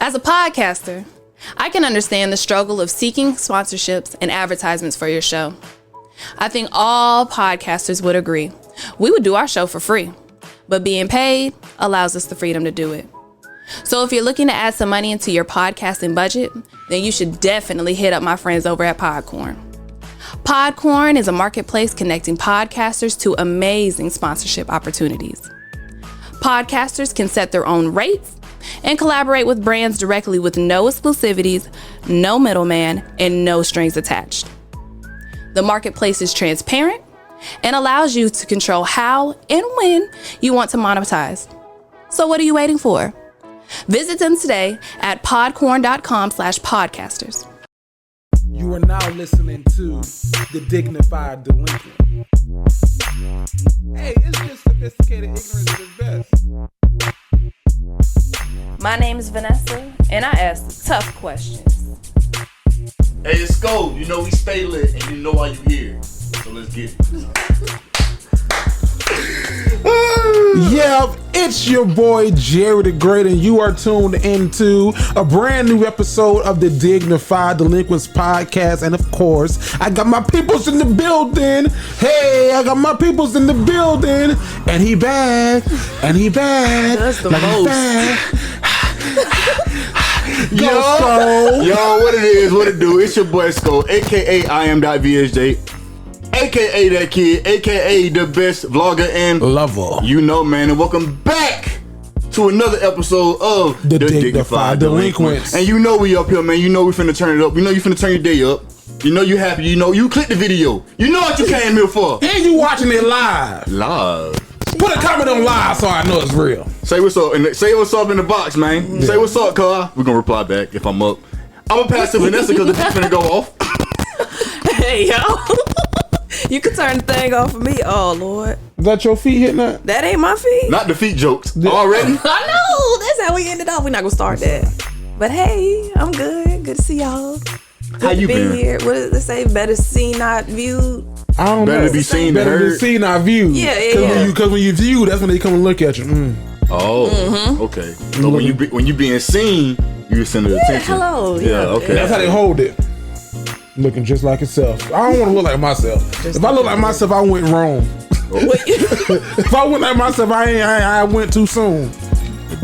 As a podcaster, I can understand the struggle of seeking sponsorships and advertisements for your show. I think all podcasters would agree. We would do our show for free, but being paid allows us the freedom to do it. So if you're looking to add some money into your podcasting budget, then you should definitely hit up my friends over at Podcorn. Podcorn is a marketplace connecting podcasters to amazing sponsorship opportunities. Podcasters can set their own rates and collaborate with brands directly with no exclusivities, no middleman, and no strings attached. The marketplace is transparent and allows you to control how and when you want to monetize. So what are you waiting for? Visit them today at podcorn.com/podcasters. You are now listening to the Dignified Delinquent. Hey, it's just sophisticated ignorance at its best. My name is Vanessa, and I ask the tough questions. Hey, it's Go. You know we stay lit, and you know why you here. So let's get it. Yeah, it's your boy Jerry the Great, and you are tuned into a brand new episode of the Dignified Delinquents podcast. And of course, I got my peoples in the building. Hey, I got my peoples in the building, and he back, and he back. That's the most. Yo, what it is, what it do? It's your boy Sko, aka I am .vsj, aka that kid, aka the best vlogger and lover. You know, man, and welcome back to another episode of the Dignified Delinquents. And you know we up here, man. You know we finna turn it up. You know you finna turn your day up. You know you happy. You know you clicked the video. You know what you came here for. And you watching it live. Live. Put a comment on live so I know it's real. Say what's up and say what's up in the box, man. Yeah. Say what's up, car. We're gonna reply back if I'm up. I'm gonna pass to Vanessa because the beat's finna go off. Hey, yo. You can turn the thing off for me. Oh, Lord. Is that your feet hitting that? That ain't my feet. Not the feet jokes. Already? I know. That's how we ended off. We're not going to start that. But hey, I'm good. Good to see y'all. Good how you to be been? here. What does it say? Better seen, not viewed. I don't know. Better be seen than Better heard. be seen, not viewed. Yeah. Because when you view, that's when they come and look at you. Oh, okay. So when you being seen, you send the attention. Hello. Yeah, okay. That's how they hold it. Looking just like itself. I don't want to look like myself. If I look like myself, I went wrong. If I went like myself, I went too soon.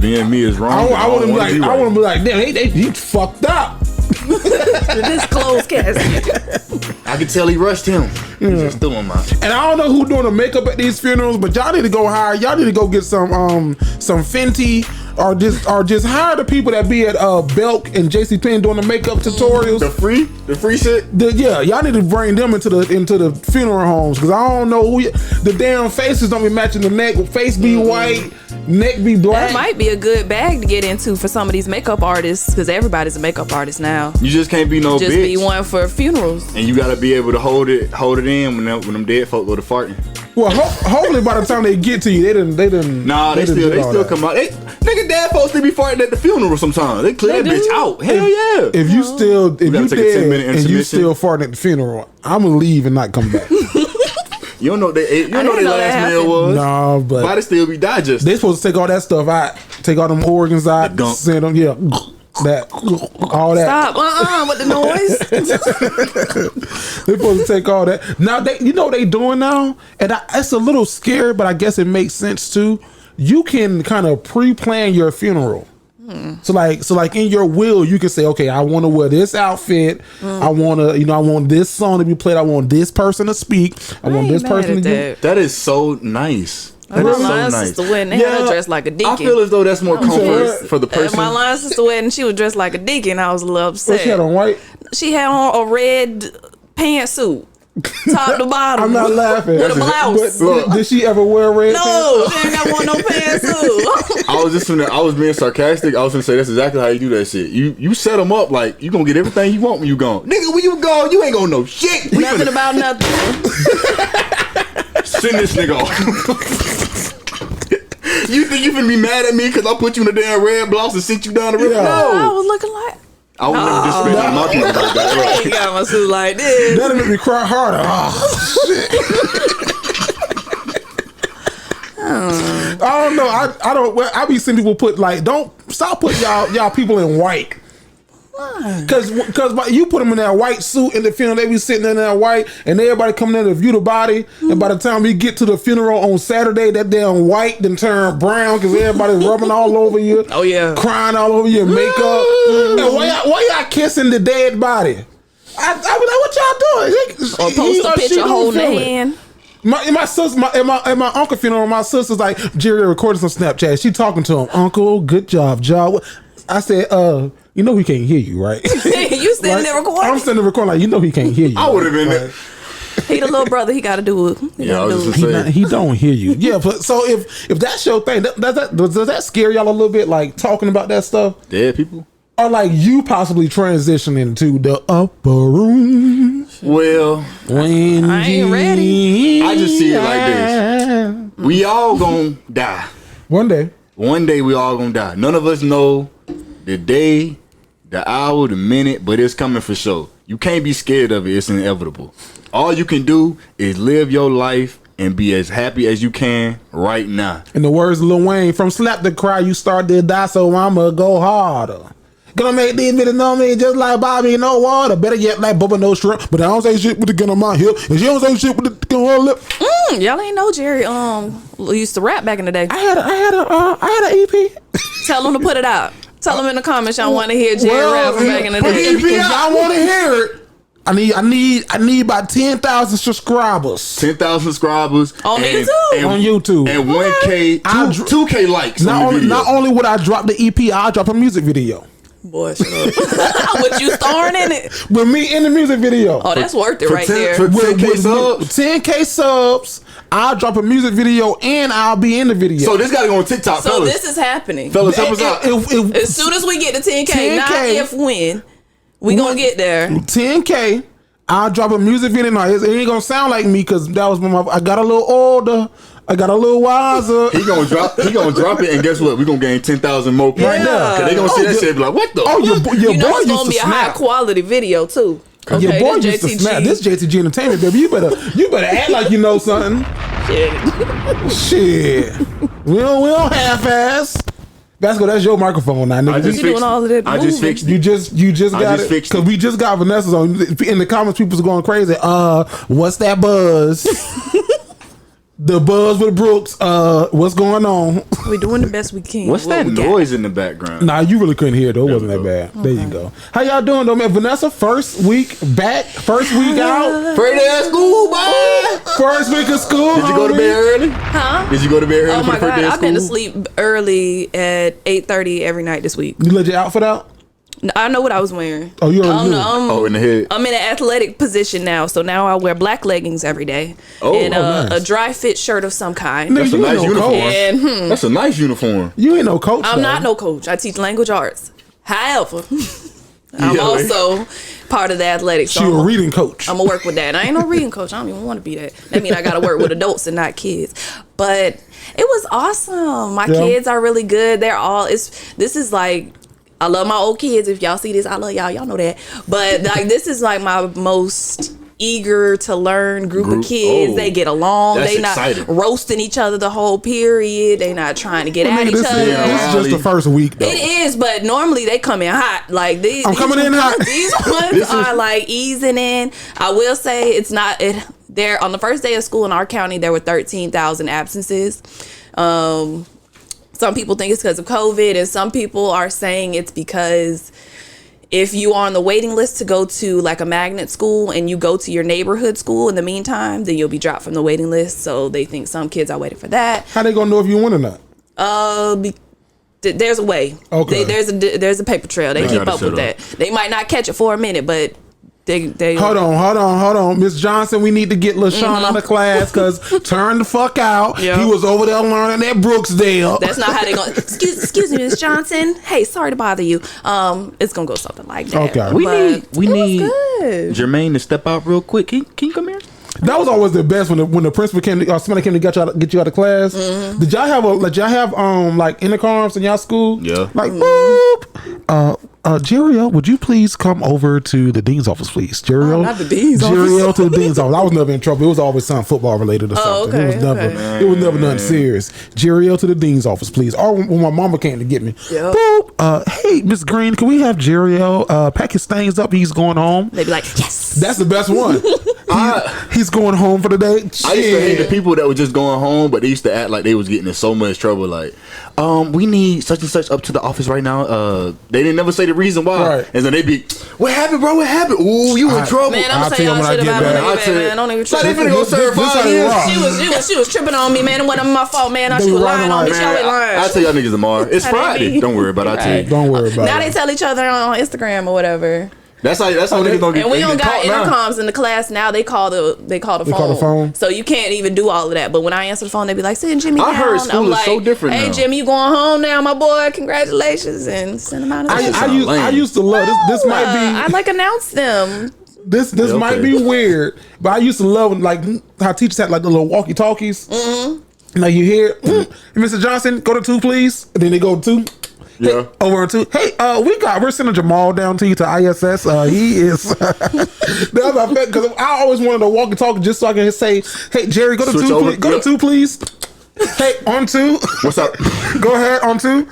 Being me is wrong. I want to be like, I want to be like, damn, he fucked up. This closed casket. I can tell he rushed him. He's just doing my. And I don't know who doing the makeup at these funerals, but y'all need to go hire. Y'all need to go get some Fenty or just hire the people that be at Belk and JCPenney doing the makeup tutorials. The free shit. Y'all need to bring them into the funeral homes because I don't know who the damn faces don't be matching the neck. Face be white, neck be black. That might be a good bag to get into for some of these makeup artists because everybody's a makeup artist now. You just can't be no just bitch. Be one for funerals. And you gotta be able to hold it in when them dead folk go to farting. Well, hopefully by the time they get to you, they didn't. Nah, they still come out. Nigga, dad folks they be farting at the funeral sometimes. They clear that bitch out. Hell yeah. If you dead and you still farting at the funeral, I'm gonna leave and not come back. You don't know their last meal was. No, but body still be digested. They supposed to take all that stuff out, take all them organs out, send them, that all that. Stop, with the noise. They supposed to take all that. Now you know what they doing now, and it's a little scary, but I guess it makes sense too. You can kind of pre-plan your funeral. So like in your will, you can say, okay, I want to wear this outfit. I want this song to be played. I want this person to speak. I want this person to do. That is so nice. That is so line nice. sister wedding, they had her dressed like a deacon. I feel as though that's more comfort for the person. At my line sister wedding, she was dressed like a deacon. I was a little upset. What she had on white? She had on a red pantsuit. Top to bottom. I'm not laughing. With a blouse. But did she ever wear red pants? No, she ain't got one no pantsuit. I was being sarcastic. I was gonna say that's exactly how you do that shit. You set them up like you gonna get everything you want when you gone. Nigga, when you gone, you ain't gonna know shit. Nothing about nothing. Send this nigga off. You think you finna be mad at me because I put you in a damn red blouse and sent you down the river? Yeah. No. I was looking like. I would never disrespect my people like that. I ain't got my suit like this. That'll make me cry harder. Oh, shit. I don't know. I don't. I be seeing people put like don't stop putting y'all people in white. Because you put them in that white suit in the funeral, they be sitting in that white, and everybody coming in to view the body. And by the time we get to the funeral on Saturday, that damn white then turn brown because everybody rubbing all over you. Oh yeah, crying all over your makeup. And why y'all kissing the dead body? I was like, what y'all doing? Or post a picture holding the hand. My sister, my uncle funeral, my sister's like, Jerry recorded some Snapchat. She talking to him, Uncle, good job. I said, you know he can't hear you, right? You standing there recording? I'm standing there recording like, you know he can't hear you. I would have been there. He the little brother. He got to do it. He don't hear you. Yeah. So if that's your thing, does that scare y'all a little bit? Like talking about that stuff? Dead people? Or like you possibly transitioning to the upper room? Well, when I ain't ready. I just see it like this. We all gonna die. One day. One day we all gonna die. None of us know the day, the hour, the minute, but it's coming for sure. You can't be scared of it. It's inevitable. All you can do is live your life and be as happy as you can right now. In the words of Lil Wayne, from slap to cry, you start to die, so I'ma go harder. Gonna make these bitches know me just like Bobby, no water. Better yet, like Bubba, no shrimp. But I don't say shit with the gun on my hip, and she don't say shit with the gun on her lip. Y'all ain't know Jerry used to rap back in the day. I had an EP. Tell him to put it out. Tell them in the comments y'all want to hear Jerry rap from back in the day. If y'all want to hear it, I need about 10,000 subscribers. 10,000 subscribers on YouTube. On YouTube. And 1K, 2K likes. Not only would I drop the EP, I'll drop a music video. Boy, shut up. With you starring in it? With me in the music video. Oh, that's worth it there. For 10K subs? 10K subs, I'll drop a music video and I'll be in the video. So this got to go on TikTok, so fellas. This is happening. Fellas, help us out. As soon as we get to 10K, not if when. We gonna get there. 10K, I'll drop a music video. No, it ain't gonna sound like me because that was when I got a little older. I got a little wiser. He gonna drop it, and guess what? We gonna gain 10,000 more people right now. Cause they gonna see that shit and be like, what the? Oh, your boy it's gonna be a high quality video too. Okay, your boy used to snap. This JTG Entertainment, baby. You better act like you know something. Shit. We don't half-ass. Vasco, that's your microphone now, nigga. I just fixed it. You just got it. Because we just got Vanessa's on. In the comments, people's going crazy. What's that buzz? The buzz with Brooks. What's going on? We're doing the best we can. What's that noise in the background? Nah, you really couldn't hear it though. It wasn't that bad. Okay. There you go. How y'all doing though, man? Vanessa, first week back, first week out. Friday at school, boy. First week of school. Did you go to bed early? Huh? Did you go to bed early? Oh my for the God, first day of I've been to sleep early at 8:30 every night this week. You let your outfit out? I know what I was wearing. Oh, you already knew. In the head. I'm in an athletic position now, so now I wear black leggings every day and nice. a dry fit shirt of some kind. That's a nice uniform. And, That's a nice uniform. You ain't no coach. I'm not no coach. I teach language arts. However, I'm also part of the athletics. So you're a reading coach. I'm gonna work with that. I ain't no reading coach. I don't even want to be that. That means I gotta work with adults and not kids. But it was awesome. My kids are really good. This is like, I love my old kids. If y'all see this, I love y'all. Y'all know that. But like, this is like my most eager to learn group of kids. They get along. They not exciting. Roasting each other the whole period. They not trying to get at each other. This is just the first week though. It is, but normally they come in hot. Like these, I'm coming in hot. These ones are like easing in. I will say it's not. There on the first day of school in our county, there were 13,000 absences. Some people think it's because of COVID, and some people are saying it's because if you are on the waiting list to go to like a magnet school and you go to your neighborhood school in the meantime, then you'll be dropped from the waiting list. So they think some kids are waiting for that. How they gonna know if you win or not? There's a way. Okay. There's a paper trail. They keep up with that. They might not catch it for a minute, but they hold on, Miss Johnson. We need to get LaShawn out of class because turn the fuck out. Yep. He was over there learning at Brooksdale. That's not how they going. Excuse me, Miss Johnson. Hey, sorry to bother you. It's gonna go something like that. Okay. We need Jermaine to step out real quick. Can you come here? That was always the best when the principal came or somebody came to get you out of class. Mm-hmm. Did y'all have like intercoms in y'all school? Yeah. Like boop. Jeriel, would you please come over to the dean's office, please? Jeriel, not the dean's Jeriel to the dean's office. I was never in trouble. It was always something football related or something. Okay, It was never nothing serious. Jeriel to the dean's office, please. Or when my mama came to get me, boop. Hey, Miss Green, can we have Jeriel pack his things up? He's going home. They'd be like, yes. That's the best one. He's going home for the day. I used to hate the people that were just going home, but they used to act like they was getting in so much trouble. Like, we need such and such up to the office right now. They didn't never say the reason why. Right. And then they be, what happened, bro? What happened? Ooh, you in trouble. Man, I'm saying y'all shit about me, man. Don't even trip. They finna go serve 5 years. She was tripping on me, man. It wasn't my fault, man. She was lying on me. She always lying. I'll tell y'all niggas tomorrow. It's Friday. Don't worry about it. I'll tell you. Don't worry about it. Now they tell each other on Instagram or whatever. That's how niggas don't get. And we don't got intercoms in the class now. They call the phone. So you can't even do all of that. But when I answer the phone, they be like, "Send Jimmy down." I heard school is so different now. Hey Jimmy, you going home now, my boy? Congratulations, and send them out. I used to love this. This might be. I like announce them. This might be weird, but I used to love like how teachers had like the little walkie talkies. Mm-hmm. Now you hear, Mr. Johnson, go to 2, please. And then they go to 2. Yeah. Over to we're sending Jamal down to you to ISS. He is that's my fact because I always wanted to walk and talk just so I can say, hey Jerry, go to 2, please. Go to 2, please. Hey, on 2. What's up? Go ahead, on 2.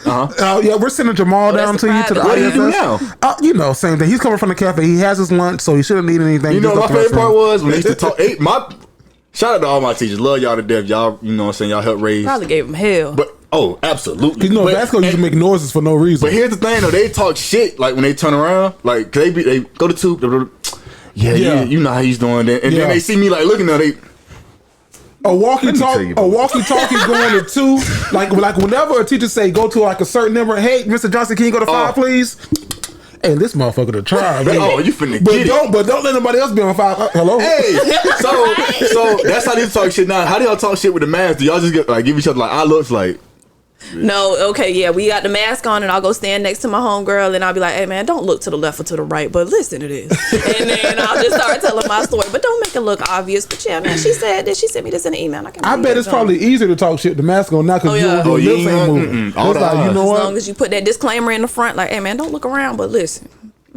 Yeah, we're sending Jamal down to you to the ISS. What do you do now? Same thing. He's coming from the cafe. He has his lunch, so he shouldn't need anything. You know what my favorite part was when they used to talk. Shout out to all my teachers. Love y'all to death. Y'all, you know what I'm saying? Y'all help raise. Probably gave him hell. But absolutely. You know, Vasco used to make noises for no reason. But here's the thing, though. They talk shit like when they turn around. Like they go to 2. Yeah. You know how he's doing that. And then they see me like looking at it. A walkie-talkie going to 2. Like whenever a teacher say go to like a certain number. Hey, Mr. Johnson, can you go to 5, please? Hey, this motherfucker to try. You finna get it. But don't let nobody else be on 5. Hello. Hey, so that's how they talk shit now. How do y'all talk shit with the mask? Do y'all just get like give each other like eye looks like? No, okay, yeah, we got the mask on, and I'll go stand next to my homegirl, and I'll be like, hey, man, don't look to the left or to the right, but listen to this. And then I'll just start telling my story, but don't make it look obvious. But yeah, man, she said that she sent me this in an email. I bet it's probably easier to talk shit with the mask on now because your lips ain't moving. You know what? As long as you put that disclaimer in the front, like, hey, man, don't look around, but listen.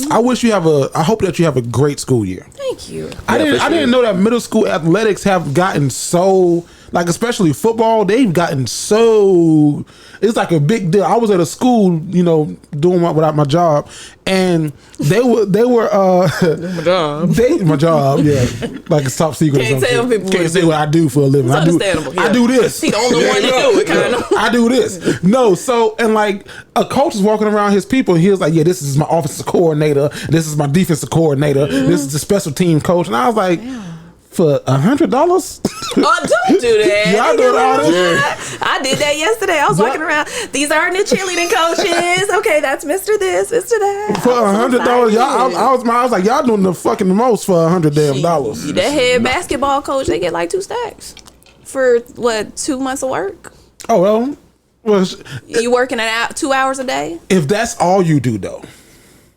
I hope that you have a great school year. Thank you. I didn't know that middle school athletics have gotten so, like, especially football, they've gotten so, it's like a big deal. I was at a school, you know, doing my job, and they were my job, yeah, like it's top secret. Can't tell people. Can't say what I do for a living. It's understandable. I do this. He's the only one to do it, kind of. I do this. No, so and like a coach is walking around his people. And he was like, "Yeah, this is my offensive coordinator. This is my defensive coordinator. This is the special team coach." And I was like, for $100? Oh, don't do that. Y'all doing all this? I did that yesterday. I was walking around. These are the cheerleading coaches. Okay, that's Mr. This, Mr. That. For $100, y'all. I was like, y'all doing the fucking most for $100 damn dollars. That head basketball coach, they get like 2 stacks for what, 2 months of work. Oh well, you working 2 hours a day? If that's all you do, though.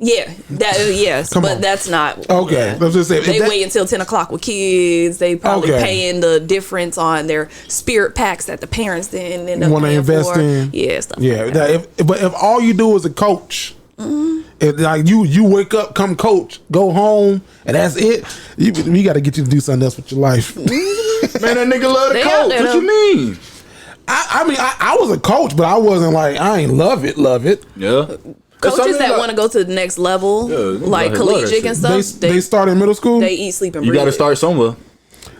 Yeah, yes, but that's not okay. Yeah. Let's just say they wait until 10 o'clock with kids. They probably paying the difference on their spirit packs that the parents didn't end up want to invest in. Yeah, stuff. Yeah, like that. But if all you do is a coach, if like you wake up, come coach, go home, and that's it, we got to get you to do something else with your life. Man, that nigga love the coach. What you mean? I mean, I was a coach, but I wasn't like I ain't love it. Yeah. Coaches that want to go to the next level, like collegiate and stuff, they start in middle school. They eat, sleep, and breathe. You got to start somewhere.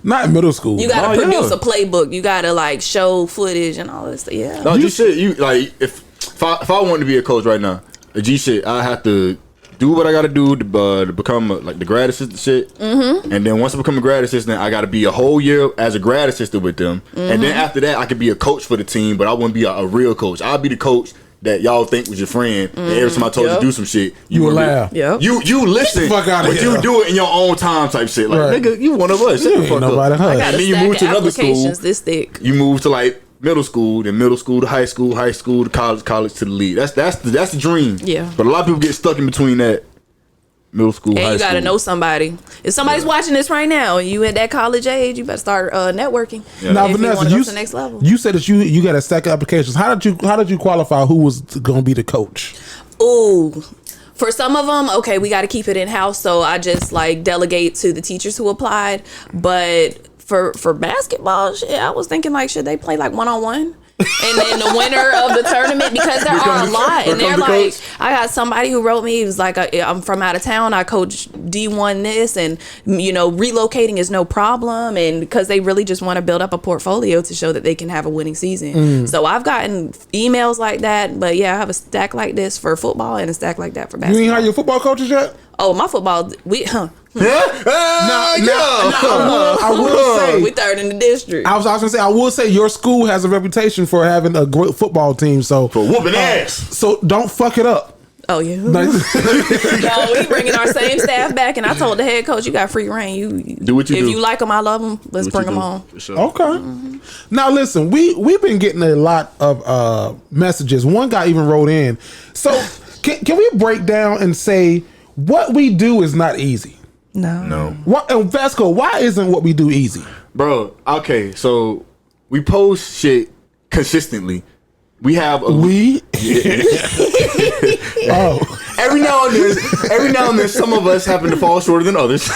Not in middle school. You got to produce a playbook. You got to like show footage and all this stuff. Yeah. No, you should. You like if I wanted to be a coach right now, a G shit, I have to do what I got to do to become like the grad assistant shit. Mm-hmm. And then once I become a grad assistant, I got to be a whole year as a grad assistant with them. Mm-hmm. And then after that, I could be a coach for the team, but I wouldn't be a real coach. I'll be the coach that y'all think was your friend, and every time I told you to do some shit, you would laugh. Yep. You listen, but you do it in your own time type shit. Like nigga, you one of us. Shut the fuck up. I got and then you move to another school. This thick. You move to like middle school, then middle school to high school to college to the league. That's the dream. Yeah. But a lot of people get stuck in between that. Middle school, and high you gotta know somebody. If somebody's watching this right now and you at that college age, you better start networking. Yeah. Now, Vanessa, you go to the next level. You said that you got a stack of applications. How did you qualify who was going to be the coach? Ooh, For some of them, okay, we got to keep it in house, so I just like delegate to the teachers who applied. But for basketball, shit, I was thinking like, should they play like 1-on-1? And then the winner of the tournament, because there are a lot, and they're like, I got somebody who wrote me, he was like, I'm from out of town, I coach D1 this, and relocating is no problem, and because they really just want to build up a portfolio to show that they can have a winning season. So I've gotten emails like that, but yeah, I have a stack like this for football and a stack like that for basketball. You ain't hired your football coaches yet? Oh, my football, I will say we third in the district. I was gonna say, I will say your school has a reputation for having a great football team, so For whooping ass. So don't fuck it up. Oh yeah. No, we bringing our same staff back, and I told the head coach, you got free reign. You do what you do. If you like them, I love them. Let's bring them on. For sure. Okay. Now listen, we've been getting a lot of messages. One guy even wrote in. So can we break down and say what we do is not easy? No. What, and Vasco, why isn't what we do easy? Bro, okay, so we post shit consistently. We have Oh. every now and then some of us happen to fall shorter than others.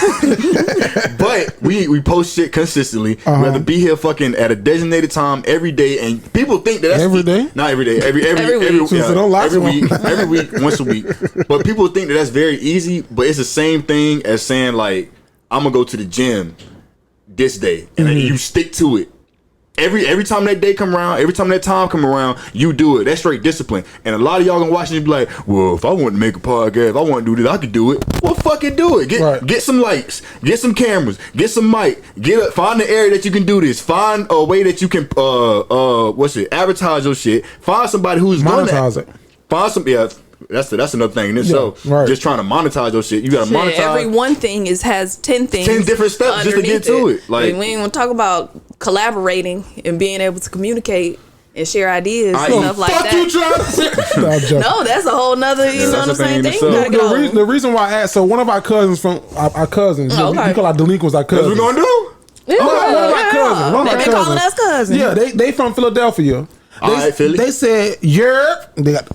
But we post shit consistently. We have to be here fucking at a designated time every day, and people think that that's Every day? Not every day. Every week. So don't lie every to 'em. week. Every week, once a week. But people think that that's very easy, but it's the same thing as saying like, I'm gonna go to the gym this day, and then you stick to it. Every time that day come around, every time that time come around, you do it. That's straight discipline. And a lot of y'all gonna watch it and be like, well, if I want to make a podcast, if I want to do this, I could do it. Well, fucking do it. Get some lights, get some cameras, get some mic, find the area that you can do this. Find a way that you can advertise your shit. Find somebody who's Monetize it. Find some That's another thing in itself. Yeah, right. Just trying to monetize your shit. You gotta monetize. Every one thing has 10 things. 10 different steps just to get to it. Like, we ain't want to talk about collaborating and being able to communicate and share ideas and stuff like that. You trying to say? No, I'm joking. No, that's a whole nother, you know what I'm saying, thing. You gotta get on. The reason why I asked, so one of our cousins we call our delinquents our cousins. what we gonna do? Yeah, One of our cousins. They've been calling us cousins. Yeah, they from Philadelphia. Philly. They said, they got,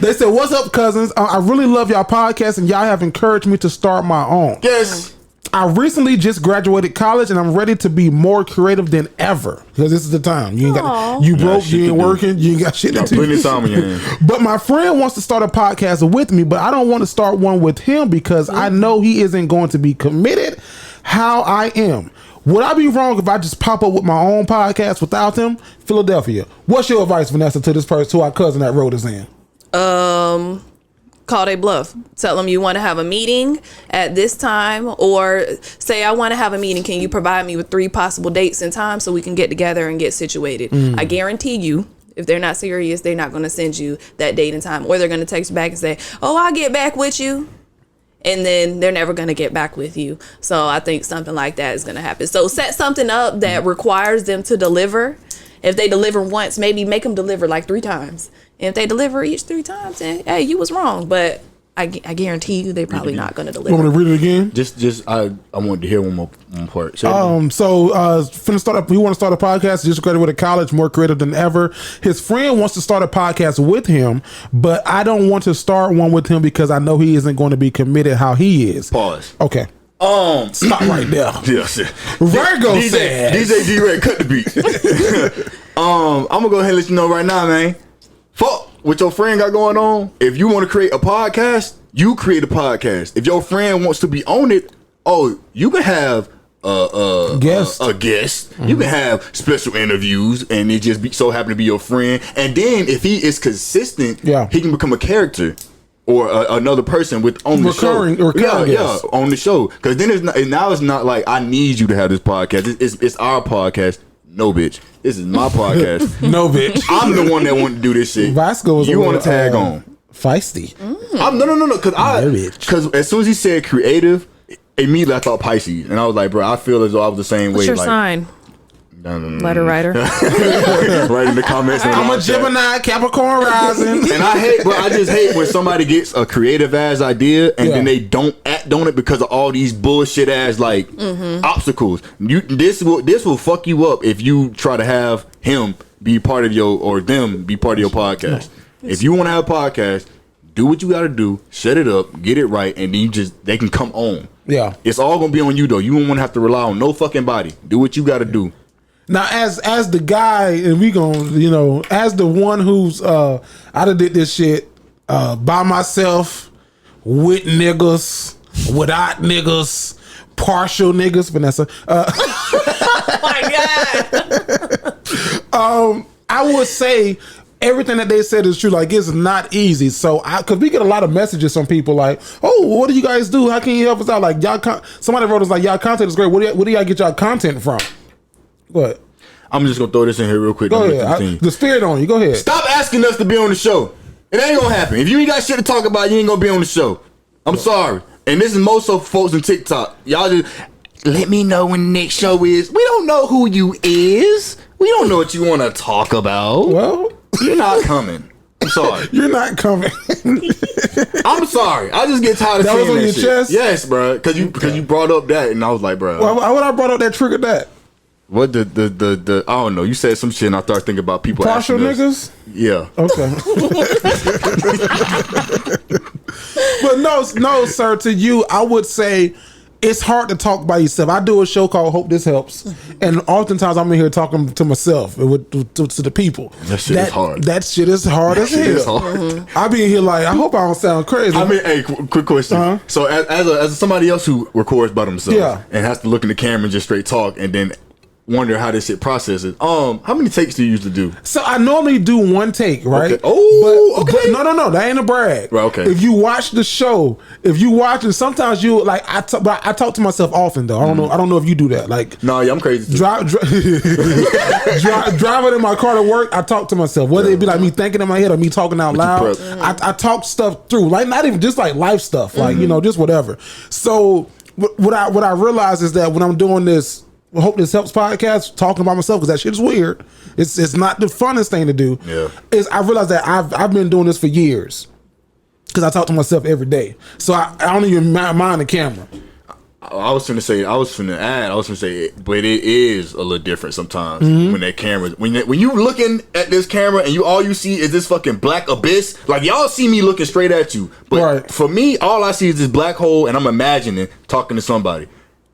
they said, what's up, cousins? I really love y'all podcast, and y'all have encouraged me to start my own. Yes. I recently just graduated college, and I'm ready to be more creative than ever, because this is the time. You ain't got, you broke, you ain't working, you ain't got shit to do. Plenty of time in your hand. But my friend wants to start a podcast with me, but I don't want to start one with him because I know he isn't going to be committed how I am. Would I be wrong if I just pop up with my own podcast without him? Philadelphia. What's your advice, Vanessa, to this person, to our cousin that wrote us in? Call they bluff. Tell them you want to have a meeting at this time, or say I want to have a meeting. Can you provide me with 3 possible dates and times so we can get together and get situated? I guarantee you, if they're not serious, they're not going to send you that date and time, or they're going to text you back and say, "Oh, I'll get back with you." And then they're never going to get back with you. So I think something like that is going to happen. So set something up that requires them to deliver. If they deliver once, maybe make them deliver like 3 times. And if they deliver each 3 times, then hey, you was wrong. But I guarantee you, they're probably not going to deliver. You want me to read it again? I wanted to hear one part. We want to start a podcast. Just graduated college, more creative than ever. His friend wants to start a podcast with him, but I don't want to start one with him because I know he isn't going to be committed how he is. Pause. Okay. Stop right there. Yes. Virgo says. DJ D-Ray, cut the beat. I'm gonna go ahead and let you know right now, man. Fuck what your friend got going on. If you want to create a podcast, you create a podcast. If your friend wants to be on it, you can have a guest. You can have special interviews, and it just so happen to be your friend. And then if he is consistent, he can become a character or another person on the show. On the show. Because then it's not like I need you to have this podcast. It's our podcast. No, bitch. This is my podcast. No, bitch. I'm the one that want to do this shit. Vasco was you want to tag on. Feisty. No. Because as soon as he said creative, immediately I thought Pisces. And I was like, bro, I feel as though I was the same way. What's your sign? No. Letter writer. Right in the comments. I'm a Gemini, Capricorn rising. And I just hate when somebody gets a creative ass idea and then they don't act on it because of all these bullshit ass obstacles. This will fuck you up if you try to have him be part of your or them be part of your podcast. If you want to have a podcast, do what you got to do, set it up, get it right, and then they can come on. Yeah. It's all gonna be on you though. You don't want to have to rely on no fucking body. Do what you got to do. Now, as the guy, and we gonna, as the one who's I done did this shit by myself, with niggas, without niggas, partial niggas, Vanessa. Oh my God. I would say everything that they said is true. Like, it's not easy. So, because we get a lot of messages from people like, "Oh, what do you guys do? How can you help us out?" Like, somebody wrote us like, "Y'all content is great. Where do y'all get y'all content from?" What? I'm just gonna throw this in here real quick. Go ahead. The spirit on you. Go ahead. Stop asking us to be on the show. It ain't gonna happen. If you ain't got shit to talk about, you ain't gonna be on the show. I'm sorry. And this is most of folks on TikTok. Y'all just let me know when the next show is. We don't know who you is. We don't know what you want to talk about. Well, you're not coming. I'm sorry. You're not coming. I'm sorry. I just get tired of that saying was on that your shit. chest? Yes, bro. Because you brought up that, and I was like, bro. Why would I brought up that triggered that? What the I don't know. You said some shit, and I started thinking about people. Partial niggas. Yeah. Okay. But no, sir. To you, I would say it's hard to talk by yourself. I do a show called Hope This Helps, and oftentimes I'm in here talking to myself and to the people. That shit is hard. That shit is hard as hell. I be in here like, I hope I don't sound crazy. I mean, hey, quick question. Uh-huh. So as somebody else who records by themselves, and has to look in the camera and just straight talk, and then wonder how this shit processes. How many takes do you usually do? So I normally do one take, right? Okay. Oh, but no, that ain't a brag. Right, okay. If you watch the show, and sometimes you like, I talk to myself often though. I don't know if you do that. Like, no, yeah, I'm crazy. Driving in my car to work, I talk to myself. Whether it be like me thinking in my head or me talking out loud, I talk stuff through. Like, not even just like life stuff, like just whatever. So what I realize is that when I'm doing this I Hope This Helps podcast, talking about myself, because that shit is weird. It's not the funnest thing to do. Yeah. I realized that I've been doing this for years because I talk to myself every day. So I don't even mind the camera. I was finna say, but it is a little different sometimes when that camera, when you looking at this camera and all you see is this fucking black abyss. Like, y'all see me looking straight at you, but for me, all I see is this black hole, and I'm imagining talking to somebody.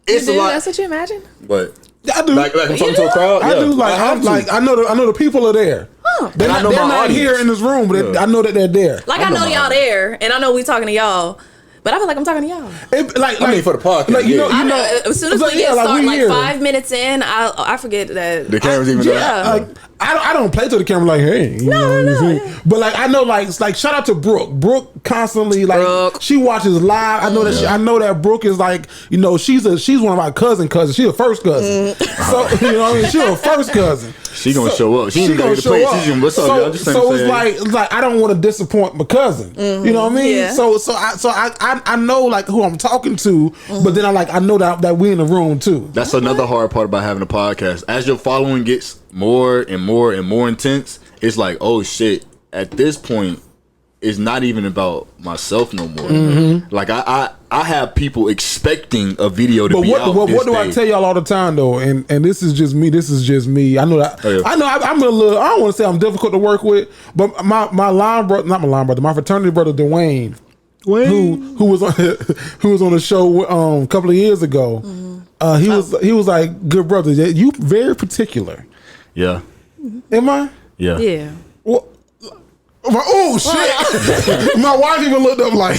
It's a lot. That's what you imagine? But I do. Like I'm talking to a crowd. I do. Like I know the people are there. Huh. They're not here in this room, but I know that they're there. Like, I know y'all there, and I know we talking to y'all. But I feel like I'm talking to y'all. I mean, for the podcast. Like, you know, as soon as we get started, like 5 minutes in, I forget that the camera's even there. Like, I don't play to the camera like, hey, no. Yeah. But like, I know, like shout out to Brooke. Brooke constantly, like, she watches live. I know that I know that Brooke is like, she's one of my cousins. She's a first cousin. So you know what I mean? She's a first cousin. She gonna show up. She ain't gonna show up. What's up, y'all? Just so it's like I don't want to disappoint my cousin. You know what I mean? Yeah. So I know like who I'm talking to, but then I know that we in the room too. That's another hard part about having a podcast. As your following gets more and more and more intense, it's like, oh shit, at this point it's not even about myself no more. Like I have people expecting a video to be out. But what do I tell y'all all the time though? And this is just me. I know that I'm a little, I don't want to say I'm difficult to work with, but my fraternity brother Dwayne. Who was on the show a couple of years ago. He was like, good brother, you very particular. Yeah. Am I? Yeah. Well, oh shit! My wife even looked up like,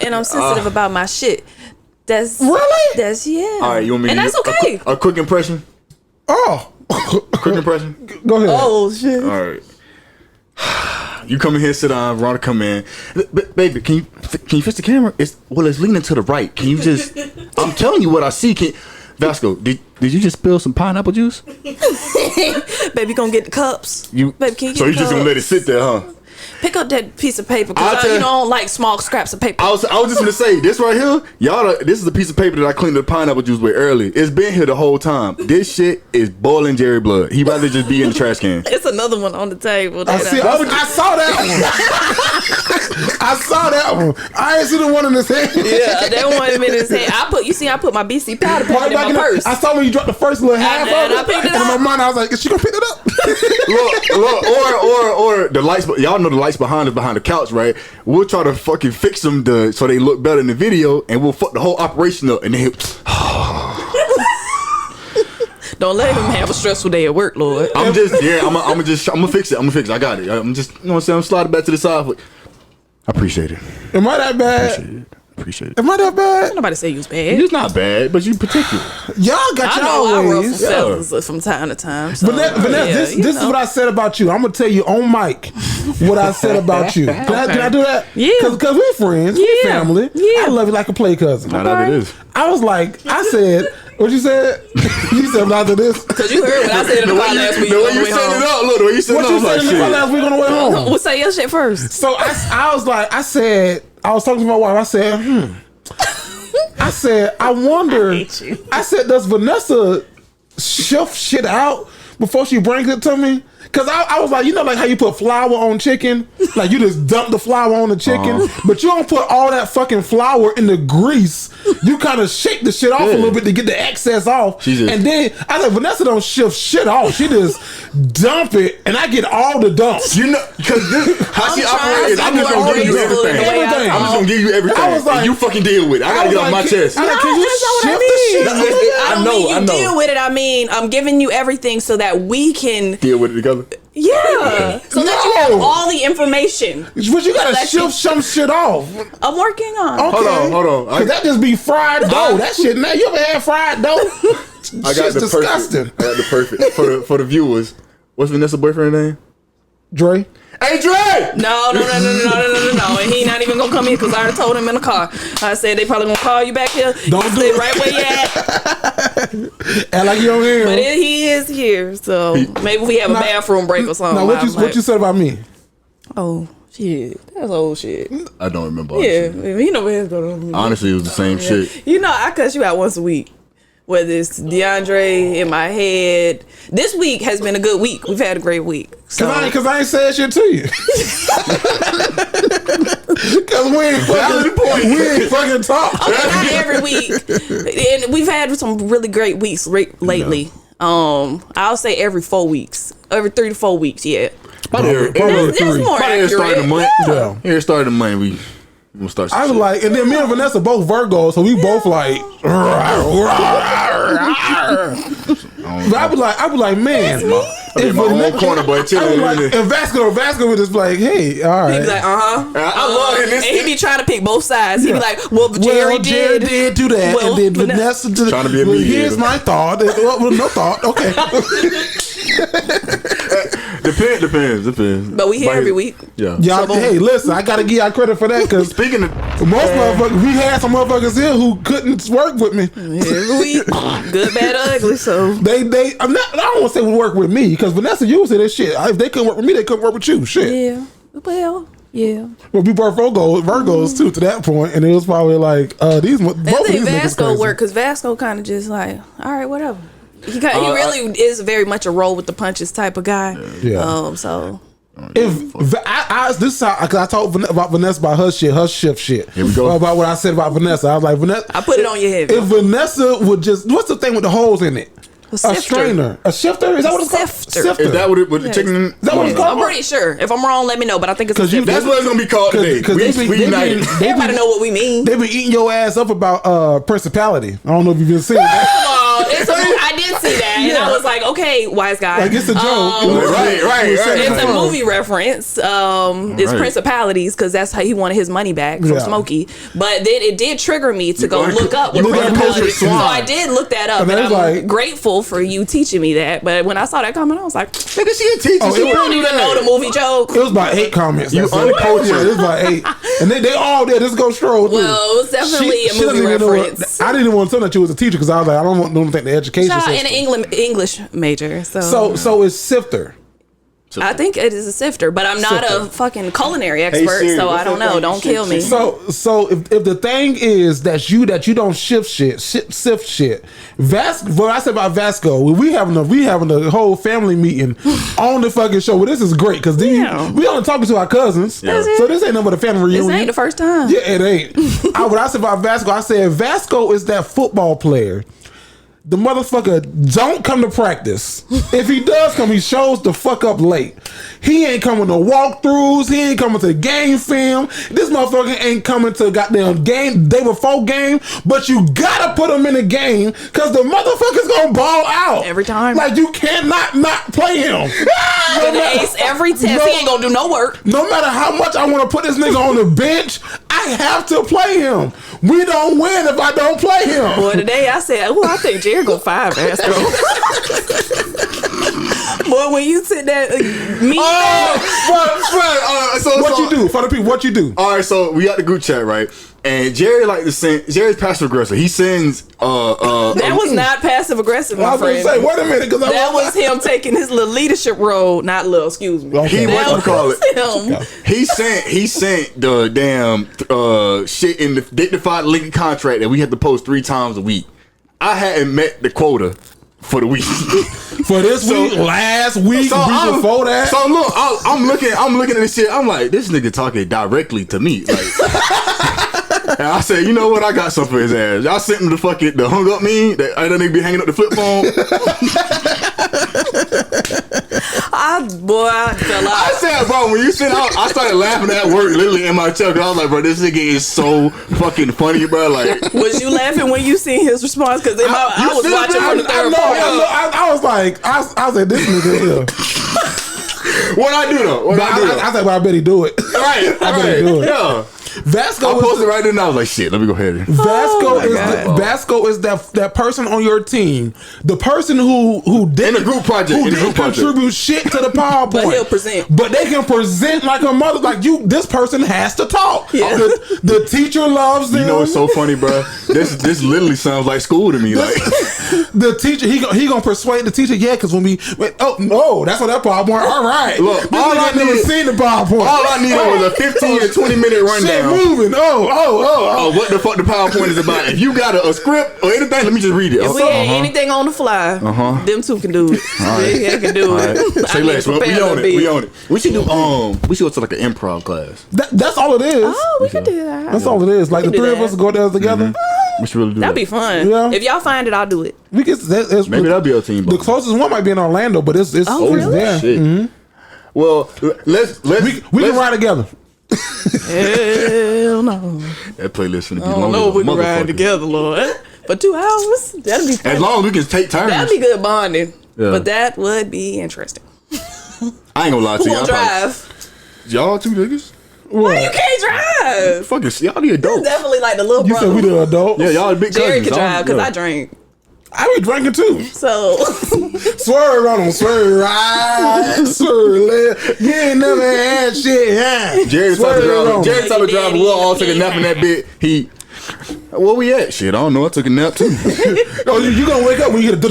and I'm sensitive about my shit. That's really. That's yeah. All right, you want me? And that's okay. A quick impression. Oh, quick impression. Go ahead. Oh shit! All right. You come in here, sit down. Veronica come in. Baby, can you fix the camera? It's leaning to the right. Can you just? I'm telling you what I see. Vasco, did you just spill some pineapple juice? Baby, gonna get the cups. Baby, can you get so you just gonna let it sit there, huh? Pick up that piece of paper, because I don't like small scraps of paper. I was just gonna say, this right here, this is a piece of paper that I cleaned the pineapple juice with early. It's been here the whole time. This shit is boiling Jerry blood. He rather just be in the trash can. It's another one on the table. I saw that one. I saw that one. I ain't seen the one in his hand. Yeah, that one in his hand. I put my BC powder packet in my purse. I saw when you dropped the first little half of it. I picked it up. In my mind, I was like, is she gonna pick it up? or the lights. Y'all know the lights behind the couch, right? We'll try to fucking fix them so they look better in the video, and we'll fuck the whole operation up, and then. Don't let him have a stressful day at work, Lord. I'm gonna fix it. I got it. I'm just, you know what I'm saying? I'm sliding back to the side. I appreciate it. Am I that bad? Appreciate it. Am I that bad? Nobody say you was bad. It's not bad, but you particular. Y'all got I your ruffle ways. feathers from time to time. So, Vanessa, this is what I said about you. I'm gonna tell you on mic what I said about you. Can I do that? Yeah. Because we're friends, we're family. Yeah. I love you like a play cousin. Not that it is. I was like, I said, what you said? You said after this? Because you heard what I said in the car last week. The way you set it up, look, the way you set it up, What you said in the car last week on the way home? We'll say your shit first. So I was like, I was talking to my wife. I said, I said, I wonder. I hate you. I said, does Vanessa shift shit out before she brings it to me? Because I was like, you know, like how you put flour on chicken? Like you just dump the flour on the chicken, but you don't put all that fucking flour in the grease. You kind of shake the shit off a little bit to get the excess off. And then I like, Vanessa don't shift shit off. She just dump it, and I get all the dumps. You know, because how she operates is, I'm just going to give you everything. I'm just going to give you everything. I was like, and you fucking deal with it. I got to get off my chest. Can you shift the shit? I know. Deal with it. I mean, I'm giving you everything so that we can deal with it together. Yeah, so that you have all the information. But you gotta shift some shit off. I'm working on. Okay. Hold on. Cause that just be fried dough. That shit. Now you ever had fried dough? I got the disgusting. I got the perfect for the viewers. What's Vanessa's boyfriend's name? Dre. Hey Dre! No. And he not even gonna come here because I already told him in the car. I said they probably gonna call you back here. Don't do it right where you at. And like you don't hear him. But he is here, so maybe we have a bathroom break or something. Now what you said about me? Oh shit, that's old shit. I don't remember. Yeah, you know where it's going. Honestly, it was the same shit. You know, I cuss you out once a week. Whether it's DeAndre in my head. This week has been a good week. We've had a great week. So. Cause I ain't said shit to you. Cause we ain't fucking talk. Okay, not every week. And we've had some really great weeks lately. Yeah. I'll say every 4 weeks. Every 3 to 4 weeks, yeah. That's more accurate. Here started the month. We'll start. I was like, and then me and Vanessa both Virgos, so we both like. But I was like, man. In my own corner, but and Vasco was just like, hey, all right. He'd be like, I love it. And he'd be trying to pick both sides. He'd be like, well, Jerry did do that, and then Vanessa did. Trying to be a mediator. Here's my thought. Well, no thought. Okay. Depends. But we here every week. Yeah. Y'all, hey, listen, I gotta give y'all credit for that because speaking of most motherfuckers, we had some motherfuckers here who couldn't work with me. Every week, good, bad, ugly. So I don't want to say would work with me because Vanessa used to this shit. If they couldn't work with me, they couldn't work with you. Shit. Yeah. Well, yeah. Well, we were Virgos too to that point, and it was probably like both of these Vasco work because Vasco kind of just like, all right, whatever. He really is very much a roll with the punches type of guy. Yeah. So if this is how I talked about Vanessa about her shift shit. Here we go. About what I said about Vanessa. I was like, Vanessa. I put it on your head. If Vanessa would just, what's the thing with the holes in it? A strainer. A shifter? Is that what it's called? Sifter. Is that what it the chicken? Is that what it's called? I'm pretty sure. If I'm wrong, let me know. But I think it's a sifter. That's what it's gonna be called today. We united. Everybody know what we mean. They been eating your ass up about principality. I don't know if you've been seeing that. I did see that, and I was like, okay, wise guy. Like it's a joke. Right. It's a movie reference. It's principalities because that's how he wanted his money back from Smokey. But then it did trigger me to go look up what principalities. So I did look that up, and I'm grateful for you teaching me that. But when I saw that comment, I was like, nigga, she a teacher. You don't even know the movie joke. It was about 8 comments. You uncultured. Yeah, it was about 8, and they all there. Just go stroll through. Well, it was definitely a movie reference. I didn't even want to tell that you was a teacher because I was like, I don't think the education system. In an English major, so it's sifter. I think it is a sifter, but I'm not a fucking culinary expert, so I don't know. Don't kill me. So if the thing is that you don't sift shit, Vasco. What I said about Vasco, we having a whole family meeting on the fucking show. Well, this is great because we only talking to our cousins, so this ain't nothing but a family reunion. This ain't the first time. Yeah, it ain't. What I said about Vasco, I said Vasco is that football player the motherfucker don't come to practice. If he does come, he shows the fuck up late. He ain't coming to walkthroughs. He ain't coming to game film. This motherfucker ain't coming to goddamn game day before game. But you gotta put him in the game because the motherfucker's gonna ball out every time. Like you cannot not play him. Gonna ace every test. He ain't gonna do no work. No matter how much I want to put this nigga on the bench, I have to play him. We don't win if I don't play him. Boy, today I said, "Oh, I think Jerry go 5 Vasco." Boy, when you sit there, What you do for the people? What you do? All right, so we got the group chat, right? And Jerry like to send. Jerry's passive aggressive. He sends. That was not passive aggressive, my friend. Say, wait a minute, because that was him taking his little leadership role. Not little, excuse me. Okay. What you call it? Him. He sent the damn shit in the Dignified Lincoln contract that we had to post 3 times a week. I hadn't met the quota for the week. For this week, last week, week before that. So look, I'm looking at this shit. I'm like, this nigga talking directly to me. Like, and I said, you know what? I got something for his ass. I sent him the hung up meme that nigga be hanging up the flip phone. I fell out. I said, bro, when you sent out, I started laughing at work, literally in my chest. I was like, bro, this nigga is so fucking funny, bro. Like, was you laughing when you seen his response? Because I was watching from the third part. I was like, I said, this nigga here. What I do though? I said, well, I bet he do it. Right, I bet he do it. Yeah. Vasco I posted right there and I was like, shit, let me go ahead. Vasco is that person on your team, the person who did in the group project, who didn't contribute shit to the PowerPoint, but he'll present. But they can present like a mother. Like you, this person has to talk. Yeah. The teacher loves them. You know, it's so funny, bro. This literally sounds like school to me. Like the teacher, he gonna persuade the teacher. Yeah, because when we went, oh no, that's on that PowerPoint. All right, look, all I never seen the PowerPoint. All I needed was a 15 to 20 minute rundown. Moving. Oh, what the fuck the PowerPoint is about. If you got a script or anything, let me just read it. If we had anything on the fly, them two can do it. They can do it. Say less. We own it. We own it. We should do we should go to like an improv class. That's all it is. Oh, we could do that. That's all it is. Like the 3 of us go there together. We should really do That'd that. be fun. Yeah. If y'all find it, I'll do it. We get maybe that'll be our team. The closest one might be in Orlando, but it's really? there. Shit. Mm-hmm. Well, let's we can ride together. Hell no. That playlist finna be I don't long know as if we can motherfucker. ride together, Lord. For 2 hours? That'd be fun. As long as we can take turns. That'd be good bonding. Yeah. But that would be interesting. I ain't gonna lie to Who you. will drive? Y'all 2 niggas? Why you can't drive? Fucking y'all the adults. Definitely like the little You brother. said we the adults. Yeah, y'all the big Jerry cousins. can drive because I drink. I be drinking too. So Swerve on them, swerve right, swerve left. You ain't never had shit, huh? Jerry's type of driver. Jerry's type of driver. We'll all take a nap in that bit. Where we at? Shit, I don't know. I took a nap too. Oh, you gonna wake up when you hear the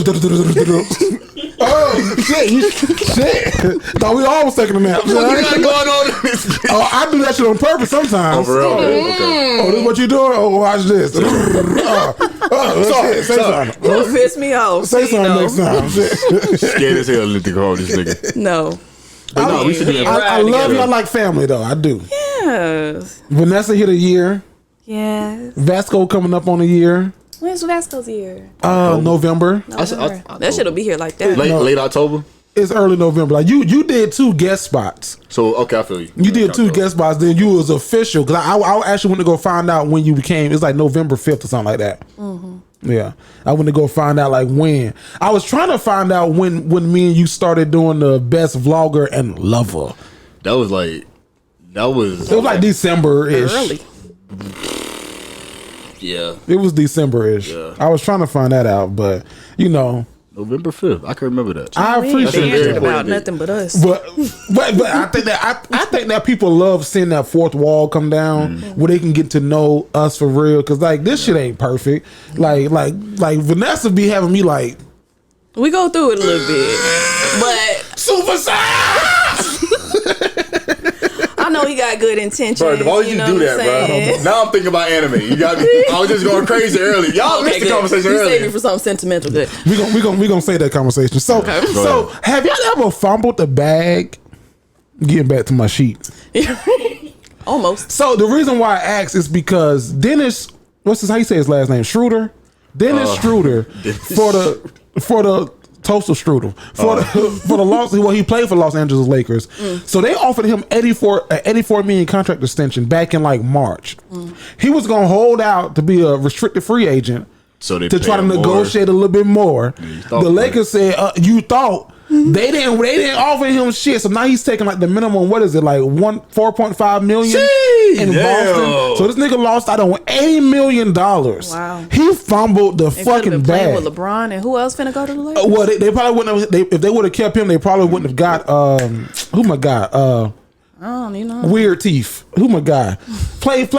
oh shit. Thought we all was taking a nap. What you got going on in this bitch? Oh, I do that shit on purpose sometimes. Overall, okay. Oh, this what you doing? Oh, watch this. Say something. don't piss me off. Say something next time. Scared as hell to call this nigga. No. But no, we should do that. I love y'all like family though. I do. Yes. Vanessa hit a year. Yes. Vasco coming up on a year. When's Vasco's year? November. That shit'll be here like that. Late October. It's early November. Like you did 2 guest spots. So okay, I feel you. You did 2 guest spots. Then you was official because I actually went to go find out when you became. It's like November 5th or something like that. Mm-hmm. Yeah, I went to go find out like when. I was trying to find out when me and you started doing the best vlogger and lover. It was like December-ish. Early. Yeah. It was December-ish. Yeah. I was trying to find that out, but you know. November 5th. I can remember that. I appreciate it it. about nothing but us. But I think that people love seeing that 4th wall come down where they can get to know us for real. Cause like this shit ain't perfect. Like Vanessa be having me like We go through it a little bit, but super size. I know he got good intentions. Bro, why would you do that, bro? Now I'm thinking about anime. You got me. I was just going crazy early. Y'all missed the conversation you earlier. saved me for something sentimental. Good. We gonna say that conversation. So have y'all ever fumbled the bag? Getting back to my sheet. Almost. So the reason why I asked is because Dennis, how you say his last name? Schroeder? Dennis Struder for the toaster strudel for the Los. Well, he played for Los Angeles Lakers. So they offered him 84 million contract extension back in like March. He was gonna hold out to be a restricted free agent. So they to try to negotiate a little bit more. The Lakers said, "You thought." They didn't offer him shit, so now he's taking like the minimum. What is it, like 4.5 million in Boston? So this nigga lost out on $80 million. Wow, he fumbled the fucking bag. With LeBron and who else finna go to the Lakers? Well, they probably wouldn't have. If they would have kept him, they probably wouldn't have got. Who my guy? I don't even know. Weird Teeth. Who my guy? Play with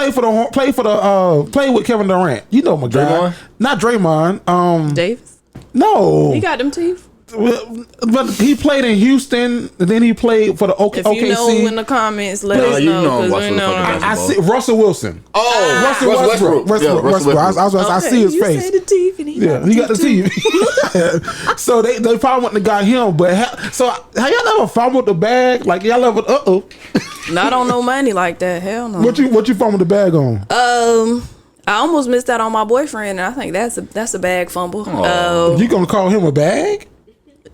Kevin Durant. You know my guy. Not Draymond. Davis. No, he got them teeth. But he played in Houston, and then he played for the OKC. If you know in the comments, let us know. I see Russell Wilson. Russell Westbrook. I see his face. You said the teeth, and he got the teeth. So they probably wouldn't have got him. But have y'all ever fumbled the bag? Like y'all ever? Not on no money like that. Hell no. What you fumbled the bag on? I almost missed out on my boyfriend, and I think that's a bag fumble. You gonna call him a bag?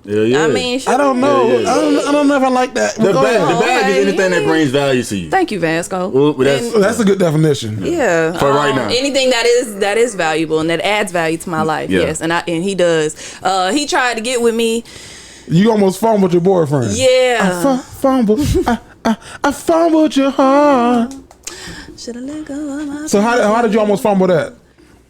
Yeah. I mean, I don't know. Yeah. I don't know if I like that. The bag is anything that brings value to you. Thank you, Vasco. Well, that's a good definition. Yeah. For right now, anything that is valuable and that adds value to my life. Yeah. Yes, and he does. He tried to get with me. You almost fumbled your boyfriend. Yeah. I fumbled. I fumbled your heart. Should have let go of my. So how did you almost fumble that?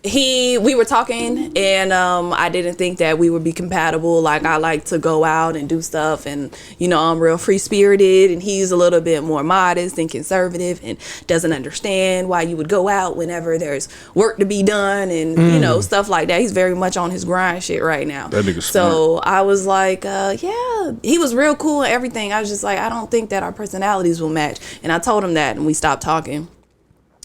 We were talking, and I didn't think that we would be compatible. Like, I like to go out and do stuff, and I'm real free spirited, and he's a little bit more modest and conservative, and doesn't understand why you would go out whenever there's work to be done, and stuff like that. He's very much on his grind shit right now. That nigga's so smart. I was like, yeah, he was real cool and everything. I was just like, I don't think that our personalities will match, and I told him that, and we stopped talking.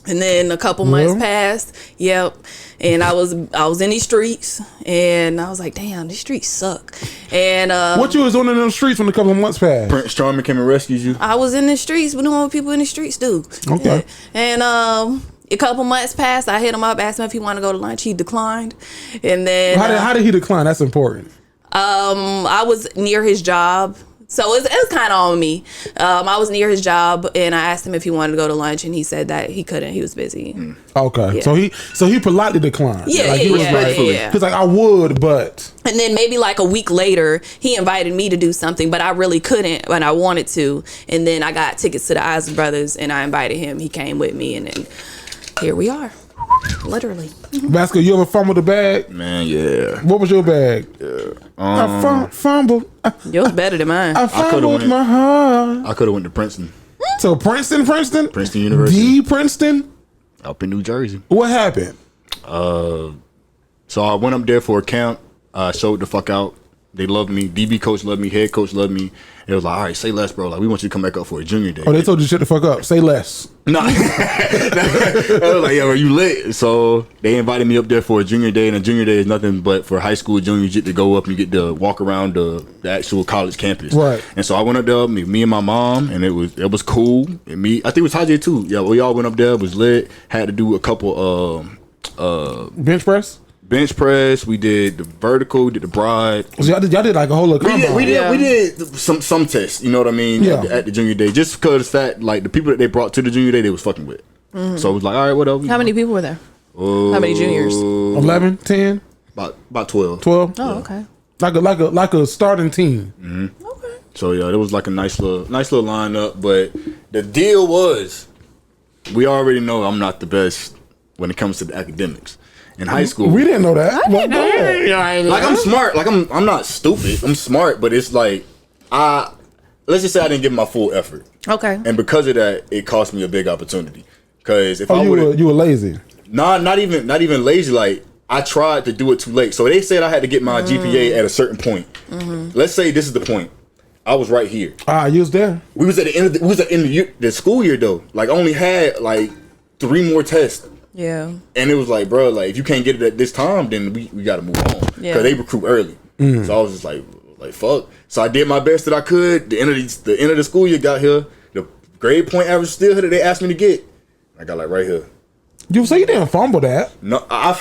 And then a couple months passed. Yep. And I was in these streets, and I was like, damn, these streets suck. And what you was doing in those streets when a couple of months passed? Prince Charming came and rescued you. I was in the streets doing what people in the streets do. Okay. And a couple months passed. I hit him up, asked him if he wanted to go to lunch. He declined. And then how did he decline? That's important. I was near his job. So it was kind of on me. I was near his job, and I asked him if he wanted to go to lunch, and he said that he couldn't. He was busy. Okay, yeah. So he politely declined. Yeah, like, he was He's like, I would, but. And then maybe like a week later, he invited me to do something, but I really couldn't, and I wanted to. And then I got tickets to the Isaac Brothers, and I invited him. He came with me, and then here we are. Literally. Vasco, you ever fumbled the bag? Man, yeah. What was your bag? Yeah. I fumbled. Yours better than mine. I fumbled my heart. I could have went to Princeton. So Princeton University. Princeton? Up in New Jersey. What happened? So I went up there for a camp. I showed the fuck out. They loved me. DB coach loved me. Head coach loved me. It was like, all right, say less, bro. Like, we want you to come back up for a junior day. Oh, they told you shut the fuck up. Say less. No. I was like, yeah, bro, you lit. So they invited me up there for a junior day, and a junior day is nothing but for high school juniors. You get to go up and you get to walk around the actual college campus. Right. And so I went up there, me and my mom, and it was cool. And I think it was Tajay too. Yeah, we all went up there. It was lit. Had to do a couple bench press. Bench press. We did the vertical. We did the broad. So y'all did like a whole little combo. We did some tests. You know what I mean? Yeah. At the junior day, just because that like the people that they brought to the junior day, they was fucking with. Mm-hmm. So it was like, all right, whatever. How many people were there? How many juniors? 11, 10? About 12. 12. Oh, yeah. Okay. Like a starting team. Mm-hmm. Okay. So yeah, it was like a nice little lineup. But the deal was, we already know I'm not the best when it comes to the academics. In high school, we didn't know that. Like I'm smart. Like I'm not stupid. I'm smart, but it's like let's just say I didn't give my full effort. Okay. And because of that, it cost me a big opportunity. Because if you were lazy. Not even lazy. Like I tried to do it too late. So they said I had to get my GPA at a certain point. Mm-hmm. Let's say this is the point. I was right here. You was there. We was at the end of the school year though. Like I only had like 3 more tests. Yeah. And it was like, bro, like if you can't get it at this time, then we got to move on. Yeah. Because they recruit early. Mm. So I was just like fuck. So I did my best that I could. The end of the school year got here. The grade point average still here that they asked me to get. I got like right here. You say you didn't fumble that. No, I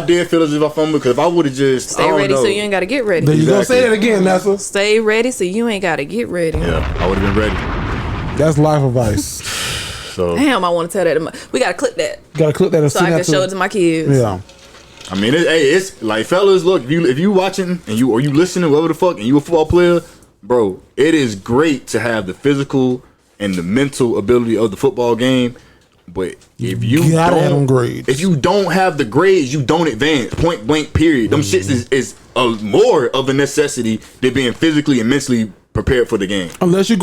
did feel as if I fumbled because if I would have just Stay ready so you ain't got to get ready. Then you gonna say that again, Nessa. Stay ready so you ain't got to get ready. Yeah, I would have been ready. That's life advice. So damn, I want to tell that. We got to clip that. Got to clip that and so I can show it to my kids. Yeah. I mean, it's like, fellas, look, if you watching and you listening, whatever the fuck, and you a football player, bro, it is great to have the physical and the mental ability of the football game. But if you don't have the grades, you don't advance. Point blank. Period. Them shits is more of a necessity than being physically and mentally prepared for the game. Unless you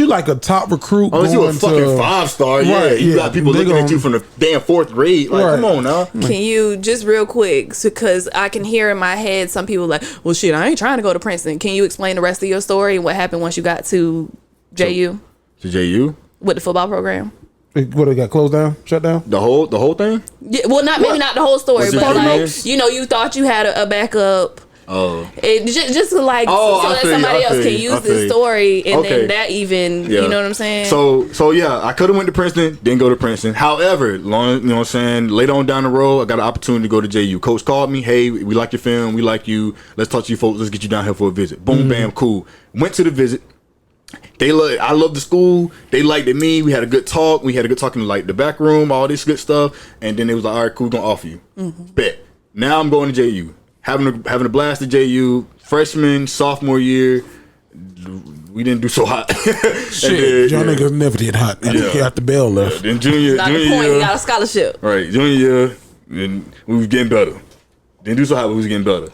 like a top recruit. Unless you're a fucking 5-star. Right, yeah, you got people looking at you from the damn 4th grade. Like, come on now. Can you just real quick, because I can hear in my head some people like, well, shit, I ain't trying to go to Princeton. Can you explain the rest of your story and what happened once you got to JU? To JU with the football program. What, it got closed down, shut down? The whole thing? Yeah, well, maybe not the whole story, but like, you thought you had a backup. Oh, it just like so that somebody else can use this story, and then that even you know what I'm saying. So yeah, I could have went to Princeton, didn't go to Princeton. However, you know what I'm saying, later on down the road, I got an opportunity to go to JU. Coach called me, hey, we like your film, we like you. Let's talk to you folks. Let's get you down here for a visit. Boom, bam, cool. Went to the visit. I love the school. They liked me. We had a good talk. We had a good talk in like the back room, all this good stuff. And then it was like, all right, cool, we're gonna offer you. Bet. Now I'm going to JU. Having a blast at JU. Freshman, sophomore year, we didn't do so hot. Shit, y'all niggas never did hot. After Bell left. Then junior year, he got a scholarship. Right, junior year, and we was getting better. Didn't do so hot, but we was getting better.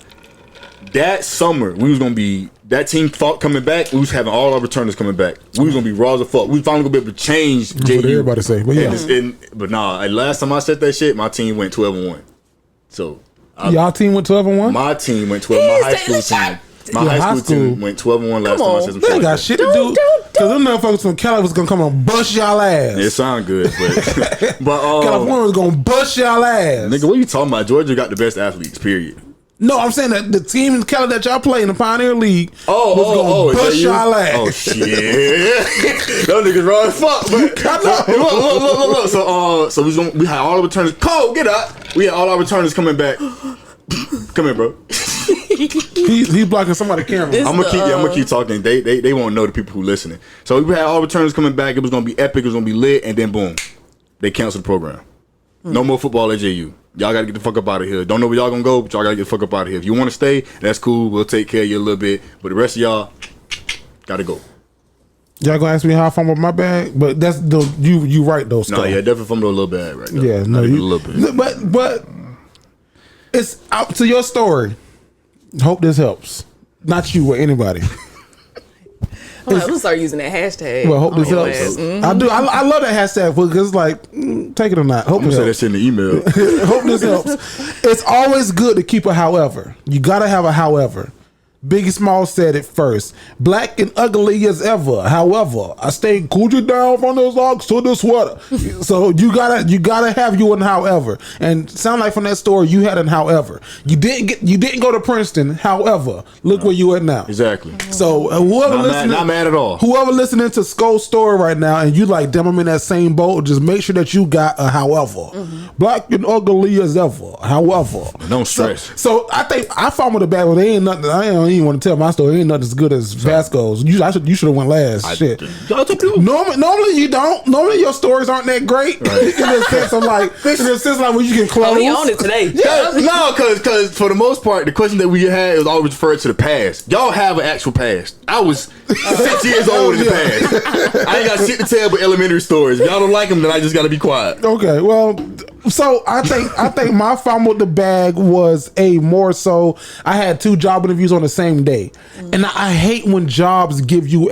That summer, we was gonna be that team coming back. We was having all our returners coming back. We was gonna be raw as a fuck. We finally gonna be able to change JU. That's what everybody say, but yeah. But nah, last time I said that shit, my team went 12-1. So y'all team went 12-1. My team went 12. My high school team. My high school team went 12-1 last time I said some shit. They got shit to do. Because them motherfuckers from Cali was gonna come and bust y'all ass. It sound good, but California was gonna bust y'all ass. Nigga, what you talking about? Georgia got the best athletes. Period. No, I'm saying that the team in Cali that y'all play in the Pioneer League was gonna bust y'all ass. Oh shit, them niggas raw as fuck. But so we had all our returners. Cole, get up. We had all our returners coming back. Come here, bro. He's blocking somebody's camera. I'm gonna keep talking. They won't know the people who listening. So we had all returners coming back. It was gonna be epic. It was gonna be lit, and then boom, they canceled the program. No more football at JU. Y'all gotta get the fuck up out of here. Don't know where y'all gonna go, but y'all gotta get the fuck up out of here. If you wanna stay, that's cool. We'll take care of you a little bit. But the rest of y'all gotta go. Y'all gonna ask me how I fumbled my bag? But that's you right though. No, yeah, definitely fumbled a little bad right now. Yeah, no, a little bit. But it's up to your story. Hope this helps. Not you or anybody. I'm gonna start using that hashtag. Well, hope this helps. I do. I love that hashtag because it's like, take it or not. Hope I'm this gonna helps. say that shit in the email. Hope this helps. It's always good to keep a however. You gotta have a however. Biggie Small said it first. Black and ugly as ever. However, I stayed cooled down from the socks to the sweater. So you gotta have you an however. And sound like from that story you had an however. You didn't go to Princeton. However, look where you at now. Exactly. So whoever not mad at all. Whoever listening to Skull's story right now and you like, damn, I'm in that same boat. Just make sure that you got a however. Black and ugly as ever. However, don't stress. So I think I fumbled the bag, but there ain't nothing. I don't even want to tell my story. Ain't nothing as good as Vasco's. You should have went last. Shit. Normally you don't. Normally your stories aren't that great. Right. in the sense of like when you can close. Oh, he on it today. Yeah. No, because for the most part, the question that we had was always referred to the past. Y'all have an actual past. I was 6 years old in the past. I ain't got shit to tell but elementary stories. If y'all don't like them, then I just got to be quiet. Okay. Well, so I think my fumbled the bag was more so. I had 2 job interviews on the same day, and I hate when jobs give you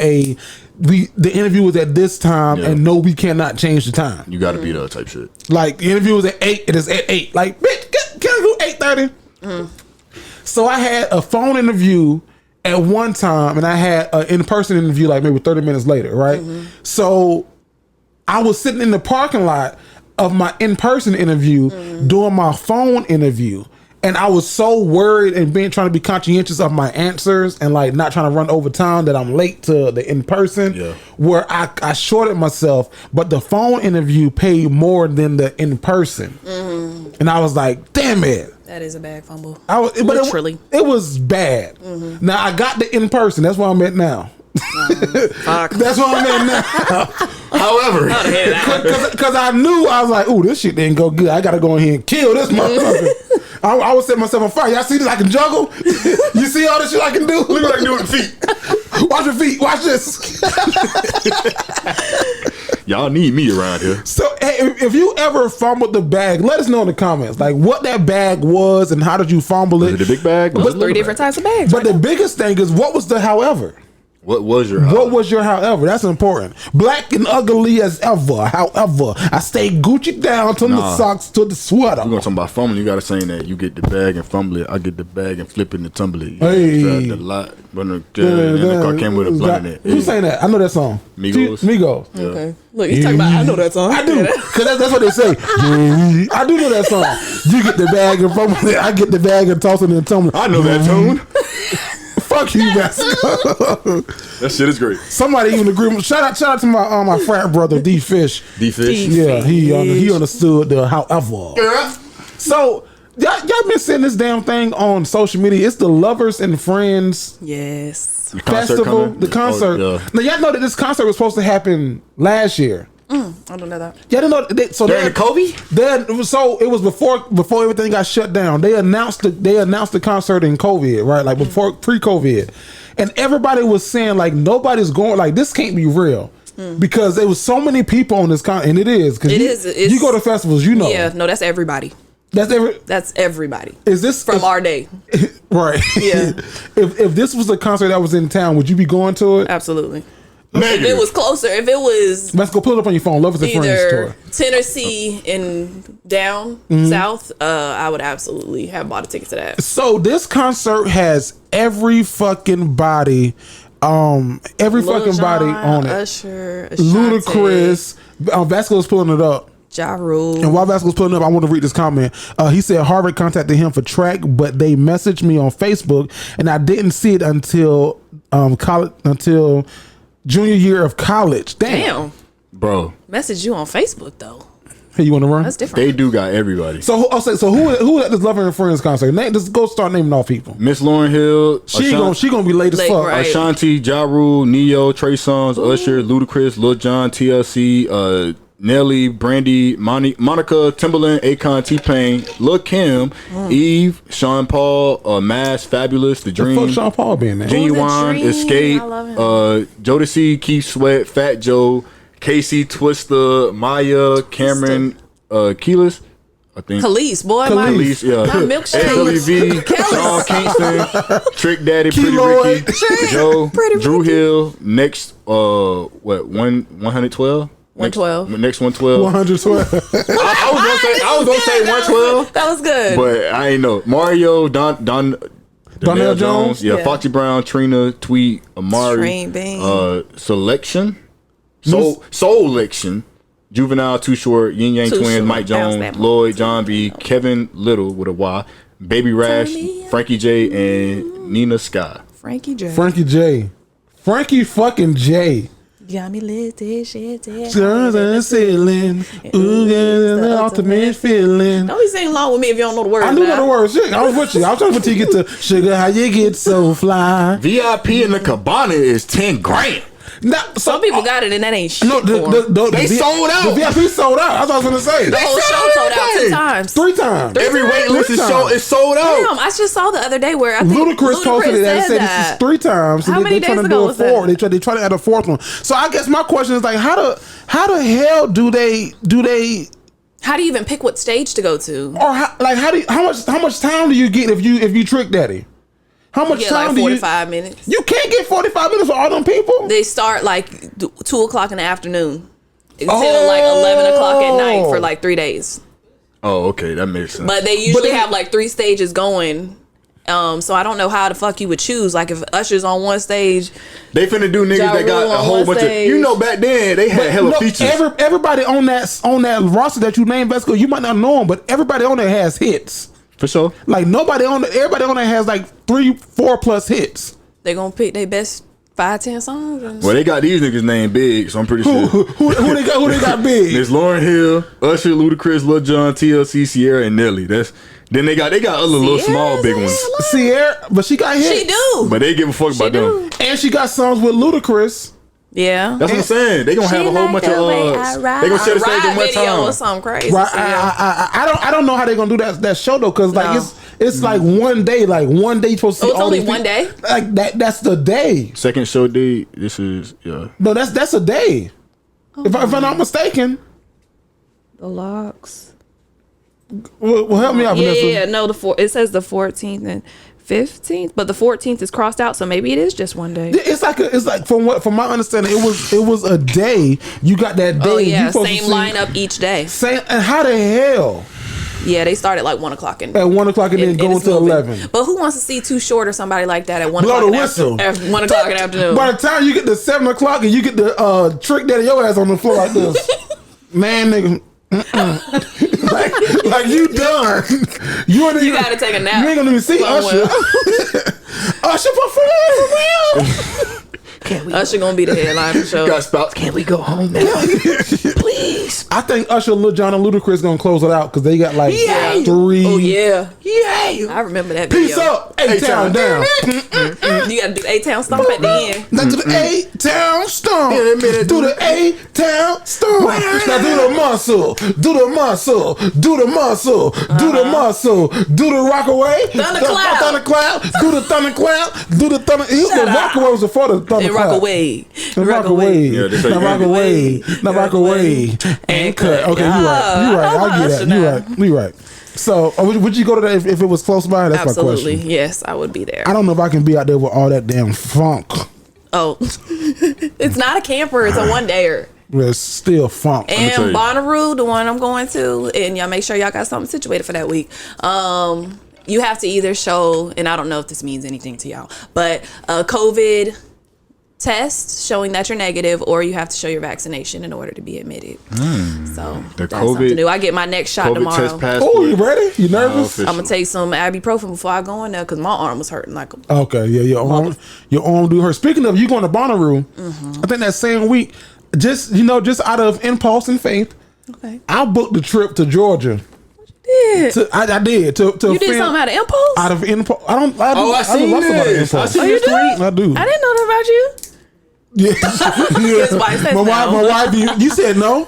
the interview was at this time, and no, we cannot change the time. You got to be there type shit. Like the interview was at 8, it is at 8. Like, bitch, can I do 8:30? So I had a phone interview at one time, and I had an in-person interview like maybe 30 minutes later, right? So I was sitting in the parking lot of my in-person interview doing my phone interview. And I was so worried and trying to be conscientious of my answers and like not trying to run over time that I'm late to the in person. Yeah. Where I shorted myself, but the phone interview paid more than the in person. And I was like, damn it. That is a bag fumble. Literally. It was bad. Now I got the in person. That's where I'm at now. Fuck. That's what I'm at now. However, because I knew, I was like, ooh, this shit didn't go good. I gotta go in here and kill this motherfucker. I would set myself on fire. Y'all see this? I can juggle. You see all this shit I can do? Look what I can do with the feet. Watch your feet. Watch this. y'all need me around here. So, hey, if you ever fumbled the bag, let us know in the comments, like what that bag was and how did you fumble it? Was it the big bag? There's 3 different types of bags. But the biggest thing is, what was the however? What was your however? That's important. Black and ugly as ever. However, I stay Gucci down to the socks to the sweater. We're gonna talk about fumbling. You gotta say that. You get the bag and fumble it. I get the bag and flip it and tumble it. Hey. The lot, and the car came with a blunt in it. Who's saying that? I know that song. Migos. Yeah. Okay. Look, he's talking about, I know that song. I do. Because that's what they say. I do know that song. You get the bag and fumble it. I get the bag and toss it and tumble it. I know that tune. Fuck you, Vasco. That shit is great. Somebody even agreed. Shout out to my frat brother D Fish. Yeah, he understood the however. Yeah. So y'all been seeing this damn thing on social media. It's the Lovers and Friends Festival. The concert. Now y'all know that this concert was supposed to happen last year. I don't know that. Yeah, I didn't know. So during the COVID? So it was before everything got shut down. They announced the concert in COVID, right? Like before pre-COVID, and everybody was saying like nobody's going. Like this can't be real because there was so many people on this concert, and it is because you go to festivals, you know. Yeah, no, that's everybody. That's everybody. Is this from our day? Right. Yeah. If this was a concert that was in town, would you be going to it? Absolutely. Negative. If it was closer, if it was, let's go pull it up on your phone. Lovers and Friends tour. Tennessee and down south, I would absolutely have bought a ticket to that. So this concert has every fucking body, on it. Usher, Ashanti, Ludacris. Vasco's pulling it up. Ja Rule. And while Vasco's pulling it up, I want to read this comment. He said Harvard contacted him for track, but they messaged me on Facebook, and I didn't see it until junior year of college. Damn. Bro. Message you on Facebook though. Hey, you want to run? That's different. They do got everybody. So who at this Lover and Friends concert? Just go start naming off people. Miss Lauryn Hill. She gonna be late as fuck. Right. Ashanti, Ja Rule, Neo, Trey Songz, Usher, Ludacris, Lil Jon, TLC, Nelly, Brandy, Monica, Timbaland, Akon, T-Pain, Lil Kim, Eve, Sean Paul, Mass, Fabulous, The Dream. The fuck Sean Paul being there? Genuine, Escape, Jodeci, Keith Sweat, Fat Joe, Casey, Twista, Maya, Cameron, Keelis, I think. Khalees, boy. Khalees, yeah. My milkshake. SWV, Sean Kingston, Trick Daddy, Pretty Ricky, Joe, Drew Hill, next, 112? 112. Next 112. 112. I was gonna say 112. That was good. But I ain't know. Mario, Donnell Jones. Yeah, Foxy Brown, Trina, Tweet, Amari. Selection. Soul-lection. Juvenile, Too Short, Yin Yang Twins, Mike Jones, Lloyd, John B, Kevin Little with a Y, Baby Rash, Frankie J, and Nina Sky. Frankie J. Frankie fucking J. Got me lifted, shit, stars and ceiling. Ooh, yeah, the ultimate feeling. Don't be singing along with me if you don't know the words. I do know the words. Shit, I was with you. I was trying to get to Sugar, how you get so fly. VIP in the Cabana is 10 grand. Now, some people got it and that ain't shit. No, they sold out. The VIP sold out. That's what I was gonna say. The whole show sold out 2 times. 3 times. Every wait list is sold out. Damn, I just saw the other day where I think Ludacris posted it and said this is 3 times. How many days ago was that? They try to add a 4th one. So I guess my question is like, how the hell do they? How do you even pick what stage to go to? Or how much time do you get if you Trick Daddy? How much time like 45 minutes. You can't get 45 minutes for all them people. They start like 2 o'clock in the afternoon until like 11 o'clock at night for like 3 days. Oh, okay, that makes sense. But they usually have like 3 stages going. So I don't know how the fuck you would choose. Like if Usher's on one stage, they finna do niggas that got a whole bunch of. You know, back then they had hella features. Everybody on that roster that you named, Vasco, you might not know them, but everybody on there has hits. For sure. Like everybody on there has like 3-4 plus hits. They gonna pick their best 5-10 songs. And Well, they got these niggas named Big, so I'm pretty sure. Who they got big? There's Lauryn Hill, Usher, Ludacris, Lil Jon, TLC, Sierra, and Nelly. Then they got other little small big ones. Sierra, but she got hits. She do. But they give a fuck about them. And she got songs with Ludacris. Yeah. That's what I'm saying. They gonna have a whole bunch of they gonna share the stage in one video or time. something crazy. Right. So, yeah. I don't know how they gonna do that show though, because like No. it's like one day you're supposed to see Oh, it's all only these one people. day? Like that's the day. Second show day. This is No, that's a day. If I'm not mistaken. The locks. Well, help me out, Vanessa. Yeah, no, it says the 14th and 15th, but the 14th is crossed out, so maybe it is just one day. It's like from my understanding, it was a day. You got that day. Oh yeah, you supposed same to see, lineup each day. Same, and how the hell Yeah, they start at like 1 o'clock and at 1 o'clock and then go it's until moving. 11? But who wants to see Too Short or somebody like that at 1 Blow o'clock? the whistle. At 1 o'clock in the afternoon. By the time you get to 7 o'clock and you get the trick daddy your ass on the floor like this, man, nigga. like you done. You gotta take a nap. You ain't gonna even see Usher. Usher for real. Usher gonna be the headline for sure. got spouts. Can we go home now? Please. I think Usher, Lil Jon, and Ludacris gonna close it out because they got like 3. Oh yeah, Yay. I remember that video. Peace up, A-Town down. You gotta do A-Town stomp at the end. Now do the A-Town stomp. In a minute, Do the A-Town stomp. Now do the muscle. Do the muscle. Do the muscle. Do the muscle. Do the rock away. Thundercloud. Thundercloud. Do the thundercloud. Do the thunder. The rock away was before the thundercloud. And rock away. The rock away. Yeah, that's how Now you rock end it. away. Now rock away. And cut. Okay, you right. You right. I get that. You right. So, would you go to that if it was close by? That's Absolutely, my question. yes, I would be there. I don't know if I can be out there with all that damn funk. Oh, it's not a camper; it's a one-dayer. But it's still funk. tell And you. Bonnaroo, the one I'm going to, and y'all make sure y'all got something situated for that week. You have to either show, and I don't know if this means anything to y'all, but a COVID test showing that you're negative, or you have to show your vaccination in order to be admitted. So The that's COVID something new. I get my next shot COVID tomorrow. test passport. Oh, you ready? You nervous? Official. I'm gonna take some ibuprofen before I go in there because my arm was hurting like a Okay, yeah, your arm do hurt. Speaking of, you going to Bonnaroo? I think that same week, just out of impulse and faith, okay. I booked the trip to Georgia. Yeah. I did to You did something out of impulse? out of impulse. I do seen lots about this. impulse. I seen you this tweet. do? I do. I didn't know that about you. Yeah, His wife says my no. wife. You said no.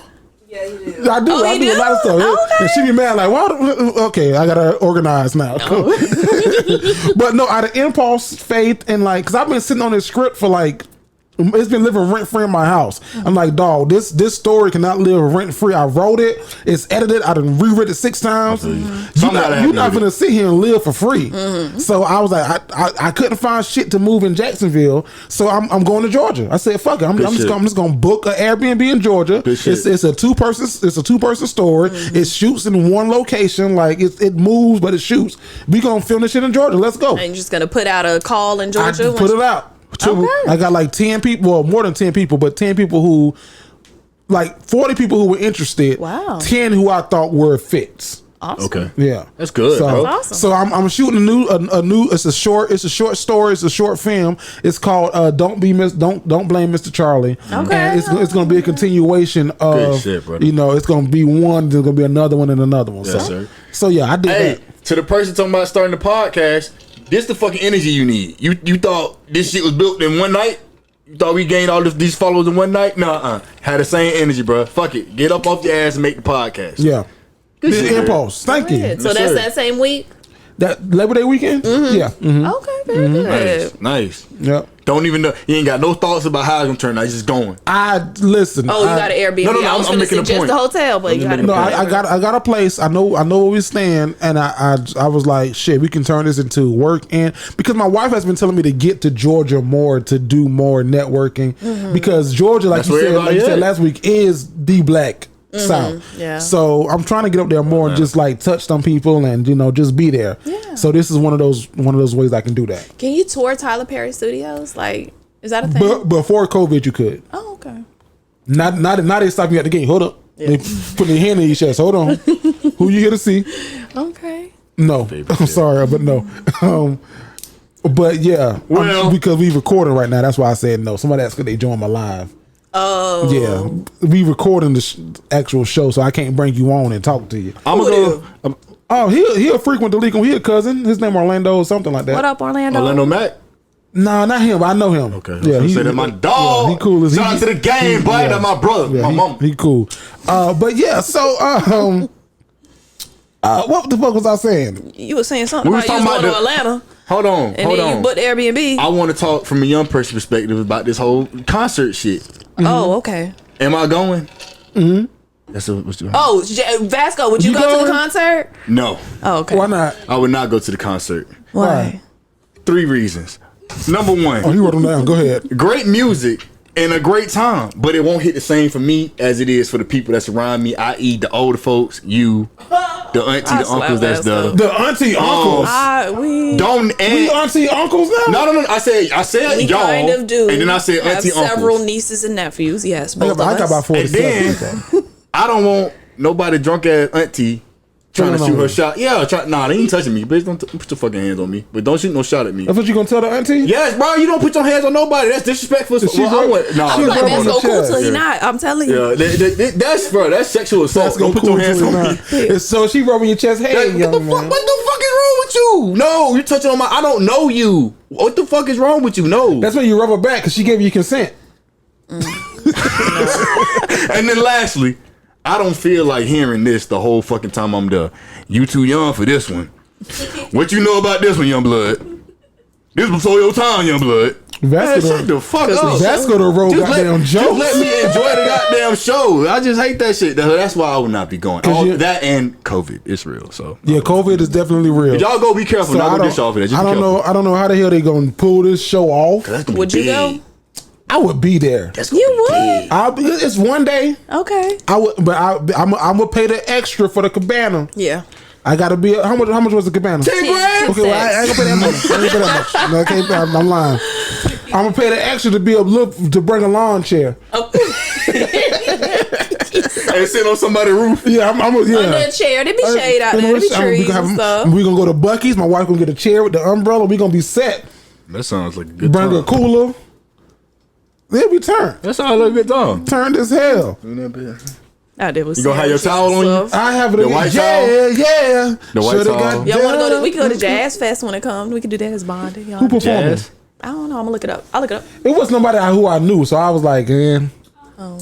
Yeah, you do. I do. Oh, I you do a do? lot of stuff. Okay. And she be mad like, "Why?" Okay, I gotta organize now. But no, out of impulse, faith, and like, cause I've been sitting on this script for like, it's been living rent free in my house. I'm like, dog, this story cannot live rent free. I wrote it. It's edited. I done reread it 6 times. You're not gonna sit here and live for free. So I was like, I couldn't find shit to move in Jacksonville. So I'm going to Georgia. I said, fuck it. I'm just gonna book an Airbnb in Georgia. It's a 2-person story. It shoots in one location. Like it moves, but it shoots. We gonna film this shit in Georgia. Let's go. And you're just gonna put out a call in I Georgia? put it out. I got like 10 people, well, more than 10 people, but 10 people who, like 40 people who were interested. Wow. 10 who I thought were fits. Awesome. Okay. Yeah, That's good, So, bro. That's awesome. so I'm shooting a new. It's a short story. It's a short film. It's called Don't Blame Mr. Charlie. Okay. And it's going to be a continuation of. Good shit, brother. It's going to be one. There's going to be another one and another one. Yes, sir. So yeah, I did Hey, that. to the person talking about starting the podcast, this the fucking energy you need. You thought this shit was built in one night? You thought we gained all these followers in one night? Nuh-uh. Had the same energy, bro. Fuck it. Get up off your ass and make the podcast. Yeah. Good The shit, man. impulse. Thank you. Good. So Yes, that's sir. that same week? That Labor Day weekend. Yeah. Okay, very good. Nice. Yeah. Don't even know. You ain't got no thoughts about how it's gonna turn out. It's just going. I listen. Oh, you got an Airbnb. No, I was I'm going to making a suggest point. the hotel, but you got No, it. I got a place. I know where we stand, and I was like, shit, we can turn this into work, and because my wife has been telling me to get to Georgia more to do more networking, because Georgia, like That's you where said, everybody is. last week, is the black South. Yeah. So I'm trying to get up there more and just like touch some people and just be there. Yeah. So this is one of those ways I can do that. Can you tour Tyler Perry Studios? Like, is that a thing? But before COVID, you could. Oh, okay. Not they stop you at the gate. Hold up. They put their hand in your chest. Hold on. Who you here to see? Okay. No, I'm sorry, but no. But yeah, Well, because we recording right now. That's why I said no. Somebody asked could they join my live. Oh. Yeah, we recording the actual show, so I can't bring you on and talk to you. I'm gonna go. Oh, he'll frequent Delinquent. He a cousin. His name Orlando or something like that. What up, Orlando? Orlando Mac. No, not him. I know him. Okay. Yeah, He said that my dog. Yeah, he cool as Shout out to the game, boy. yeah. That's my brother, Yeah, my mom. He cool. But yeah, so what the fuck was I saying? You were saying something We about was you talking going about to Atlanta. Hold on. And then you booked Airbnb. I want to talk from a young person perspective about this whole concert shit. Oh, okay. Am I going? Mm-hmm. That's what you. Oh, Vasco, would you go to going? the concert? No. Oh, okay. Why not? I would not go to the concert. Why? 3 reasons. Number one, Oh, he wrote them down. Go ahead. great music and a great time, but it won't hit the same for me as it is for the people that's around me, i.e. the older folks, you, the auntie, the uncles, that's the The auntie uncles. don't We auntie uncles now? No. I said We y'all, kind of do. and then I said have auntie several uncles. nieces and nephews. Yes, I both got of us. about 4 And then I don't want nobody drunk ass auntie trying to Turn shoot on her me. shot. Yeah, they ain't touching me, bitch. Don't put your fucking hands on me, but don't shoot no shot at me. That's what you gonna tell the auntie? Yes, bro, you don't put your hands on nobody. That's disrespectful. She Well, I wrote- went, nah, she I'm like, wrote that's on the so cool chest. till he not. I'm telling you. yeah, that's sexual assault. That's Don't gonna put your hands on me. And so she rubbing your chest. Hey, What the fuck? What the fuck is wrong with you? No, you're touching on my. I don't know you. What the fuck is wrong with you? No. That's when you rub her back because she gave you consent. And then lastly, I don't feel like hearing this the whole fucking time I'm there. You too young for this one. What you know about this one, young blood? This before your time, young blood. Man, shut the fuck up. Vasco the road goddamn Just jokes. let me enjoy the goddamn show. I just hate that shit. That's why I would not be going. That and COVID, it's real. So Yeah, COVID is definitely real. if y'all go be careful. So Not go dish off of that. Just I be don't careful. know. I don't know how the hell they gonna pull this show off. That's gonna Would be you big. go? I would be there. That's gonna You be big. would? It's one day. Okay. I would, but I'm gonna pay the extra for the cabana. Yeah. I gotta be. How much was the cabana? 10 grand. Okay, well, I ain't gonna pay that much. I ain't gonna pay that much. No, I can't. I'm lying. I'm gonna pay the extra to be able to bring a lawn chair. And sit on somebody's roof. Yeah, I'm Under a chair. There be shade out there. There be trees and stuff. We gonna go to Buc-ee's. My wife gonna get a chair with the umbrella. We gonna be set. That sounds like a good Bring a cooler. They'll be turned. That sounds like a good time. Turned as hell. I did with You gonna have your towel on you? I have it. The white yeah, towel? yeah. The white Shoulda towel? got Y'all want to go? down. We can go to Jazz Fest when it comes. We can do that as bonding. Y'all. Who performing? Jazz? I don't know. I'm gonna look it up. I'll look it up. It was nobody who I knew, so I was like, man. Oh.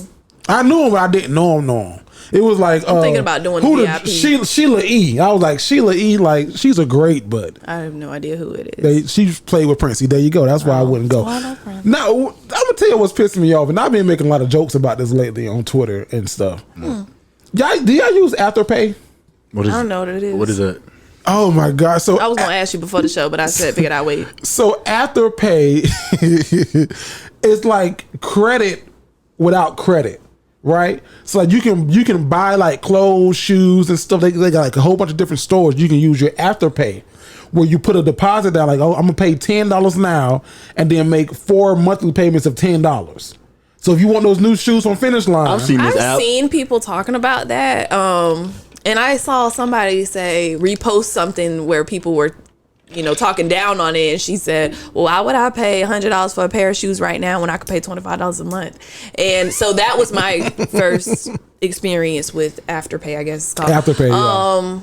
I knew him, but I didn't know him. It was like I'm thinking about doing VIP. Sheila E. I was like, Sheila E. Like, she's a great, but I have no idea who it is. she played with Princey. There you go. That's why I wouldn't go. Oh, I know Prince. Now, I'm gonna tell you what's pissing me off, and I've been making a lot of jokes about this lately on Twitter and stuff. Y'all, do y'all use Afterpay? What is I don't know what it is. What is that? Oh my god! So I was gonna ask you before the show, but I figured I'd wait. So Afterpay is like credit without credit, right? So like you can buy like clothes, shoes, and stuff. They got like a whole bunch of different stores. You can use your Afterpay, where you put a deposit down, like, oh, I'm gonna pay $10 now, and then make 4 monthly payments of $10. So if you want those new shoes from Finish Line, I've seen this I've app. seen people talking about that. And I saw somebody repost something where people were, talking down on it. And she said, well, why would I pay $100 for a pair of shoes right now when I could pay $25 a month? And so that was my first experience with Afterpay, I guess it's called. Afterpay, yeah.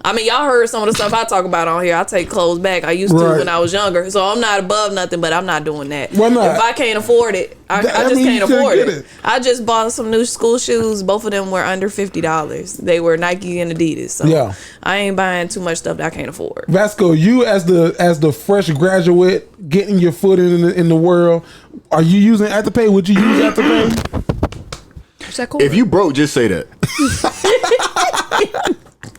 I mean, y'all heard some of the stuff I talk about on here. I take clothes back. I used to when I was younger. So I'm not above nothing, but I'm not doing that. Why not? If I can't afford it, I just can't afford it. I just bought some new school shoes. Both of them were under $50. They were Nike and Adidas. So Yeah. I ain't buying too much stuff that I can't afford. Vasco, you as the fresh graduate getting your foot in the world, are you using Afterpay? Would you use Afterpay? Is that cool? If you broke, just say that.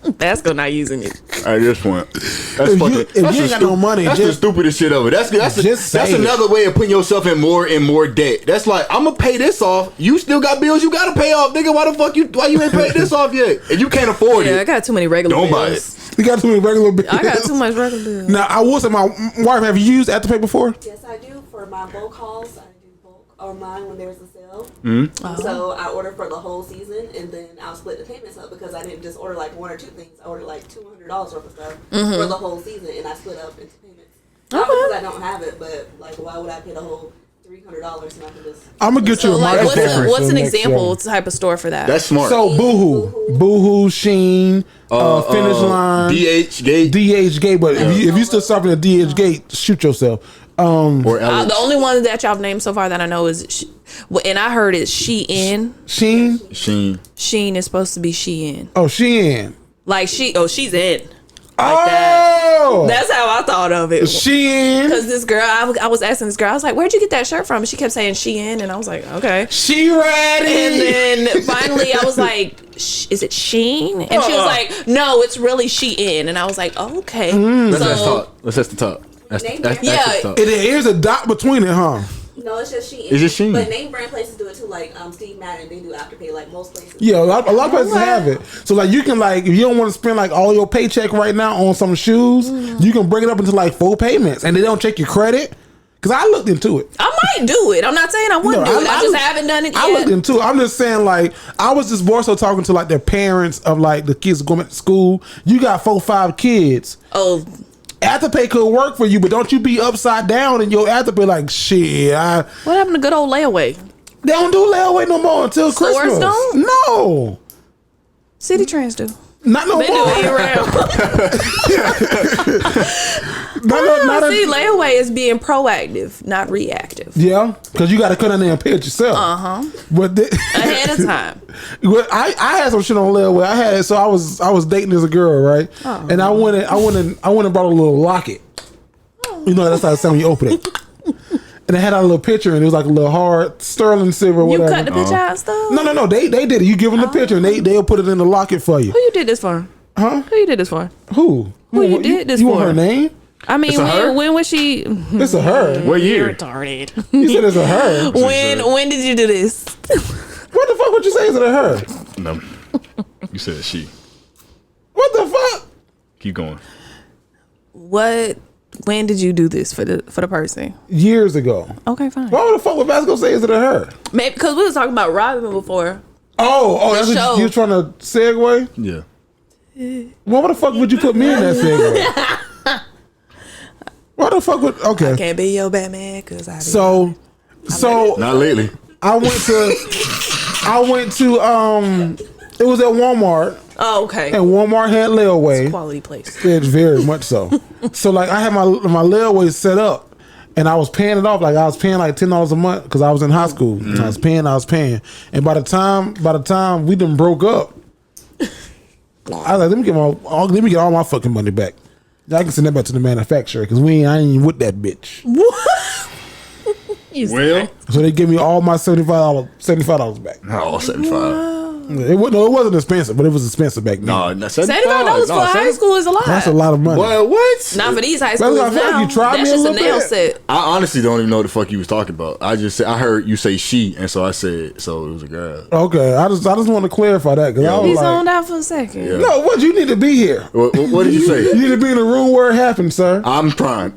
Vasco not using it. At this point, that's If you ain't got no money, that's just- the stupidest shit ever. That's say it. another way of putting yourself in more debt. That's like, I'm gonna pay this off. You still got bills you gotta pay off, nigga. Why you ain't paid this off yet? And you can't afford Yeah, I it. got too many regular Don't buy bills. it. You got too many regular bills. I got too much regular bills. Now I will say, my wife, have you used Afterpay before? Yes, I do. For my bulk hauls, I do bulk online when there was a sale. Mm-hmm. So I ordered for the whole season, and then I'll split the payments up because I didn't just order like one or two things. I ordered like $200 worth of stuff for the whole season, and I split up into payments. Not because I don't have it, but like, why would I pay the whole $300 and I can just? I'm gonna get you a like, microphone. what's an next example show. type of store for that? That's smart. So Boohoo, Sheen, Finish Line, DH Gate, DH Gate. But if you still shopping at DH Gate, shoot yourself. or LH. The only one that y'all named so far that I know is, and I heard it's Shein. Sheen. Shein is supposed to be Shein. Oh, Shein. Like she's in. Like that. That's how I thought of it. Shein. Because this girl, I was asking this girl, I was like, "Where'd you get that shirt from?" And she kept saying Shein, and I was like, "Okay." She ready. And then finally, I was like, "Is it Sheen?" And she was like, "No, it's really Shein." And I was like, "Okay." Let's test the top. That's Yeah. the top. There's a dot between it, huh? No, it's just Shein. It's just Shein. But name brand places do it too. Like Steve Madden, they do Afterpay. Like most places. Yeah, a lot of places have it. So like you can like if you don't want to spend like all your paycheck right now on some shoes, you can break it up into like 4 payments, and they don't check your credit. Cause I looked into it. I might do it. I'm not saying I wouldn't do it. I just haven't done it yet. I looked into it. I'm just saying, like, I was just more so talking to like the parents of like the kids going to school. You got 4, 5 kids. Oh. Afterpay could work for you, but don't you be upside down in your Afterpay like shit. What happened to good old layaway? They don't do layaway no more until Stores Christmas. don't? No. City Trends do. Not no They do more. it year round. See, layaway is being proactive, not reactive. Yeah, because you got to cut in there and pay it yourself. But Ahead of time. Well, I had some shit on layaway. I was dating this girl, right? And I went and brought a little locket. You know that's how it sounds when you open it. And it had a little picture, and it was like a little hard sterling silver, or You whatever. cut the picture out and stuff? No. They did it. You give them the picture, and they'll put it in the locket for you. Who you did this for? Huh? Who you did this for? Who? Who you did this you for? want her name? I mean, her? when was she? It's a her. What year? Retarded. You said it's a her. When did you do this? What the fuck would you say is it a her? No, you said she. What the fuck? Keep going. When did you do this for the person? Years ago. Okay, fine. Why the fuck would Vasco say is it a her? Maybe because we was talking about robbing before. Oh, that's show. what you're trying to segue? Yeah. Why the fuck would you put me in that segue? Why the fuck would... Okay. Can't be your Batman because I. So Not lately. I went to it was at Walmart, Oh, okay. and Walmart had layaway. Quality place. It's very much so. So like I had my layaway set up, and I was paying it off. Like I was paying like $10 a month because I was in high school. So I was paying, and by the time we done broke up, I was like, let me get all my fucking money back. I can send that back to the manufacturer because I ain't with that bitch. Well, So they give me all my $75 back. no, 75. It wasn't expensive, but it was expensive back then. No, not $75. $75 for high school is a lot. That's a lot of money. What? Not for these high That's what schools I feel like now. you tried That's me a just a little nail bit. set. I honestly don't even know what the fuck you was talking about. I heard you say she, and so I said, so it was a girl. Okay, I just want to clarify that because I was He's like, zoned out for a second. Yeah. no, what you need to be here. What did you say? You need to be in the room where it happened, sir. I'm trying.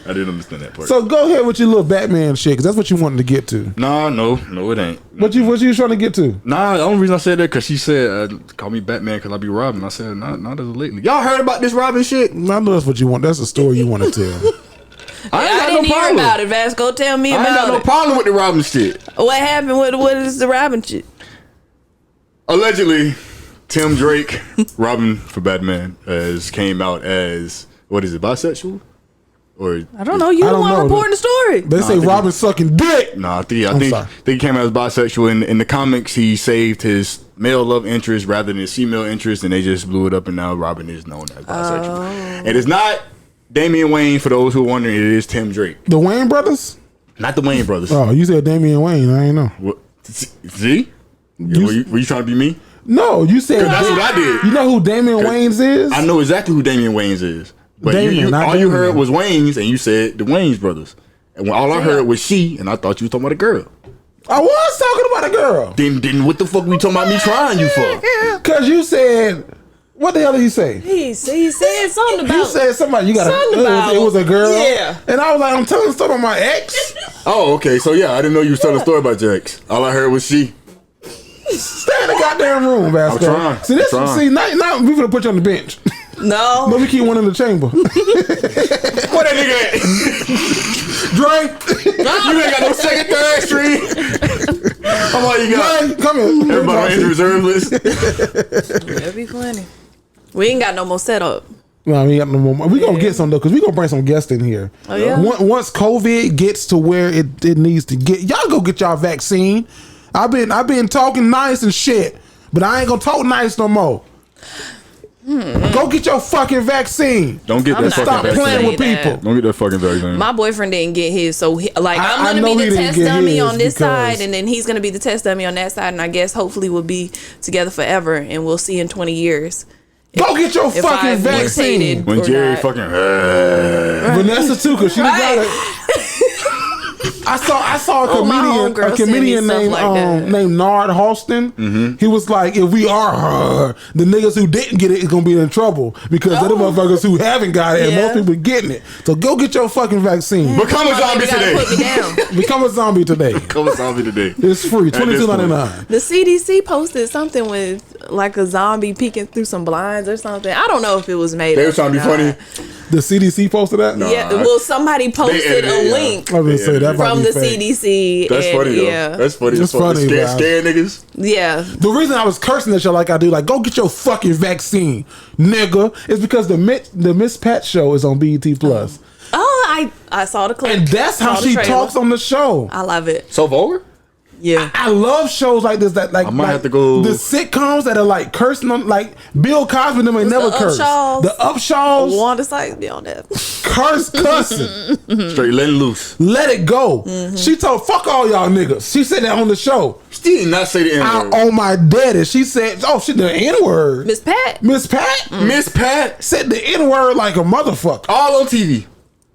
I didn't understand that part. So go ahead with your little Batman shit because that's what you wanted to get to. No, it ain't. What you trying to get to? Nah, the only reason I said that because she said, call me Batman because I be robbing. I said, not as lately. Y'all heard about this robbing shit? I know that's what you want. That's the story you want to tell. I didn't hear about it, Vasco. Tell me I ain't got about no it. problem with the robbing shit. What happened? What is the robbing shit? Allegedly, Tim Drake, Robin for Batman, came out as, what is it, bisexual? Or I don't know. You I the don't one know. reporting the story. They say Robin sucking dick. No, I I'm think sorry. he came out as bisexual. In the comics, he saved his male love interest rather than his female interest, and they just blew it up, and now Robin is known as bisexual. And it's not Damian Wayne, for those who are wondering, it is Tim Drake. The Wayne brothers? Not the Wayne brothers. Oh, you said Damian Wayne. I ain't know. What? See? Were you trying to be me? No, you said That's what I did. You know who Damian Wayans is? I know exactly who Damian Wayans is. But Damian, not all you heard Damian. was Wayans, and you said the Wayans brothers. And when all I heard was she, and I thought you was talking about a girl. I was talking about a girl. Then what the fuck we talking about me trying you for? Because you said What the hell did he say? He said something about. He said somebody. You got it was a girl. Yeah. And I was like, I'm telling the story about my ex. Oh, okay. So yeah, I didn't know you was telling a story about your ex. All I heard was she. Stay in the goddamn room, Vasco. I'm trying. See this? I'm trying. See now we gonna put you on the bench. No. Let me keep one in the chamber. What that nigga at? Dre. You ain't got no second, third string. How about you got? Dre, come here. Everybody on injury reserve list. That'd be funny. We ain't got no more setup. No, we got no more. We gonna get some though, cause we gonna bring some guests in here. Oh yeah. Once COVID gets to where it needs to get, y'all go get y'all vaccine. I've been talking nice and shit, but I ain't gonna talk nice no more. Go get your fucking vaccine. Don't get I'm that not fucking Stop gonna vaccine. playing with say that. people. Don't get that fucking vaccine. My boyfriend didn't get his, so I'm I gonna know be he the didn't test get dummy his on this because- side, and then he's gonna be the test dummy on that side, and I guess hopefully we'll be together forever, and we'll see in 20 years. Go get your If fucking I've vaccine. mutated When or Jerry not. fucking Vanessa too, cause she done got Right. it. I saw a my homegirl sent me comedian stuff named like that. named Nard Halston. He was like, if we are the niggas who didn't get it is gonna be in trouble because they're the motherfuckers who haven't got it and Yeah. most people getting it. So go get your fucking vaccine. become a My zombie baby gotta today. put me down. Become a zombie today. Become a zombie today. It's free, At this $22.99. The CDC posted something with like a zombie peeking through some blinds or something. I don't know if it was made They up were trying to be or not. funny. The CDC posted that. Yeah, well, somebody posted edited it, a yeah. link I was gonna say that might from be the fake. CDC. That's and, funny though. Yeah, That's funny. It's It's funny. funny, Scare, man. scare niggas. yeah. The reason I was cursing at you like I do, like, go get your fucking vaccine, nigga, is because the Miss Pat show is on BET Plus. Oh, I saw the clip. And that's how Saw the she trailer. talks on the show. I love it. So vulgar? Yeah. I love shows like this that like I might like have to go- the sitcoms that are like cursing on, like Bill Cosby them ain't never the cursed. Upshaws? The Upshaws Wanda Sykes be on that. cussing. Straight letting loose. Let it go. She told fuck all y'all niggas. She said that on the show. She did not say the N I, word. on my daddy. She said, oh shit, the N word. Miss Pat. Miss Pat Miss Pat, said the N word like a motherfucker. all on TV.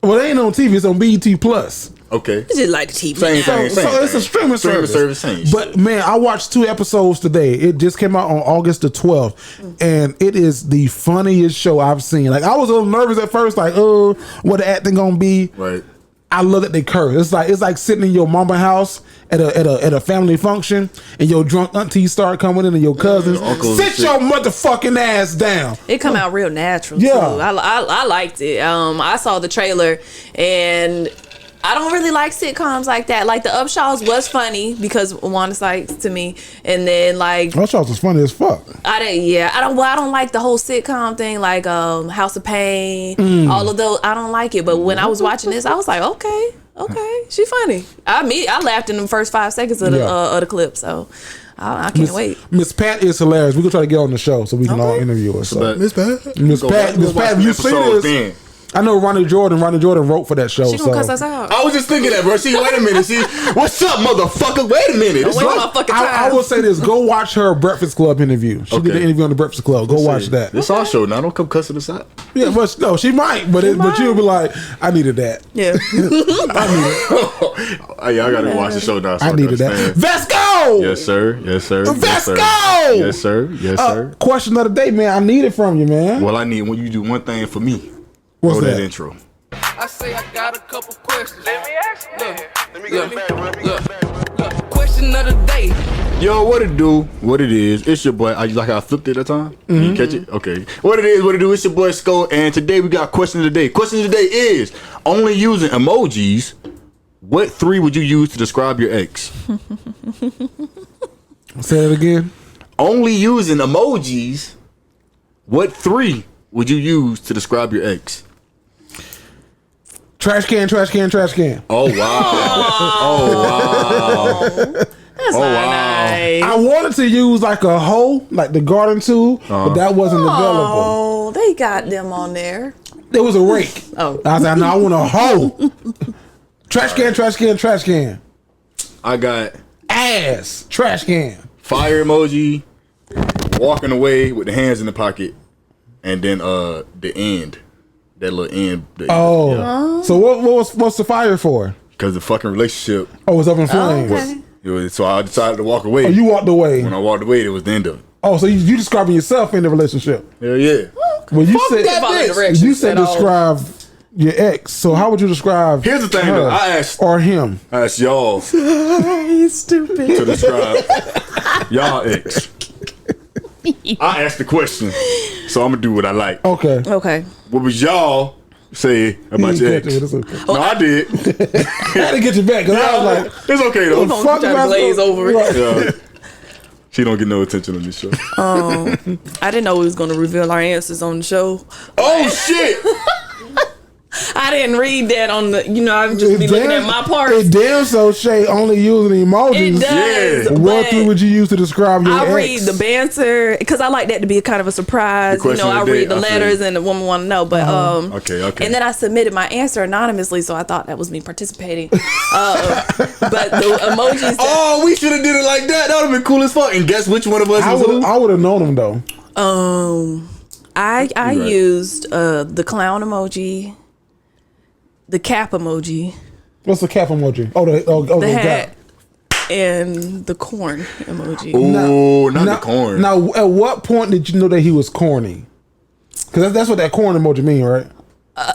Well, it ain't on TV. It's on BET Plus. Okay. It's just like the TV. Same now. thing. So it's a streaming service. Same. But man, I watched 2 episodes today. It just came out on August the 12th, and it is the funniest show I've seen. Like I was a little nervous at first, like, oh, what the acting gonna be? Right. I love that they curse. It's like sitting in your mama house at a family function, and your drunk aunties start coming in, and your cousins. uncles Sit and shit. your motherfucking ass down. It come out real natural. Yeah. Too. I liked it. I saw the trailer, and I don't really like sitcoms like that. Like the Upshaws was funny because Wanda Sykes to me, and then like That show was funny as fuck. I don't like the whole sitcom thing, like House of Pain, all of those. I don't like it. But when I was watching this, I was like, okay, she funny. I laughed in the first 5 seconds of the clip, so I can't wait. Miss Pat is hilarious. We're gonna try to get on the show so we can all interview her. So. But- Miss Pat, Go watch you some see episodes this? then. I know Ronnie Jordan wrote for that show. She gonna so. cuss us out. I was just thinking that, bro. See, wait a minute. See, what's up, motherfucker? Wait a minute. Don't It's waste like- my fucking I time. will say this: go watch her Breakfast Club interview. She did Okay. an interview on the Breakfast Club. Go watch that. This our show now. Don't come cussing us out. Yeah, but no, she might, but you'll be like, I needed that. Yeah. Oh, yeah, I gotta watch the show now. So I needed that. understand. Vasco. Yes, sir. Yes, sir. Yes, sir. Vasco! Yes, sir. Yes, sir. Question of the day, man. I need it from you, man. Well, I need when you do one thing for me. What's Roll that that? intro. I say I got a couple questions. Let me ask you. Look. Question of the day. Yo, what it do? What it is? It's your boy. Like I flipped it that time. You catch it? Okay. What it is? What it do? It's your boy Sko, and today we got question of the day. Question of the day is only using emojis. What 3 would you use to describe your ex? Say it again. Only using emojis. What 3 would you use to describe your ex? Trash can, trash can, trash can. Oh wow! That's Oh, not wow. nice. I wanted to use like a hoe, like the garden tool, but that wasn't available. Oh, they got them on there. There was a rake. Oh. I was like, no, I want a hoe. Trash can, trash can, trash can. I got Ass, trash can. fire emoji, walking away with the hands in the pocket, and then the end, that little end. Oh, yeah. so what's the fire for? Because the fucking relationship. Oh, it's up in flames. Okay. It was, so I decided to walk away. Oh, you walked away. When I walked away, it was the end of it. Oh, so you describing yourself in the relationship? Hell yeah. Well, you Fuck said that bitch. you said describe your ex. So how would you describe? Here's the thing, her though. I asked or him. y'all He's stupid. to describe y'all ex. I asked the question, so I'm gonna do what I like. Okay. Okay. What was y'all say about your ex? It's okay. No, I did. I had to get you back because I was like, It's okay though. fuck try to Vasco? glaze over it. Right. Yeah. She don't get no attention on this show. I didn't know we was going to reveal our answers on the show. Oh shit! I didn't read that on the. I would just be looking at my parts. It damn so Shay only using emojis. It does. Yeah. What but three would you use to describe your I ex? read the banter because I like that to be kind of a surprise. The question I of the read day, the I feel letters you. and the woman want to know. But Okay. And then I submitted my answer anonymously, so I thought that was me participating. But the emojis. That, Oh, we should have did it like that. That would have been cool as fuck. And guess which one of us was who? I would have known him though. I right. used the clown emoji, the cap emoji, What's the cap emoji? Oh, the hat. hat, and the corn emoji. Oh, not the corn. Now, at what point did you know that he was corny? Because that's what that corn emoji mean, right?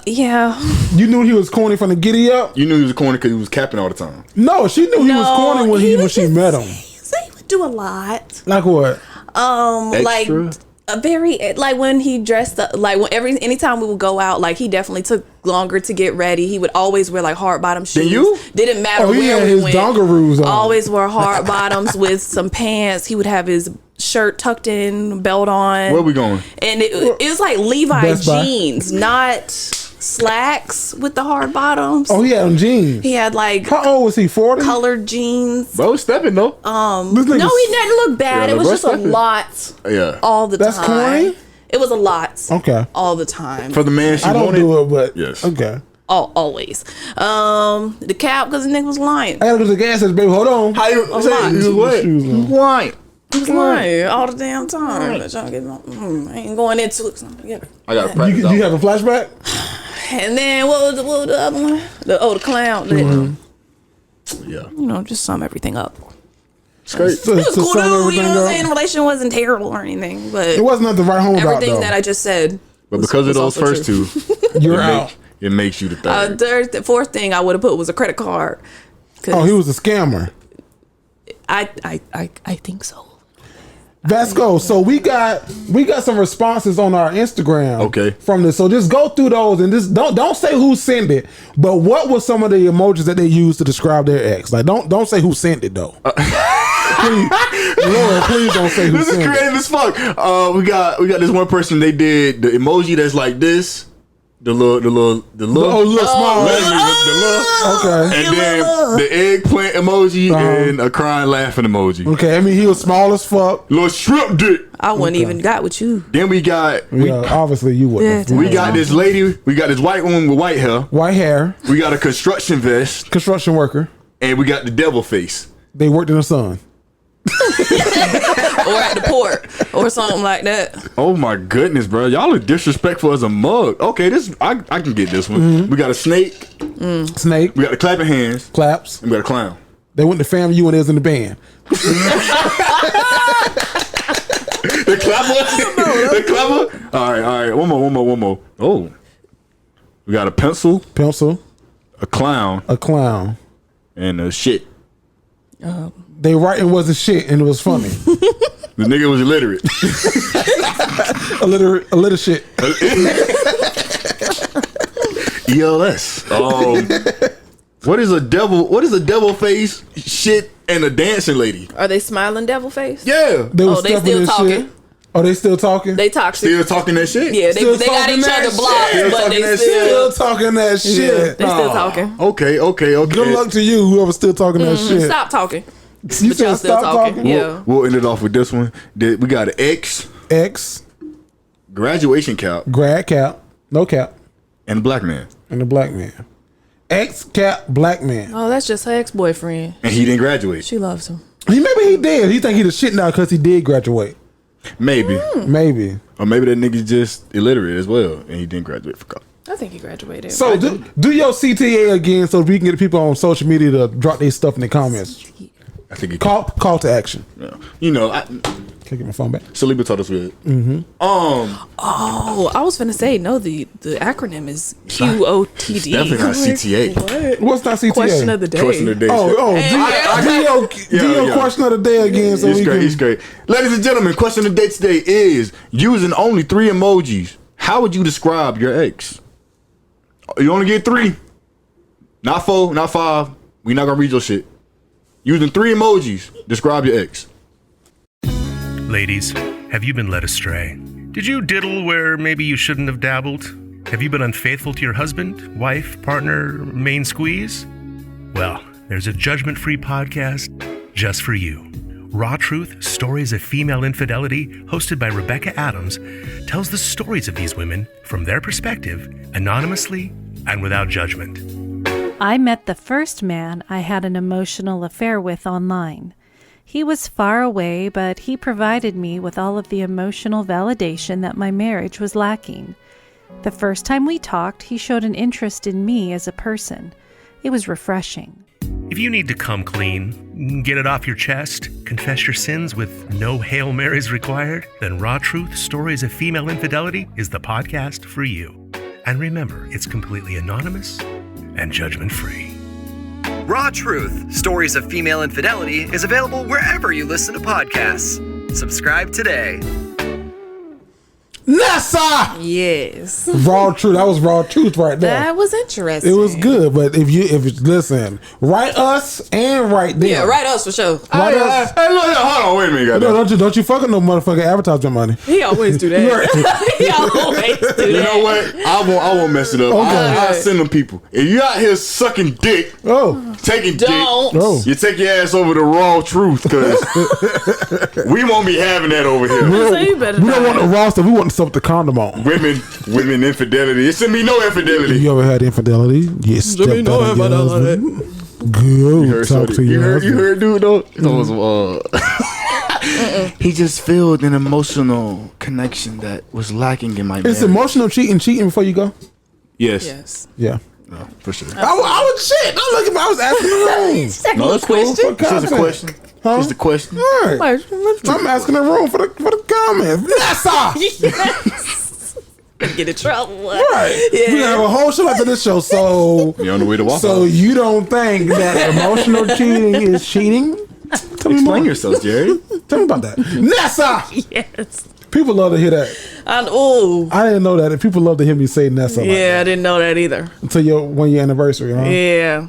Yeah. You knew he was corny from the giddy up? You knew he was a corner because he was capping all the time. No, she knew he was corny when she met him. So he would do a lot. Like what? Like Extra? a very like when he dressed up, like anytime we would go out, like he definitely took longer to get ready. He would always wear like hard bottom shoes. you? Didn't matter Oh, he where had we his went. dungaroos on. Always wore hard bottoms with some pants. He would have his shirt tucked in, belt on. Where we going? And it was like Levi Best Buy. jeans, not slacks with the hard bottoms. Oh, he had on jeans. He had like How old was he? 40? colored jeans. Bro, stepping though. This nigga- No, he didn't look bad. Yeah, it was bro, just a stepping. lot Yeah. all the That's time. corny? It was a lot. Okay. All the time. For the man she I don't wanted. do it, but Yes. okay. Always. The cap because the nigga was lying. I gotta go to the gas station, baby. Hold on. How you lot. say you what? Shoes on. Why? He was lying all the damn time. Let y'all get I ain't going into it. Yeah. I got to You, practice. you have a flashback? And then what was the other one? The clown. Yeah. Just sum everything up. Straight. To It was cool sum dude, everything you know what I'm up? saying? The relationship wasn't terrible or anything, but It wasn't nothing to write home about, everything though. that I just said. But was- because was of those also first true. two, You're out. it makes you the third. The fourth thing I would have put was a credit card. 'Cause Oh, he was a scammer. I think so. Vasco, so we got some responses on our Instagram. Okay. From this, so just go through those and just don't say who sent it, but what were some of the emojis that they used to describe their ex? Like don't say who sent it though. Please, Lord, please don't say who This is sent it. creative as fuck. We got this one person. They did the emoji that's like this. The little small. Okay. and then the eggplant emoji and a crying laughing emoji. Okay, I mean he was small as fuck. Little shrimp dick. I wouldn't even got with you. Then we got Yeah, obviously you wouldn't. Yeah, we got this lady. We got this white woman with white hair. White hair, We got a construction vest, construction worker. and we got the devil face. They worked in the sun. Or at the port or something like that. Oh my goodness, bro! Y'all are disrespectful as a mug. Okay, this I can get this one. We got a snake. Snake, We got the clapping hands. claps. And we got a clown. They went to Family U and they was in the band. The clapper. The clapper. All right. One more. Oh, we got a pencil, Pencil, a clown, a clown. and a shit. They writing wasn't shit and it was funny. The nigga was illiterate. a little shit. ELS. What is a devil face, shit, and a dancing lady? Are they smiling devil face? Yeah. They was Oh, they stuffing still this talking? shit. Oh, they still talking? They toxic. Still talking that shit? Yeah, Still they got talking each that other blocked, shit. but Still they talking that still Still talking that shit. they still talking. Okay. Good luck to you, whoever's still talking that shit. Stop talking. You But y'all said still stop talking. talking? Yeah. We'll end it off with this one. We got an X, X, graduation cap, grad cap, no cap, and a black man. and the black man. X cap, black man. Oh, that's just her ex-boyfriend. And he didn't graduate. She loves him. Maybe he did. He think he the shit now because he did graduate. Maybe. Maybe. Or maybe that nigga's just illiterate as well. And he didn't graduate for college. I think he graduated. So do your CTA again so we can get the people on social media to drop their stuff in the comments. I think he Call to action. yeah. You know, Can't get my phone back. Saliba taught us with. Oh, I was finna say no. The acronym is QOTD. Definitely not CTA. What? What's not CTA? Question of the day. Question of the day. Dio question of the day again. So It's great. Ladies and gentlemen, question of the day today is using only 3 emojis. How would you describe your ex? You only get 3. Not 4, not 5. We not gonna read your shit. Using 3 emojis, describe your ex. Ladies, have you been led astray? Did you diddle where maybe you shouldn't have dabbled? Have you been unfaithful to your husband, wife, partner, main squeeze? Well, there's a judgment-free podcast just for you. Raw Truth, Stories of Female Infidelity, hosted by Rebecca Adams, tells the stories of these women from their perspective, anonymously and without judgment. I met the first man I had an emotional affair with online. He was far away, but he provided me with all of the emotional validation that my marriage was lacking. The first time we talked, he showed an interest in me as a person. It was refreshing. If you need to come clean, get it off your chest, confess your sins with no Hail Marys required, then Raw Truth, Stories of Female Infidelity is the podcast for you. And remember, it's completely anonymous and judgment-free. Raw Truth, Stories of Female Infidelity is available wherever you listen to podcasts. Subscribe today. Nessa! Yes. Raw truth. That was raw truth right there. That was interesting. It was good, but if you listen, write us and write them. Yeah, write us for sure. Write us. Hey, look, hold on, wait a minute, No, don't you fucking no motherfucking advertisement money. He always do that. He always do that. You know what? I won't mess it up. Okay. I send them people. If you out here sucking dick, taking Don't. dick, you take your ass over to Raw Truth, because we won't be having that over here. We don't want the raw stuff. We want the stuff with the condom on. Women infidelity. It shouldn't be no infidelity. You ever had infidelity? Yes. Let me know about all that. Good. Talk to you your heard, dude, though? He just felt an emotional connection that was lacking in my marriage. It's emotional cheating before you go? Yes. Yeah. No, for sure. I was shit. Don't look at me. I was asking the room. No, that's cool. It's just a question. Huh? Just a question. All right. I'm asking the room for the comments. Vanessa! Yes. Get in trouble. Right. Yeah. We have a whole show after this show, so you're on the way to walk. So you don't think that emotional cheating is cheating? Explain yourself, Jerry. Tell me about that. Nessa! Yes. People love to hear that. I didn't know that. And people love to hear me say Nessa. Yeah, like that. I didn't know that either. Until your 1 year anniversary, huh? Yeah.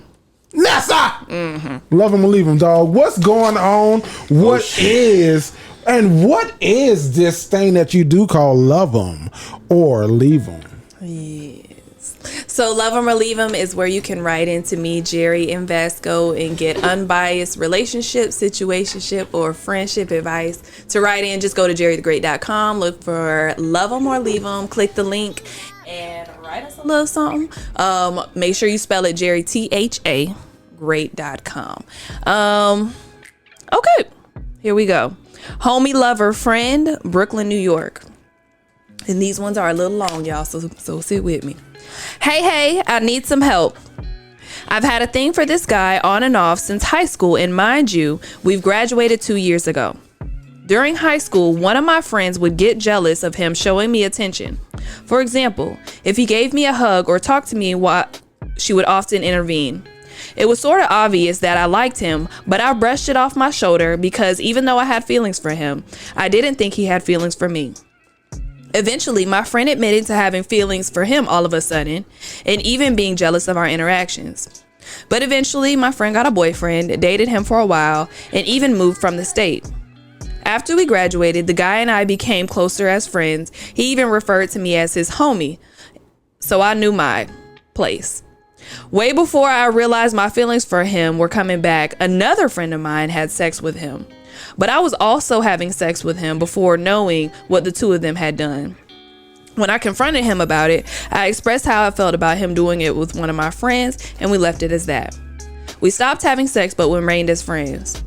Nessa! Mm-hmm. Love him or leave him, dog. What's going on? What is this thing that you do call love them or leave them? Yes. So love them or leave them is where you can write into me, Jerry and Vasco, and get unbiased relationship, situationship, or friendship advice. To write in, just go to jerrythegreat.com, look for love them or leave them, click the link, and write us a little something. Make sure you spell it Jerry, THA, great.com. Okay, here we go. Homie, lover, friend, Brooklyn, New York. And these ones are a little long, y'all, so sit with me. Hey, I need some help. I've had a thing for this guy on and off since high school, and mind you, we've graduated 2 years ago. During high school, one of my friends would get jealous of him showing me attention. For example, if he gave me a hug or talked to me, she would often intervene. It was sort of obvious that I liked him, but I brushed it off my shoulder because even though I had feelings for him, I didn't think he had feelings for me. Eventually, my friend admitted to having feelings for him all of a sudden, and even being jealous of our interactions. But eventually, my friend got a boyfriend, dated him for a while, and even moved from the state. After we graduated, the guy and I became closer as friends. He even referred to me as his homie, so I knew my place. Way before I realized my feelings for him were coming back, another friend of mine had sex with him. But I was also having sex with him before knowing what the two of them had done. When I confronted him about it, I expressed how I felt about him doing it with one of my friends, and we left it as that. We stopped having sex but remained as friends.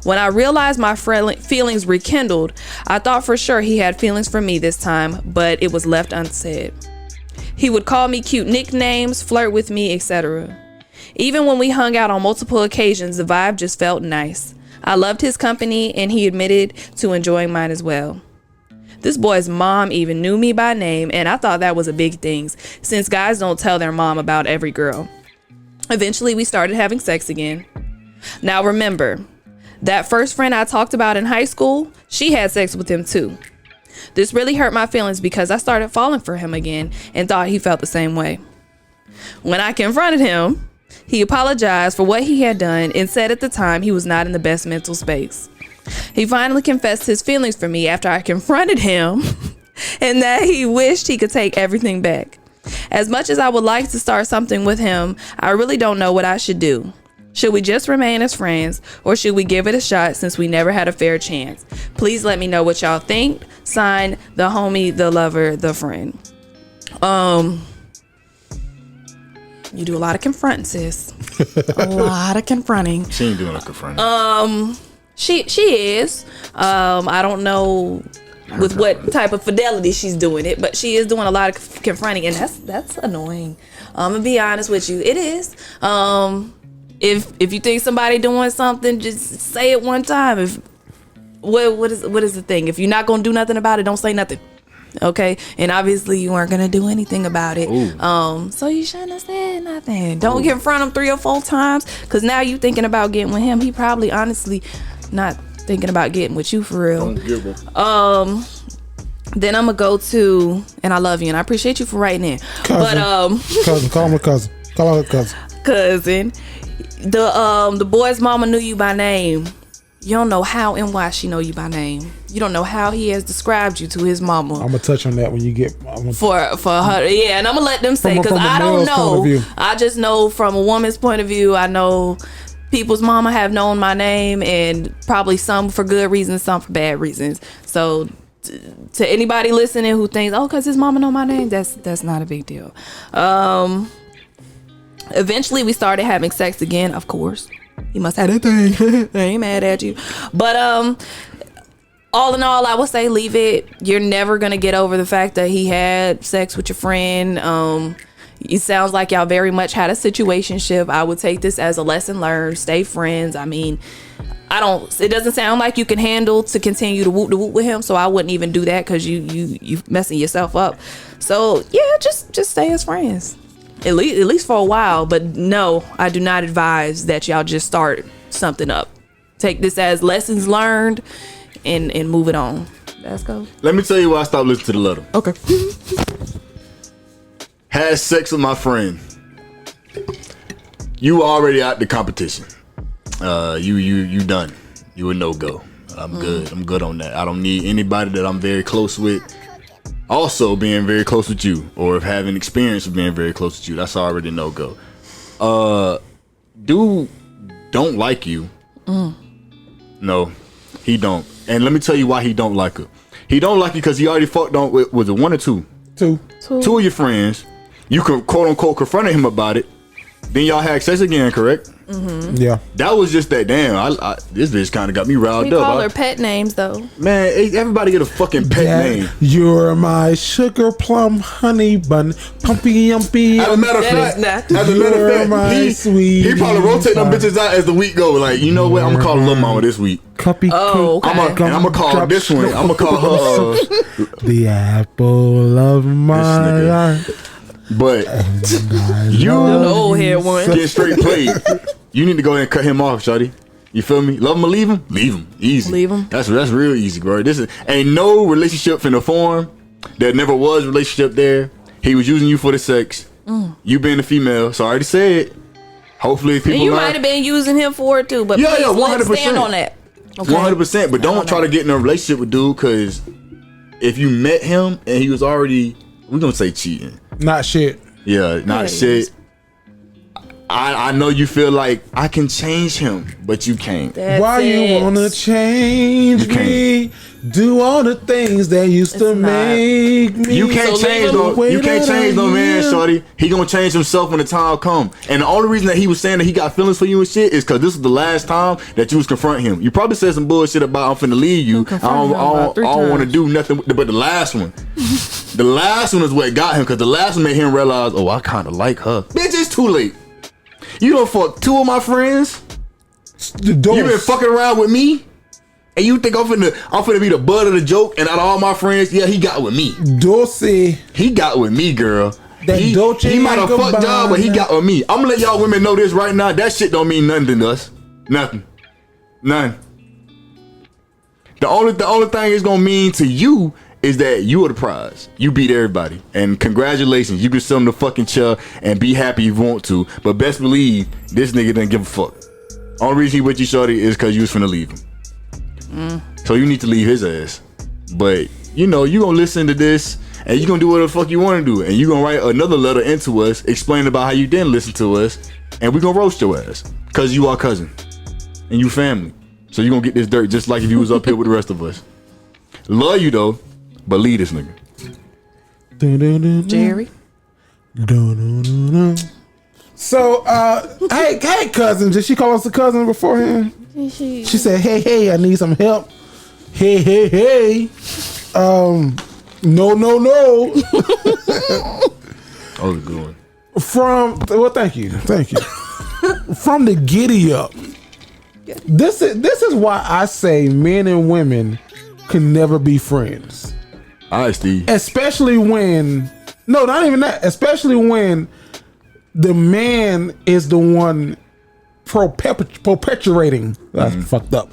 When I realized my feelings rekindled, I thought for sure he had feelings for me this time, but it was left unsaid. He would call me cute nicknames, flirt with me, etc. Even when we hung out on multiple occasions, the vibe just felt nice. I loved his company, and he admitted to enjoying mine as well. This boy's mom even knew me by name, and I thought that was a big thing, since guys don't tell their mom about every girl. Eventually, we started having sex again. Now remember, that first friend I talked about in high school, she had sex with him too. This really hurt my feelings because I started falling for him again and thought he felt the same way. When I confronted him, he apologized for what he had done and said at the time he was not in the best mental space. He finally confessed his feelings for me after I confronted him and that he wished he could take everything back. As much as I would like to start something with him, I really don't know what I should do. Should we just remain as friends, or should we give it a shot since we never had a fair chance? Please let me know what y'all think. Signed, the homie, the lover, the friend. You do a lot of confronting, sis. A lot of confronting. She ain't doing a confronting. She is. I don't know with what type of fidelity she's doing it, but she is doing a lot of confronting, and that's annoying. I'm gonna be honest with you. It is. If you think somebody doing something, just say it one time. If what is the thing? If you're not gonna do nothing about it, don't say nothing. Okay, and obviously you weren't gonna do anything about it. So you shouldn't have said nothing. Don't confront him 3 or 4 times, because now you thinking about getting with him. He probably honestly not thinking about getting with you for real. Don't give him. Then I'm gonna go to, and I love you and I appreciate you for writing in. Cousin. Cousin, call me cousin. Call her cousin. Cousin. The boy's mama knew you by name. You don't know how and why she know you by name. You don't know how he has described you to his mama. I'm gonna touch on that when you get for her. Yeah, and I'm gonna let them say, because I don't know. I just know from a woman's point of view. I know people's mama have known my name, and probably some for good reasons, some for bad reasons. So to anybody listening who thinks, oh, because his mama know my name, that's not a big deal. Eventually we started having sex again, of course. He must have that thing. I ain't mad at you. But all in all, I would say leave it. You're never gonna get over the fact that he had sex with your friend. It sounds like y'all very much had a situationship. I would take this as a lesson learned. Stay friends. I mean, it doesn't sound like you can handle to continue to whoop with him, so I wouldn't even do that, because you messing yourself up. So yeah, just stay as friends. At least for a while. But no, I do not advise that y'all just start something up. Take this as lessons learned and move it on. Vasco? Let me tell you why I stopped listening to the letter. Okay. Had sex with my friend. You already out the competition. You done. You a no-go. I'm good. I'm good on that. I don't need anybody that I'm very close with also being very close with you, or having experience of being very close with you. That's already no-go. Dude don't like you. No, he don't. And let me tell you why he don't like her. He don't like you because he already fucked on with, was it 1 or 2? Two of your friends. You could quote unquote confronted him about it. Then y'all had sex again, correct? Mm-hmm. Yeah. That was just that. Damn, this bitch kind of got me riled up. We call her pet names though. Man, everybody get a fucking pet name. You're my sugar plum honey bun, pumpy yumpy. As a matter of fact, he probably rotate them bitches out as the week go. Like, you know what? I'm gonna call Lil Mama this week. Cuppy. Okay. I'm gonna call this one. I'm gonna call her the apple of my life. But you old head one get straight played. You need to go ahead and cut him off, shawty. You feel me? Love him or leave him? Leave him. Easy. Leave him. That's real easy, bro. This ain't no relationship finna form. There never was a relationship there. He was using you for the sex. You being a female, so I already said. Hopefully, people. And you might have been using him for it too, but please 100%. stand on that. Okay? 100%. But don't try to get in a relationship with dude, because if you met him and he was already, we're gonna say cheating. Not shit. Yeah, not shit. I know you feel like I can change him, but you can't. Why you wanna change me? Do all the things that used to make me. You can't change no man, shorty. He gonna change himself when the time come. And the only reason that he was saying that he got feelings for you and shit is because this was the last time that you was confronting him. You probably said some bullshit about I'm finna leave you. I don't want to do nothing. But the last one, the last one is what got him, because the last one made him realize, oh, I kind of like her. Bitch, it's too late. You don't fuck 2 of my friends. The dose. You been fucking around with me, and you think I'm finna be the butt of the joke, and out of all my friends, yeah, he got with me. Dose. He got with me, girl. That He might have fucked y'all, but he got with me. I'm gonna let y'all women know this right now. That shit don't mean nothing to us. Nothing. None. The only thing it's gonna mean to you is that you are the prize. You beat everybody. And congratulations. You can sit on the fucking chair and be happy if you want to. But best believe this nigga didn't give a fuck. Only reason he with you, shorty, is because you was finna leave him. So you need to leave his ass. But you know, you gonna listen to this and you gonna do whatever the fuck you wanna do. And you gonna write another letter into us explaining about how you didn't listen to us. And we gonna roast your ass. Cause you our cousin. And you family. So you gonna get this dirt just like if you was up here with the rest of us. Love you though. But leave this nigga. Jerry. So, hey, cousin. Did she call us a cousin beforehand? She said, hey, I need some help. Hey. No. Oh, good one. Thank you. From the giddy up. This is why I say men and women can never be friends. All right, Steve. Especially when, no, not even that. Especially when the man is the one perpetuating. I fucked up.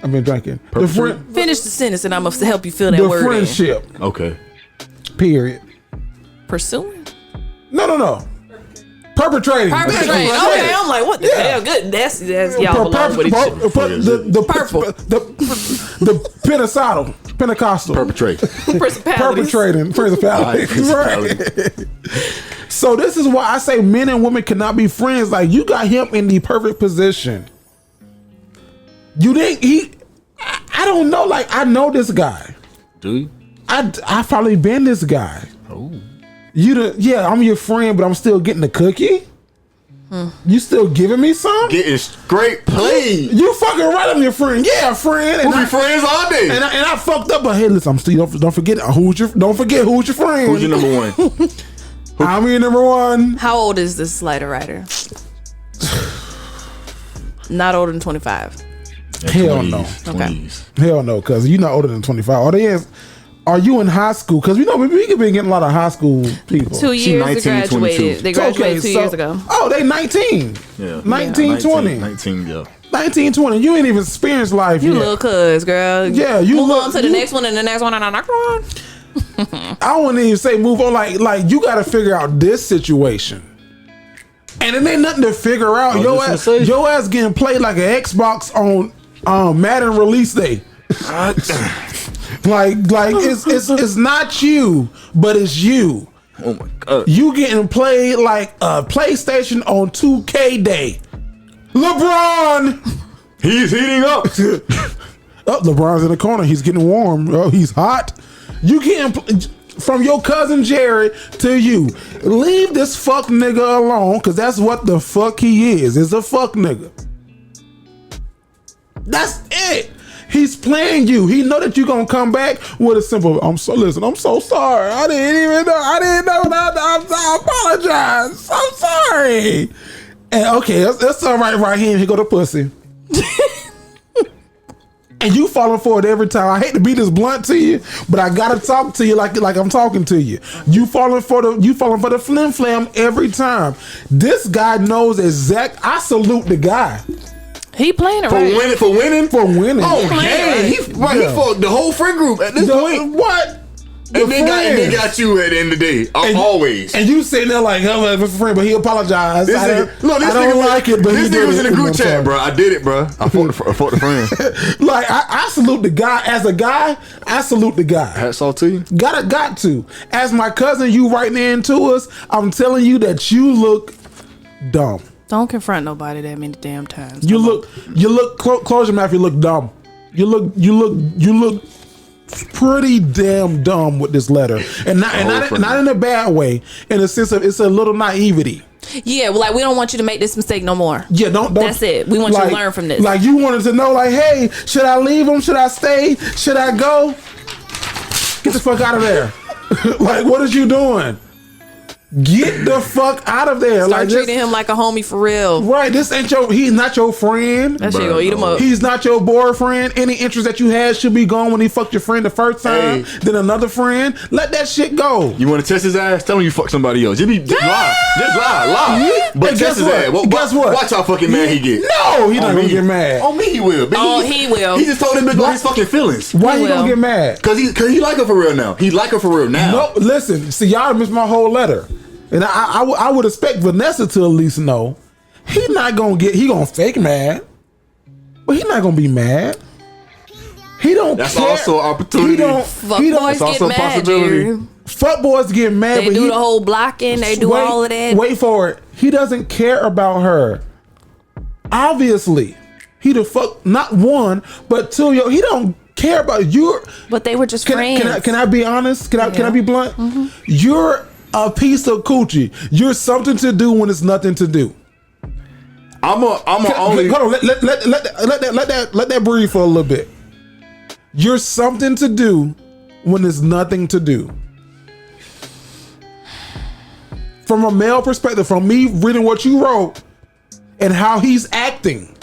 I've been drinking. Finish the sentence, and I'm gonna help you fill that word. The friendship. Okay. Period. Pursuing? No. Perpetrating. Okay, I'm like, what the hell? Good. That's y'all belong with each other. The Pentecostal. Perpetrate. Perpetrating. Right. So this is why I say men and women cannot be friends. Like, you got him in the perfect position. You didn't. I don't know. Like, I know this guy. Do you? I've probably been this guy. Oh. I'm your friend, but I'm still getting the cookie. You still giving me some? Getting straight played. You fucking right, I'm your friend. Yeah, friend. We'll be friends all day. And I fucked up, but hey, listen, I'm still don't forget who's your friend. Who's your number one? I'm your number one. How old is this letter writer? Not older than 25. Hell no. Okay. Hell no, cause you're not older than 25. All they is. Are you in high school? Because we know we could be getting a lot of high school people. 2 years 19, they graduated. 22. They graduated 2 years ago. Oh, they 19. Yeah. 19, 20. 19, yeah. 19, 20. You ain't even experienced life You yet. little cuz, girl. Yeah, you move on to the next one and the next one and the next one. I wouldn't even say move on. Like you got to figure out this situation. And it ain't nothing to figure out. Your ass getting played like an Xbox on Madden release day. Like it's not you, but it's you. Oh my god. You getting played like a PlayStation on 2K day. LeBron, he's heating up. LeBron's in the corner. He's getting warm. Oh, he's hot. You getting from your cousin Jerry to you. Leave this fuck nigga alone, because that's what the fuck he is a fuck nigga. That's it. He's playing you. He know that you gonna come back with a simple, I'm so sorry. I didn't know that. I apologize. I'm sorry. And okay, that's all right here. Here go the pussy. And you falling for it every time. I hate to be this blunt to you, but I gotta talk to you like I'm talking to you. You falling for the flim flam every time. This guy knows exact. I salute the guy. He playing it right. For winning. Oh yeah, he fought the whole friend group at this point. What? And they got you at the end of the day. Always. And you sitting there like, I'm a friend, but he apologized. I don't like it, but this nigga was in the group chat, bro. I did it, bro. I fought the friend. Like, I salute the guy. As a guy, I salute the guy. Hats off to you. Got to. As my cousin, you right there into us, I'm telling you that you look dumb. Don't confront nobody that many damn times. You look close your mouth, you look dumb. You look pretty damn dumb with this letter. And not in a bad way, in the sense of it's a little naivety. Yeah, well, like, we don't want you to make this mistake no more. Yeah, don't. That's it. We want you to learn from this. Like, you wanted to know, like, hey, should I leave him? Should I stay? Should I go? Get the fuck out of there. Like, what is you doing? Get the fuck out of there. Start treating him like a homie for real. Right, he's not your friend. That shit gonna eat him up. He's not your boyfriend. Any interest that you had should be gone when he fucked your friend the first time. Then another friend. Let that shit go. You want to test his ass? Tell him you fuck somebody else. Just lie. But And test his ass. Guess what? Watch how fucking mad he get. No, he's not gonna get mad. On me, he will. He will. He just told him to go his fucking feelings. Why he gonna get mad? Cause he like her for real now. He like her for real now. No, listen. See, y'all missed my whole letter. And I would expect Vanessa to at least know he gonna fake mad, but he not gonna be mad. He don't. That's care. also an opportunity. Fuckboys get mad, Jerry. Fuck boys get mad. They do the whole blocking. They do all of that. Wait for it. He doesn't care about her. Obviously, he the fuck not one but two. He don't care about you. But they were just friends. Can I be honest? Can I be blunt? Mm-hmm. You're a piece of coochie. You're something to do when it's nothing to do. Hold on. Let that breathe for a little bit. You're something to do when there's nothing to do. From a male perspective, from me reading what you wrote and how he's acting,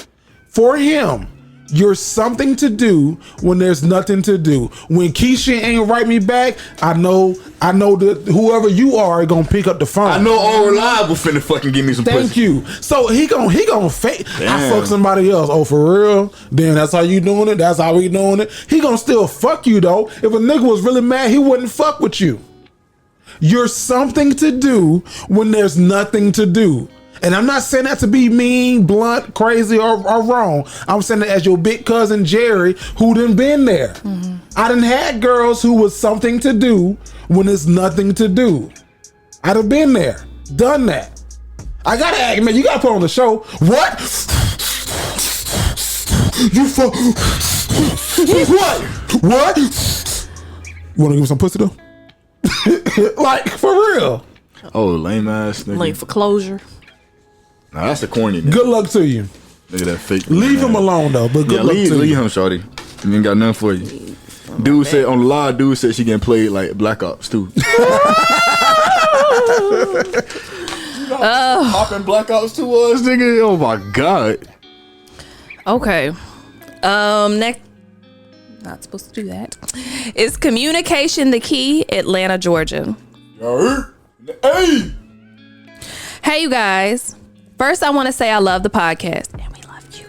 for him, you're something to do when there's nothing to do. When Keisha ain't write me back, I know that whoever you are gonna pick up the phone. I know all reliable finna fucking give me some pussy. Thank you. So he gonna fake. Damn. I fuck somebody else. Oh, for real? Then that's how you doing it? That's how we doing it? He gonna still fuck you though. If a nigga was really mad, he wouldn't fuck with you. You're something to do when there's nothing to do. And I'm not saying that to be mean, blunt, crazy, or wrong. I'm saying that as your big cousin Jerry, who done been there. Mm-hmm. I done had girls who was something to do when there's nothing to do. I done been there, done that. I gotta ask, man, you gotta put on the show. What? You fuck? What? You wanna give me some pussy though? Like, for real. Oh, lame ass nigga. Late for closure. Nah, that's a corny nigga. Good luck to you. Look at that fake. Leave him alone though, but good luck to you. Leave him, shorty. He ain't got nothing for you. Dude said on the live, dude said she getting played like Black Ops too. Popping Black Ops 2 was, nigga. Oh my god. Okay. Next. Not supposed to do that. Is communication the key? Atlanta, Georgia. Hey. Hey, you guys. First, I want to say I love the podcast, and we love you.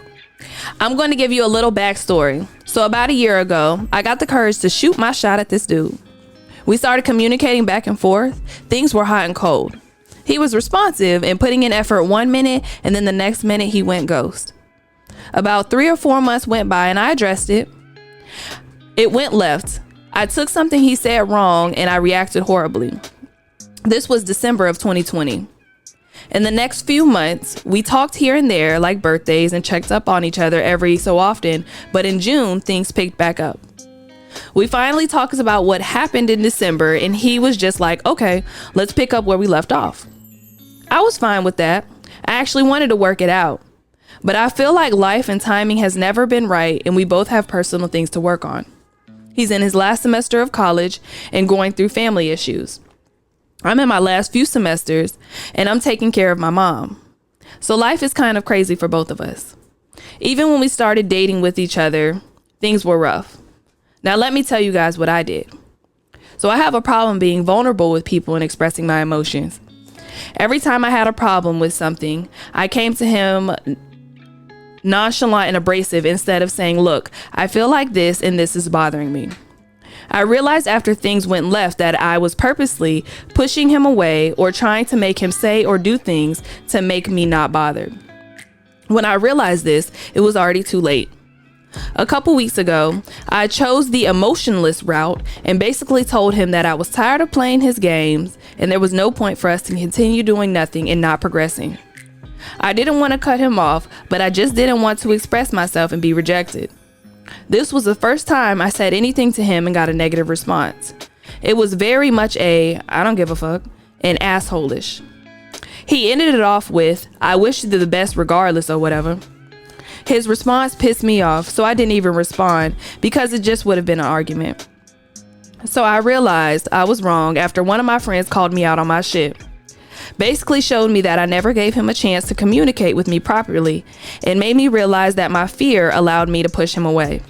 I'm going to give you a little backstory. So about a year ago, I got the courage to shoot my shot at this dude. We started communicating back and forth. Things were hot and cold. He was responsive and putting in effort 1 minute, and then the next minute he went ghost. About 3 or 4 months went by, and I addressed it. It went left. I took something he said wrong, and I reacted horribly. This was December of 2020. In the next few months, we talked here and there, like birthdays, and checked up on each other every so often, but in June, things picked back up. We finally talked about what happened in December, and he was just like, okay, let's pick up where we left off. I was fine with that. I actually wanted to work it out. But I feel like life and timing has never been right, and we both have personal things to work on. He's in his last semester of college and going through family issues. I'm in my last few semesters, and I'm taking care of my mom. So life is kind of crazy for both of us. Even when we started dating with each other, things were rough. Now let me tell you guys what I did. So I have a problem being vulnerable with people and expressing my emotions. Every time I had a problem with something, I came to him nonchalant and abrasive instead of saying, look, I feel like this and this is bothering me. I realized after things went left that I was purposely pushing him away or trying to make him say or do things to make me not bothered. When I realized this, it was already too late. A couple weeks ago, I chose the emotionless route and basically told him that I was tired of playing his games and there was no point for us to continue doing nothing and not progressing. I didn't want to cut him off, but I just didn't want to express myself and be rejected. This was the first time I said anything to him and got a negative response. It was very much I don't give a fuck, and asshole-ish. He ended it off with, I wish you the best regardless or whatever. His response pissed me off, so I didn't even respond because it just would have been an argument. So I realized I was wrong after one of my friends called me out on my shit. Basically showed me that I never gave him a chance to communicate with me properly and made me realize that my fear allowed me to push him away.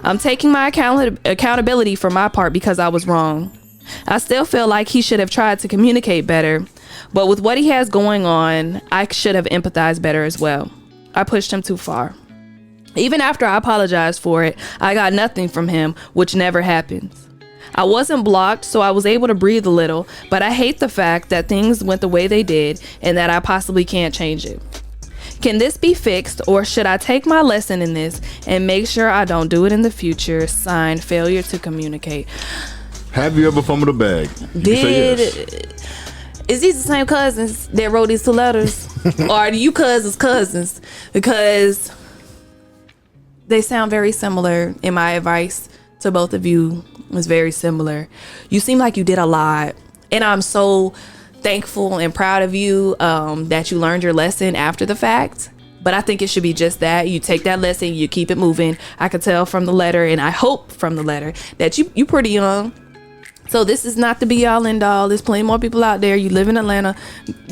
I'm taking my accountability for my part because I was wrong. I still feel like he should have tried to communicate better, but with what he has going on, I should have empathized better as well. I pushed him too far. Even after I apologized for it, I got nothing from him, which never happens. I wasn't blocked, so I was able to breathe a little, but I hate the fact that things went the way they did and that I possibly can't change it. Can this be fixed, or should I take my lesson in this and make sure I don't do it in the future? Signed, failure to communicate. Have you ever fumbled a bag? Is these the same cousins that wrote these 2 letters? Or are you cousins? Because they sound very similar, and my advice to both of you was very similar. You seem like you did a lot, and I'm so thankful and proud of you that you learned your lesson after the fact. But I think it should be just that. You take that lesson, you keep it moving. I could tell from the letter, and I hope from the letter, that you pretty young. So this is not the be all end all. There's plenty more people out there. You live in Atlanta,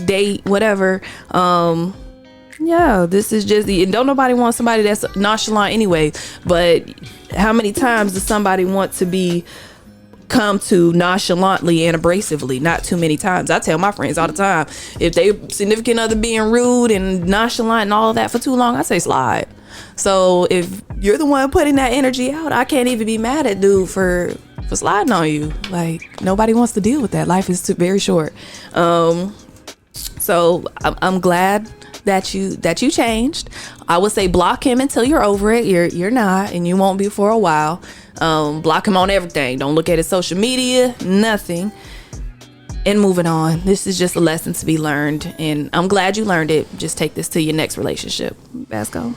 date, whatever. Yeah, this is just and don't nobody want somebody that's nonchalant anyway. But how many times does somebody want to come to nonchalantly and abrasively? Not too many times. I tell my friends all the time, if they significant other being rude and nonchalant and all of that for too long, I say slide. So if you're the one putting that energy out, I can't even be mad at dude for sliding on you. Like, nobody wants to deal with that. Life is very short. So I'm glad that you changed. I would say block him until you're over it. You're not, and you won't be for a while. Block him on everything. Don't look at his social media, nothing. And moving on. This is just a lesson to be learned, and I'm glad you learned it. Just take this to your next relationship. Vasco?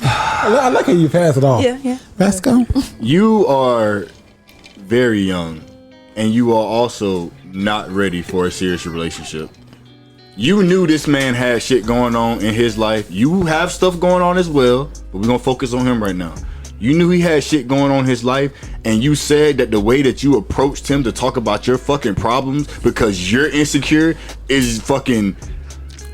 I like how you pass it off. Yeah. Vasco? You are very young, and you are also not ready for a serious relationship. You knew this man had shit going on in his life. You have stuff going on as well, but we're gonna focus on him right now. You knew he had shit going on in his life, and you said that the way that you approached him to talk about your fucking problems because you're insecure is fucking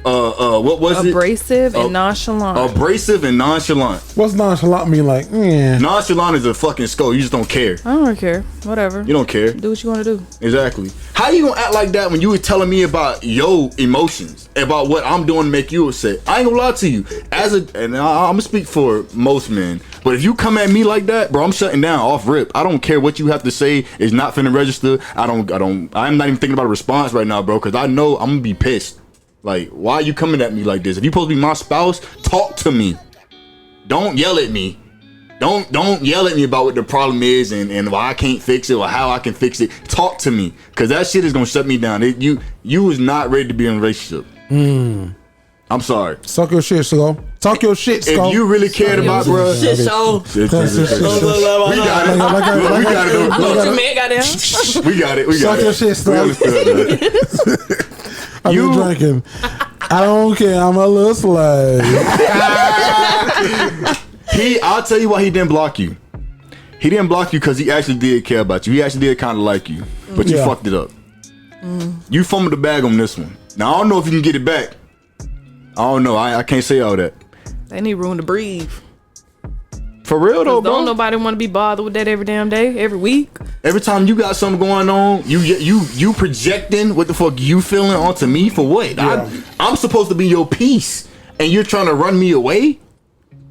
what was abrasive and nonchalant. Abrasive and nonchalant. What's nonchalant mean? Like, nonchalant is a fucking skull. You just don't care. I don't want to care. Whatever. You don't care. Do what you want to do. Exactly. How you gonna act like that when you were telling me about your emotions, about what I'm doing to make you upset? I ain't gonna lie to you. And I'm gonna speak for most men, but if you come at me like that, bro, I'm shutting down off rip. I don't care what you have to say. It's not finna register. I'm not even thinking about a response right now, bro, because I know I'm gonna be pissed. Like, why are you coming at me like this? If you supposed to be my spouse, talk to me. Don't yell at me. Don't yell at me about what the problem is and why I can't fix it or how I can fix it. Talk to me, because that shit is gonna shut me down. You was not ready to be in a relationship. I'm sorry. Suck your shit, Skull. Talk your shit, Skull. If you really cared about, bro. Shit show. We got it. Suck your shit, Skull. I've been drinking. I don't care. I'm a little slave. I'll tell you why he didn't block you. He didn't block you because he actually did care about you. He actually did kind of like you, but you fucked it up. You fumbled the bag on this one. Now I don't know if you can get it back. I don't know. I can't say all that. They need room to breathe. For real though, bro. Don't nobody want to be bothered with that every damn day, every week. Every time you got something going on, you projecting what the fuck you feeling onto me for what? Yeah. I'm supposed to be your peace, and you're trying to run me away.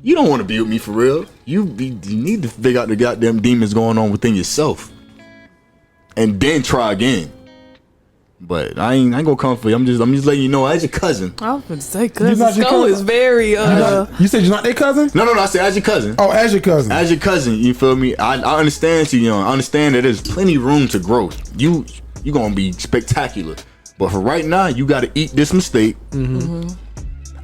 You don't want to be with me for real. You need to figure out the goddamn demons going on within yourself, and then try again. But I ain't gonna come for you. I'm just letting you know, as your cousin. I was gonna say cousin. Skull is very You said you're not their cousin? No. I said as your cousin. Oh, as your cousin. As your cousin. You feel me? I understand you, young. I understand that there's plenty room to grow. You gonna be spectacular. But for right now, you gotta eat this mistake.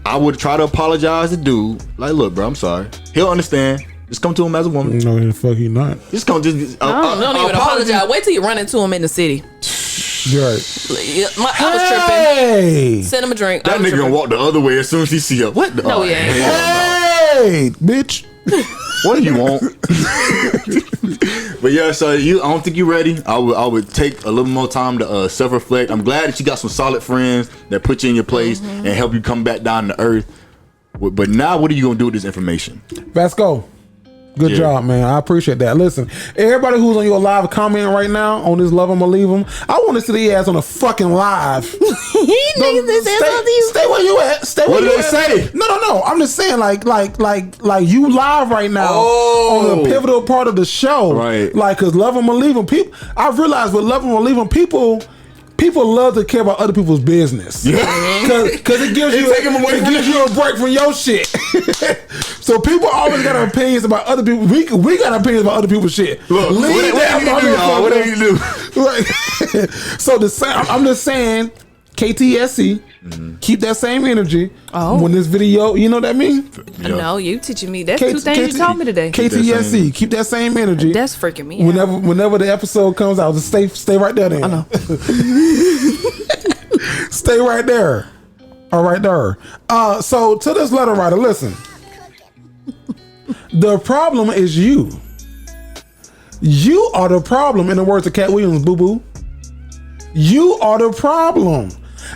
I would try to apologize to dude. Like, look, bro, I'm sorry. He'll understand. Just come to him as a woman. No, the fuck he not. Just come. Don't even apologize. Wait till you run into him in the city. You're right. I was tripping. Send him a drink. That nigga gonna walk the other way as soon as he see her. What the? No, he ain't. Hey, bitch. What do you want? But yeah, so I don't think you're ready. I would take a little more time to self-reflect. I'm glad that you got some solid friends that put you in your place and help you come back down to earth. But now, what are you gonna do with this information? Vasco, good job, man. I appreciate that. Listen, everybody who's on your live comment right now on this Love 'Em or Leave 'Em, I want to see the ass on a fucking live. Stay where you at. Stay where you at. What do they say? No. I'm just saying, like you live right now on the pivotal part of the show, right? Like, cause Love 'Em or Leave 'Em, people. I've realized with Love 'Em or Leave 'Em, people love to care about other people's business. Yeah. Cause it gives you a break from your shit. So people always got opinions about other people. We got opinions about other people's shit. Look, what do you do? Like, so I'm just saying, KTSC, keep that same energy. When this video, you know what I mean? No, you teaching me. That's two things you told me today. KTSC, keep that same energy. That's freaking me out. Whenever the episode comes out, just stay right there then. I know. Stay right there. All right there. So to this letter writer, listen. The problem is you. You are the problem, in the words of Cat Williams, boo-boo. You are the problem.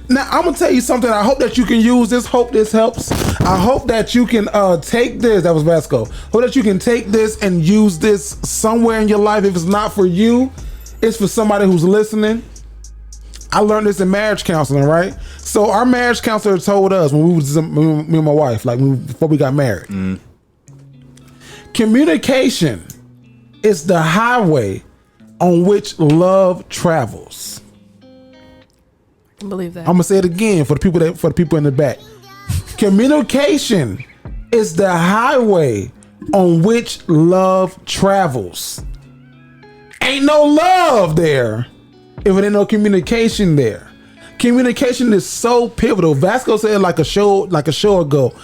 Now, I'm going to tell you something. I hope that you can use this. Hope this helps. I hope that you can take this. That was Vasco. Hope that you can take this and use this somewhere in your life. If it's not for you, it's for somebody who's listening. I learned this in marriage counseling, right? So our marriage counselor told us when me and my wife, before we got married, communication is the highway on which love travels. I believe that. I'm gonna say it again for the people in the back. Communication is the highway on which love travels. Ain't no love there if it ain't no communication there. Communication is so pivotal. Vasco said like a show ago.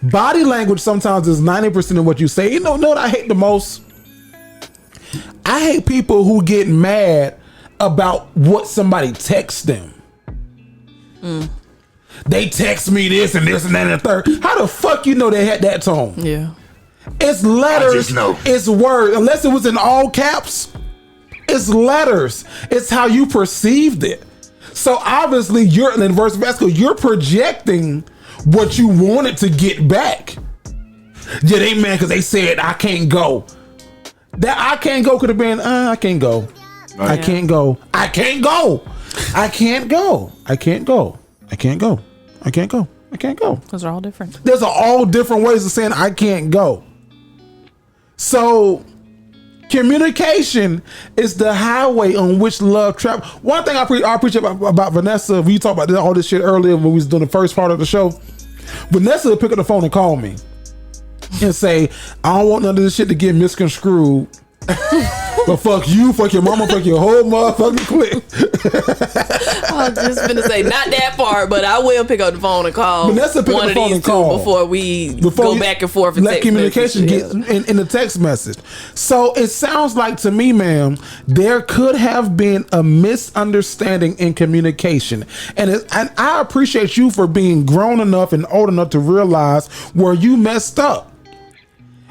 Body language sometimes is 90% of what you say. You know what I hate the most? I hate people who get mad about what somebody texts them. They text me this and this and that and the third. How the fuck you know they had that tone? Yeah. It's letters. It's words. Unless it was in all caps, it's letters. It's how you perceived it. So obviously you're in verse Vasco, you're projecting what you wanted to get back. Yeah, they mad because they said I can't go. That I can't go could have been I can't go. I can't go. I can't go. I can't go. I can't go. I can't go. I can't go. I can't go. Those are all different. There's all different ways of saying I can't go. So communication is the highway on which love travels. One thing I appreciate about Vanessa, we talked about all this shit earlier when we was doing the first part of the show. Vanessa would pick up the phone and call me and say, I don't want none of this shit to get misconstrued. But fuck you, fuck your mama, fuck your whole motherfucking clique. I was just gonna say not that part, but I will pick up the phone and call Vanessa pick one up the of phone these and call before we go back and forth and let communication get in the text message. So it sounds like to me, ma'am, there could have been a misunderstanding in communication, and I appreciate you for being grown enough and old enough to realize where you messed up.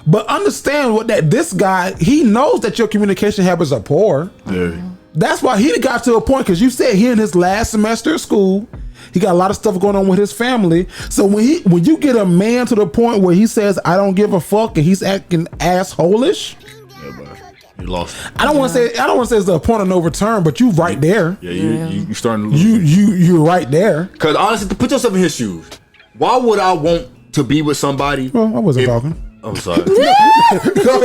But understand this guy, he knows that your communication habits are poor. Yeah. That's why he got to a point, because you said he in his last semester of school, he got a lot of stuff going on with his family. So when you get a man to the point where he says, I don't give a fuck, and he's acting asshole-ish, you lost. I don't want to say it's a point of no return, but you right there. Yeah, you starting to lose. You're right there. Because honestly, to put yourself in his shoes, why would I want to be with somebody? Well, I wasn't talking. I'm sorry. Go ahead. Go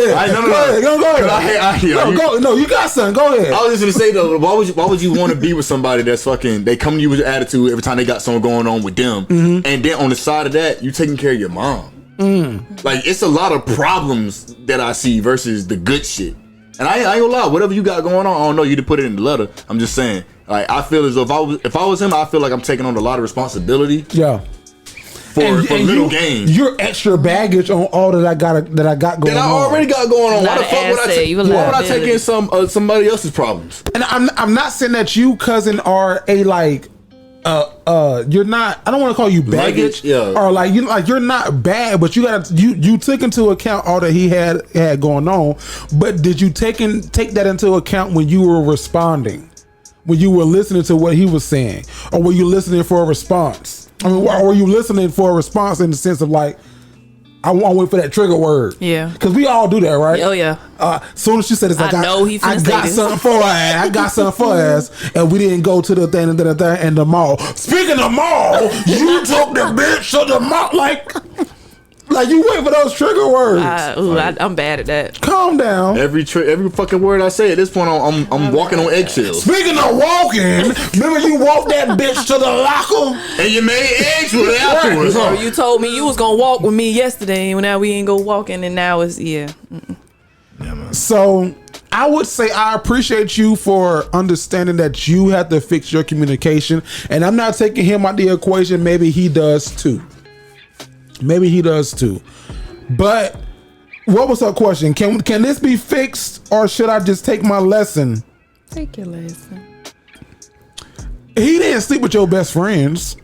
ahead. No, you got something. Go ahead. I was just gonna say though, why would you want to be with somebody that's fucking? They come to you with your attitude every time they got something going on with them, and then on the side of that, you taking care of your mom. Like it's a lot of problems that I see versus the good shit. And I ain't gonna lie, whatever you got going on, I don't know. You to put it in the letter. I'm just saying. Like I feel as though if I was him, I feel like I'm taking on a lot of responsibility. Yeah. For little games. You're extra baggage on all that I got going on. That I already got going on. Why the fuck would I take in somebody else's problems? And I'm not saying that you, cousin, are a you're not. I don't want to call you baggage, or like you're not bad, but you took into account all that he had going on. But did you take that into account when you were responding, when you were listening to what he was saying, or were you listening for a response? I mean, or were you listening for a response in the sense of like, I want to wait for that trigger word. Yeah. Because we all do that, right? Oh, yeah. Soon as she said, I got something for her ass. I got something for her ass. And we didn't go to the thing and the mall. Speaking of mall, you took the bitch to the mall. Like you wait for those trigger words. I'm bad at that. Calm down. Every fucking word I say at this point, I'm walking on eggshells. Speaking of walking, remember you walked that bitch to the locker and you made eggs with it afterwards. Or you told me you was gonna walk with me yesterday, and now we ain't go walking, and now it's yeah. Man. So I would say I appreciate you for understanding that you have to fix your communication, and I'm not taking him out the equation. Maybe he does too. But what was her question? Can this be fixed, or should I just take my lesson? Take your lesson. He didn't sleep with your best friends.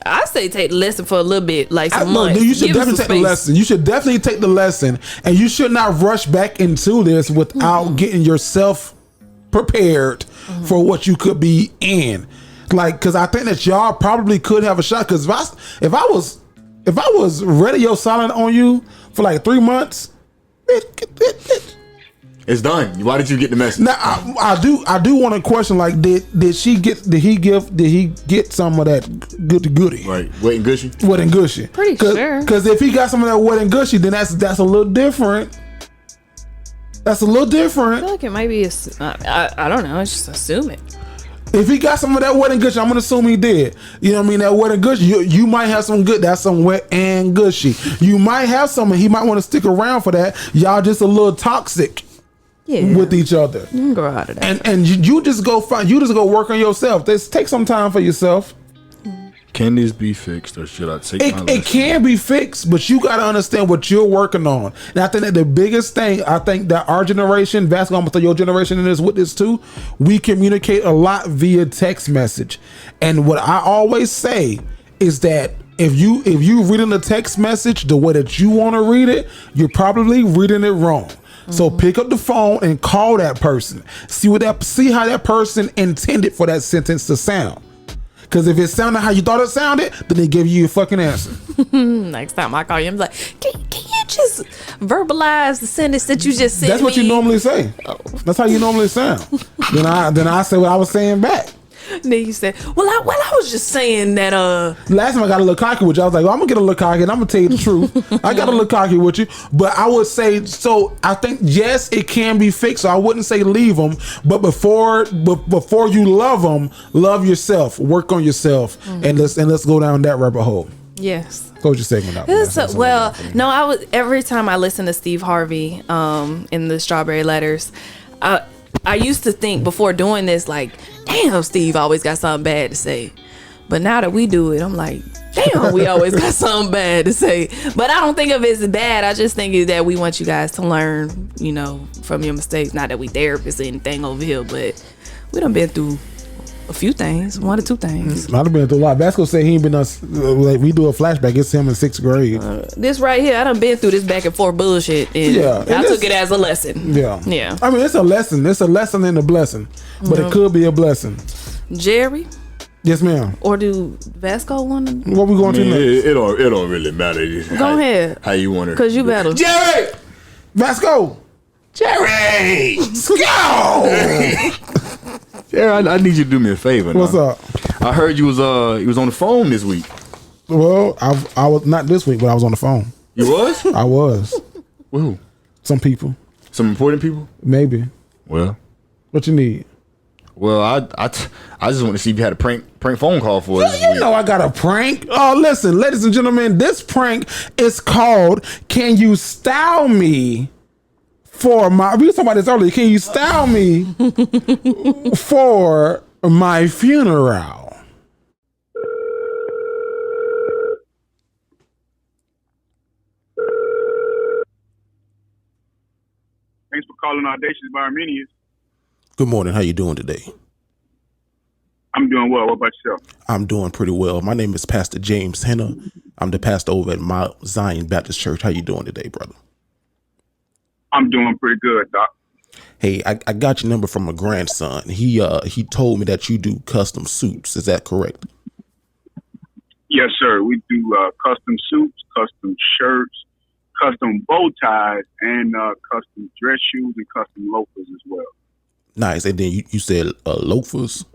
I say take the lesson for a little bit, like some months. You should definitely take the lesson. You should definitely take the lesson, and you should not rush back into this without getting yourself prepared for what you could be in. Like, because I think that y'all probably could have a shot. Because if I was radio silent on you for like 3 months, it's done. Why did you get the message? Now I do want to question, like, did he get some of that goody? Right, wet and gushy. Pretty sure. Because if he got some of that wet and gushy, then that's a little different. That's a little different. I feel like it might be I don't know. It's just assume it. If he got some of that wet and gushy, I'm gonna assume he did. You know what I mean? That wet and gushy. You might have some good. That's some wet and gushy. You might have some, and he might want to stick around for that. Y'all just a little toxic with each other. You can grow out of that. And you just go find. You just go work on yourself. Just take some time for yourself. Can this be fixed, or should I take my lesson? It can be fixed, but you got to understand what you're working on. And I think that the biggest thing, I think that our generation, Vasco, I'm gonna throw your generation in this with this too. We communicate a lot via text message, and what I always say is that if you reading the text message the way that you want to read it, you're probably reading it wrong. So pick up the phone and call that person. See how that person intended for that sentence to sound. Because if it sounded how you thought it sounded, then they give you a fucking answer. Next time I call you, I'm like, can you just verbalize the sentence that you just said? That's what you normally say. That's how you normally sound. Then I say what I was saying back. Then you said, well, I was just saying that. Last time I got a little cocky with you, I was like, well, I'm gonna get a little cocky, and I'm gonna tell you the truth. I got a little cocky with you, but I would say, so I think yes, it can be fixed. So I wouldn't say leave them, but before you love them, love yourself, work on yourself, and let's go down that rabbit hole. Yes. Close your segment out. Every time I listen to Steve Harvey in the Strawberry Letters, I used to think before doing this, like, damn, Steve always got something bad to say. But now that we do it, I'm like, damn, we always got something bad to say. But I don't think of it as bad. I just think that we want you guys to learn, from your mistakes. Not that we therapists or anything over here, but we done been through a few things, 1 or 2 things. I've been through a lot. Vasco said he ain't been like we do a flashback. It's him in 6th grade. This right here, I done been through this back and forth bullshit, and I took it as a lesson. Yeah. I mean, it's a lesson. It's a lesson and a blessing, but it could be a blessing. Jerry. Yes, ma'am. Or do Vasco want to? What we going to next? It don't really matter. Go ahead. How you want to? Cause you better. Jerry. Vasco. Jerry. Let's go. Jerry, I need you to do me a favor. What's up? I heard you was on the phone this week. Well, I was not this week, but I was on the phone. You was? I was. With who? Some people. Some important people? Maybe. Well, what you need? Well, I just want to see if you had a prank phone call for us. You know I got a prank. Oh, listen, ladies and gentlemen, this prank is called "Can You Style Me for My?" We were talking about this earlier. Can you style me for my funeral? Thanks for calling Audacious by Armenians. Good morning. How you doing today? I'm doing well. What about yourself? I'm doing pretty well. My name is Pastor James Henner. I'm the pastor over at Mount Zion Baptist Church. How you doing today, brother? I'm doing pretty good, Doc. Hey, I got your number from my grandson. He told me that you do custom suits. Is that correct? Yes, sir. We do custom suits, custom shirts, custom bow ties, and custom dress shoes and custom loafers as well. Nice. And then you said loafers?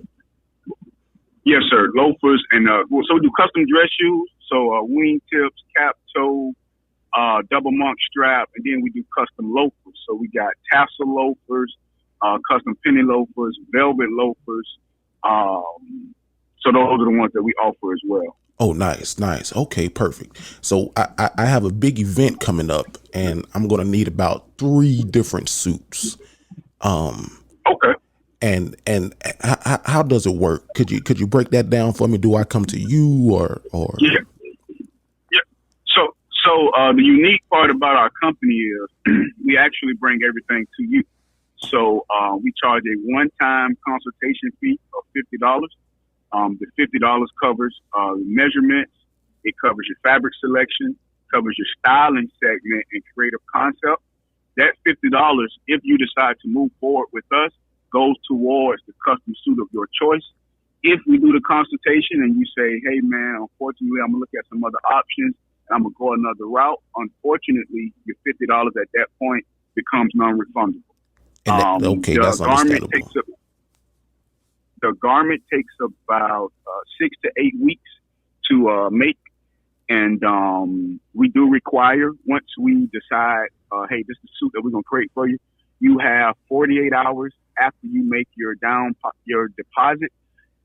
Yes, sir. Loafers and so we do custom dress shoes. So wing tips, cap toe, double monk strap, and then we do custom loafers. So we got tassel loafers, custom penny loafers, velvet loafers. So those are the ones that we offer as well. Oh, nice. Okay, perfect. So I have a big event coming up, and I'm going to need about 3 different suits. Okay. And how does it work? Could you break that down for me? Do I come to you or? Yeah. So the unique part about our company is we actually bring everything to you. So we charge a one-time consultation fee of $50. The $50 covers the measurements. It covers your fabric selection, covers your styling segment and creative concept. That $50, if you decide to move forward with us, goes towards the custom suit of your choice. If we do the consultation and you say, hey, man, unfortunately, I'm going to look at some other options and I'm going to go another route, unfortunately, your $50 at that point becomes non-refundable. Okay, that's understandable. The garment takes about 6 to 8 weeks to make. And we do require, once we decide, hey, this is the suit that we're going to create for you, you have 48 hours after you make your deposit.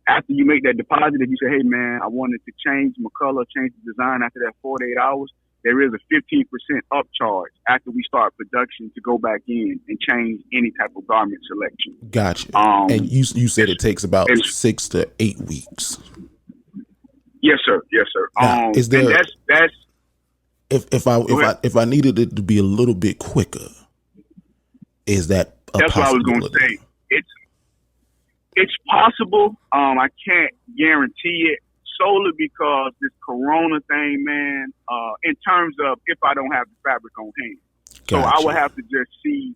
After you make that deposit, if you say, hey, man, I wanted to change my color, change the design after that 48 hours, there is a 15% upcharge after we start production to go back in and change any type of garment selection. Gotcha. And you said it takes about 6 to 8 weeks. Yes, sir. Yes, sir. Now, is there? That's if I needed it to be a little bit quicker, is that a that's what I was going to possibility? say. It's possible. I can't guarantee it solely because this Corona thing, man. In terms of if I don't have the fabric on hand, so I would have to just see,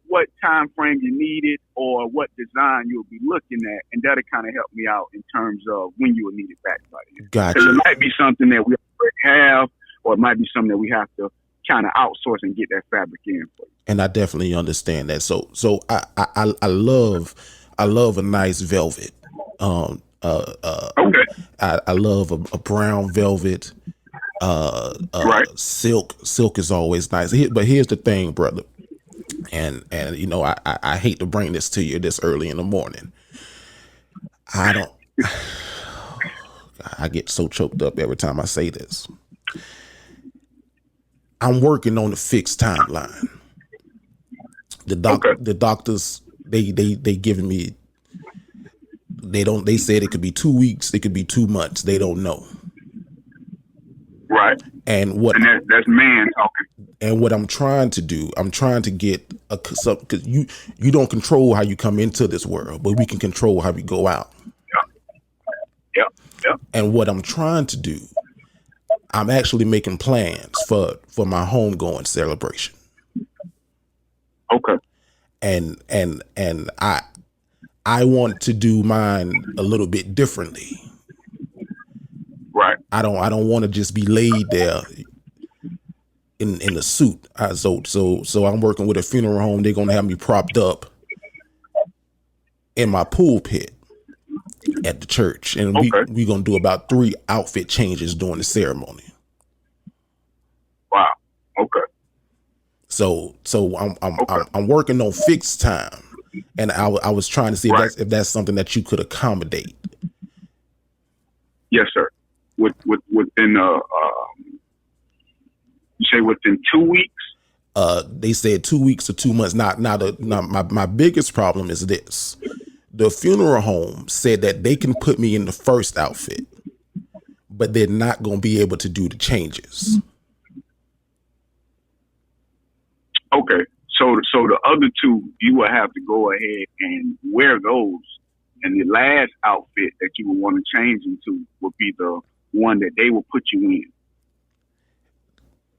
what time frame you need it or what design you'll be looking at, and that'll kind of help me out in terms of when you will need it back by then. Gotcha. Because it might be something that we already have, or it might be something that we have to kind of outsource and get that fabric in for you. And I definitely understand that. So I love a nice velvet. Okay. I love a brown velvet. Right. Silk is always nice. But here's the thing, brother. And I hate to bring this to you this early in the morning. I get so choked up every time I say this. I'm working on a fixed timeline. The doctors, they giving me, they said it could be 2 weeks, it could be 2 months. They don't know. Right. And that's man talking. And what I'm trying to do, I'm trying to get because you don't control how you come into this world, but we can control how we go out. Yep. And what I'm trying to do, I'm actually making plans for my homegoing celebration. Okay. And I want to do mine a little bit differently. Right. I don't want to just be laid there in the suit. So I'm working with a funeral home. They're gonna have me propped up in my pulpit at the church, and we gonna do about 3 outfit changes during the ceremony. Wow. Okay. So I'm working on fixed time, and I was trying to see if that's something that you could accommodate. Yes, sir. Within you say within 2 weeks? They said 2 weeks or 2 months. Now my biggest problem is this. The funeral home said that they can put me in the first outfit, but they're not going to be able to do the changes. Okay. So the other 2, you will have to go ahead and wear those And the last outfit that you would want to change into would be the one that they will put you in.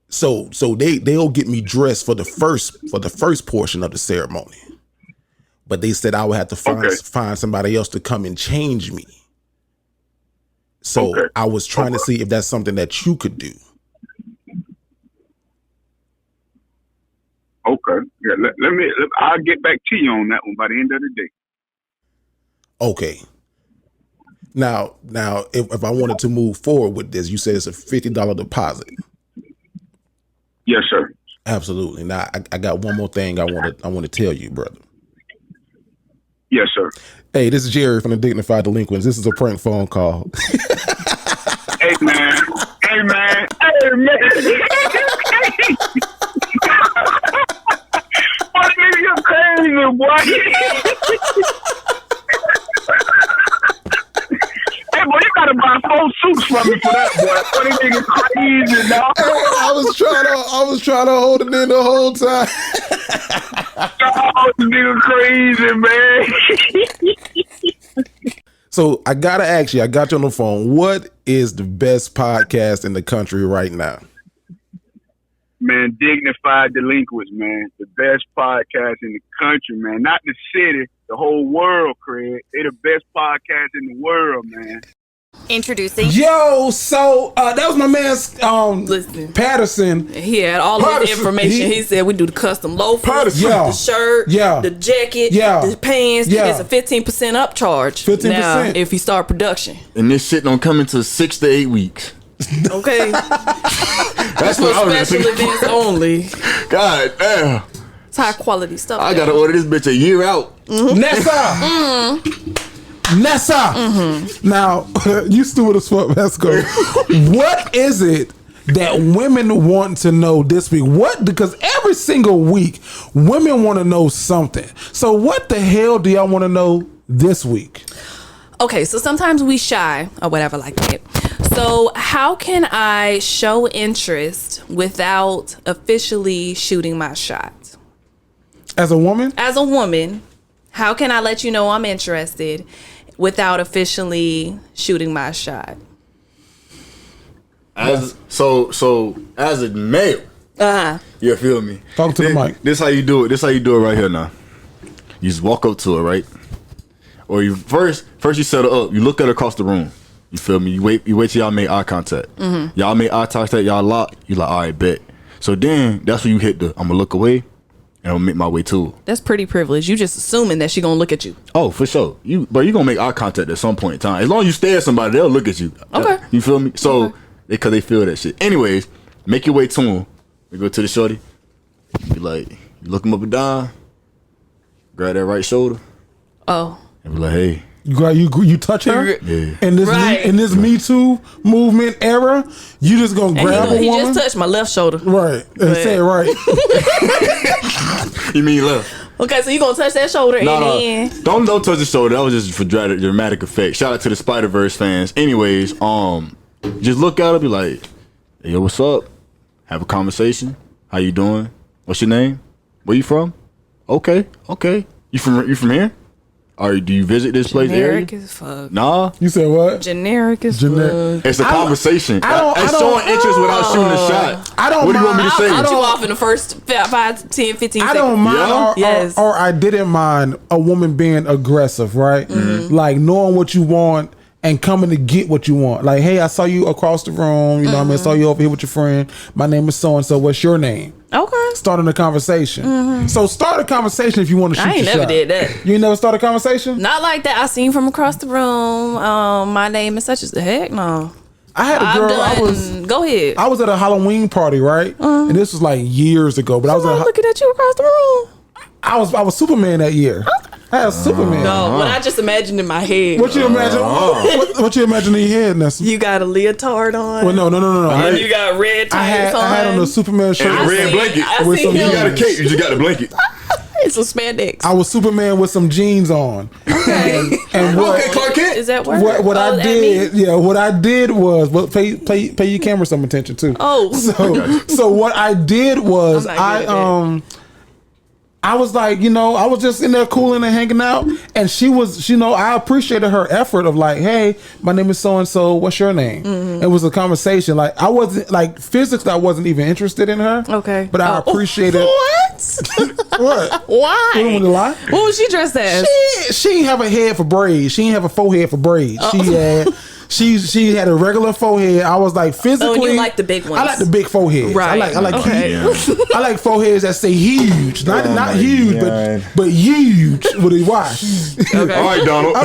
So they'll get me dressed for the first portion of the ceremony. But they said I would have to find somebody else to come and change me. So I was trying to see if that's something that you could do. Okay. Yeah. I'll get back to you on that one by the end of the day. Okay. Now, if I wanted to move forward with this, you said it's a $50 deposit. Yes, sir. Absolutely. Now, I got one more thing I want to tell you, brother. Yes, sir. Hey, this is Jerry from the Dignified Delinquents. This is a prank phone call. Hey, man. Hey, man. What nigga, you crazy, boy? Hey, boy, you gotta buy 4 suits from me for that, boy. What nigga crazy, dog? I was trying to hold it in the whole time. Oh, nigga crazy, man. So I gotta ask you, I got you on the phone. What is the best podcast in the country right now? Man, Dignified Delinquents, man. The best podcast in the country, man. Not the city, the whole world, Craig. They're the best podcast in the world, man. Introducing. Yo, so that was my man's Listen. Patterson. He had all this information. He said we do the custom loafers, the shirt, the jacket, the pants. It's a 15% upcharge. 15%. Now, if you start production. And this shit don't come into 6 to 8 weeks. Okay. That's what I was special events only. God damn. It's high quality stuff. I gotta order this bitch a year out. Nessa. Now, you stupid as fuck, Vasco. What is it that women want to know this week? Because every single week, women want to know something. So what the hell do y'all want to know this week? Okay, so sometimes we shy or whatever like that. So how can I show interest without officially shooting my shot? As a woman? As a woman, how can I let you know I'm interested without officially shooting my shot? As a male, you feel me? Talk to the mic. This how you do it. This how you do it right here now. You just walk up to her, right? Or you first you set her up. You look at her across the room. You feel me? You wait till y'all make eye contact. Y'all make eye contact. Y'all lock. You like, all right, bet. So then that's when you hit the. I'm gonna look away, and I'm gonna make my way to her. That's pretty privileged. You just assuming that she gonna look at you. Oh, for sure. You gonna make eye contact at some point in time. As long as you stare at somebody, they'll look at you. Okay. You feel me? So because they feel that shit. Anyways, make your way to them. You go to the shorty. You like, you look them up and down. Grab that right shoulder. Oh. And be like, hey. You touch her? Yeah. In this Me Too movement era, you just gonna grab a woman? He just touched my left shoulder. Right. And say it right. You mean left? Okay, so you gonna touch that shoulder and then Don't touch the shoulder. That was just for dramatic effect. Shout out to the Spider-Verse fans. Anyways, just look at her, be like, hey, yo, what's up? Have a conversation. How you doing? What's your name? Where you from? Okay. You from here? Or do you visit this place area? Generic as fuck. Nah. You said what? Generic as fuck. It's a conversation. It's showing interest without shooting a shot. What do you want me to say? I'll cut you off in the first 5, 10, 15 seconds. I don't mind, or I didn't mind a woman being aggressive, right? Like knowing what you want and coming to get what you want. Like, hey, I saw you across the room. You know what I mean? I saw you over here with your friend. My name is so-and-so. What's your name? Okay. Starting a conversation. So start a conversation if you want to shoot I ain't your never shot. did that. You ain't never start a conversation? Not like that. I seen from across the room. My name is such as the heck no. I had a girl. Go ahead. I was at a Halloween party, right? And this was like years ago. But I was looking at you across the room. I was Superman that year. I had Superman. No, what I just imagined in my head. What you imagine? What you imagine in your head, Nessa? You got a leotard on. Well, no. And you got red tights on. I had on a Superman shirt. And a red blanket. You got a cape. You just got the blanket. It's some spandex. I was Superman with some jeans on. And what, Clark Kent. Is that what I did? Yeah, what I did was pay your camera some attention too. Oh, so what I did was I was like, I was just in there cooling and hanging out, and she was, I appreciated her effort of like, hey, my name is so and so. What's your name? It was a conversation. Like I wasn't like physically, I wasn't even interested in her. Okay, but I appreciated what? Why? You want me to lie? What was she dressed as? She didn't have a head for braids. She didn't have a forehead for braids. She had a regular forehead. I was like physically. Oh, you like the big ones? I like the big foreheads. Right. I like I like foreheads that say huge, not huge, but huge with a Y. Okay. All right, Donald.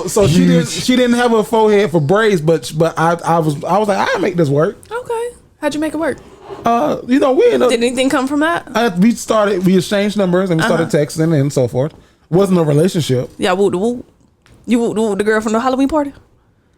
so she didn't have a forehead for braids, but I was like, I'll make this work. Okay. How'd you make it work? We ended up, did anything come from that? We exchanged numbers and we started texting and so forth. Wasn't a relationship. Yeah, woo. You woo the girl from the Halloween party?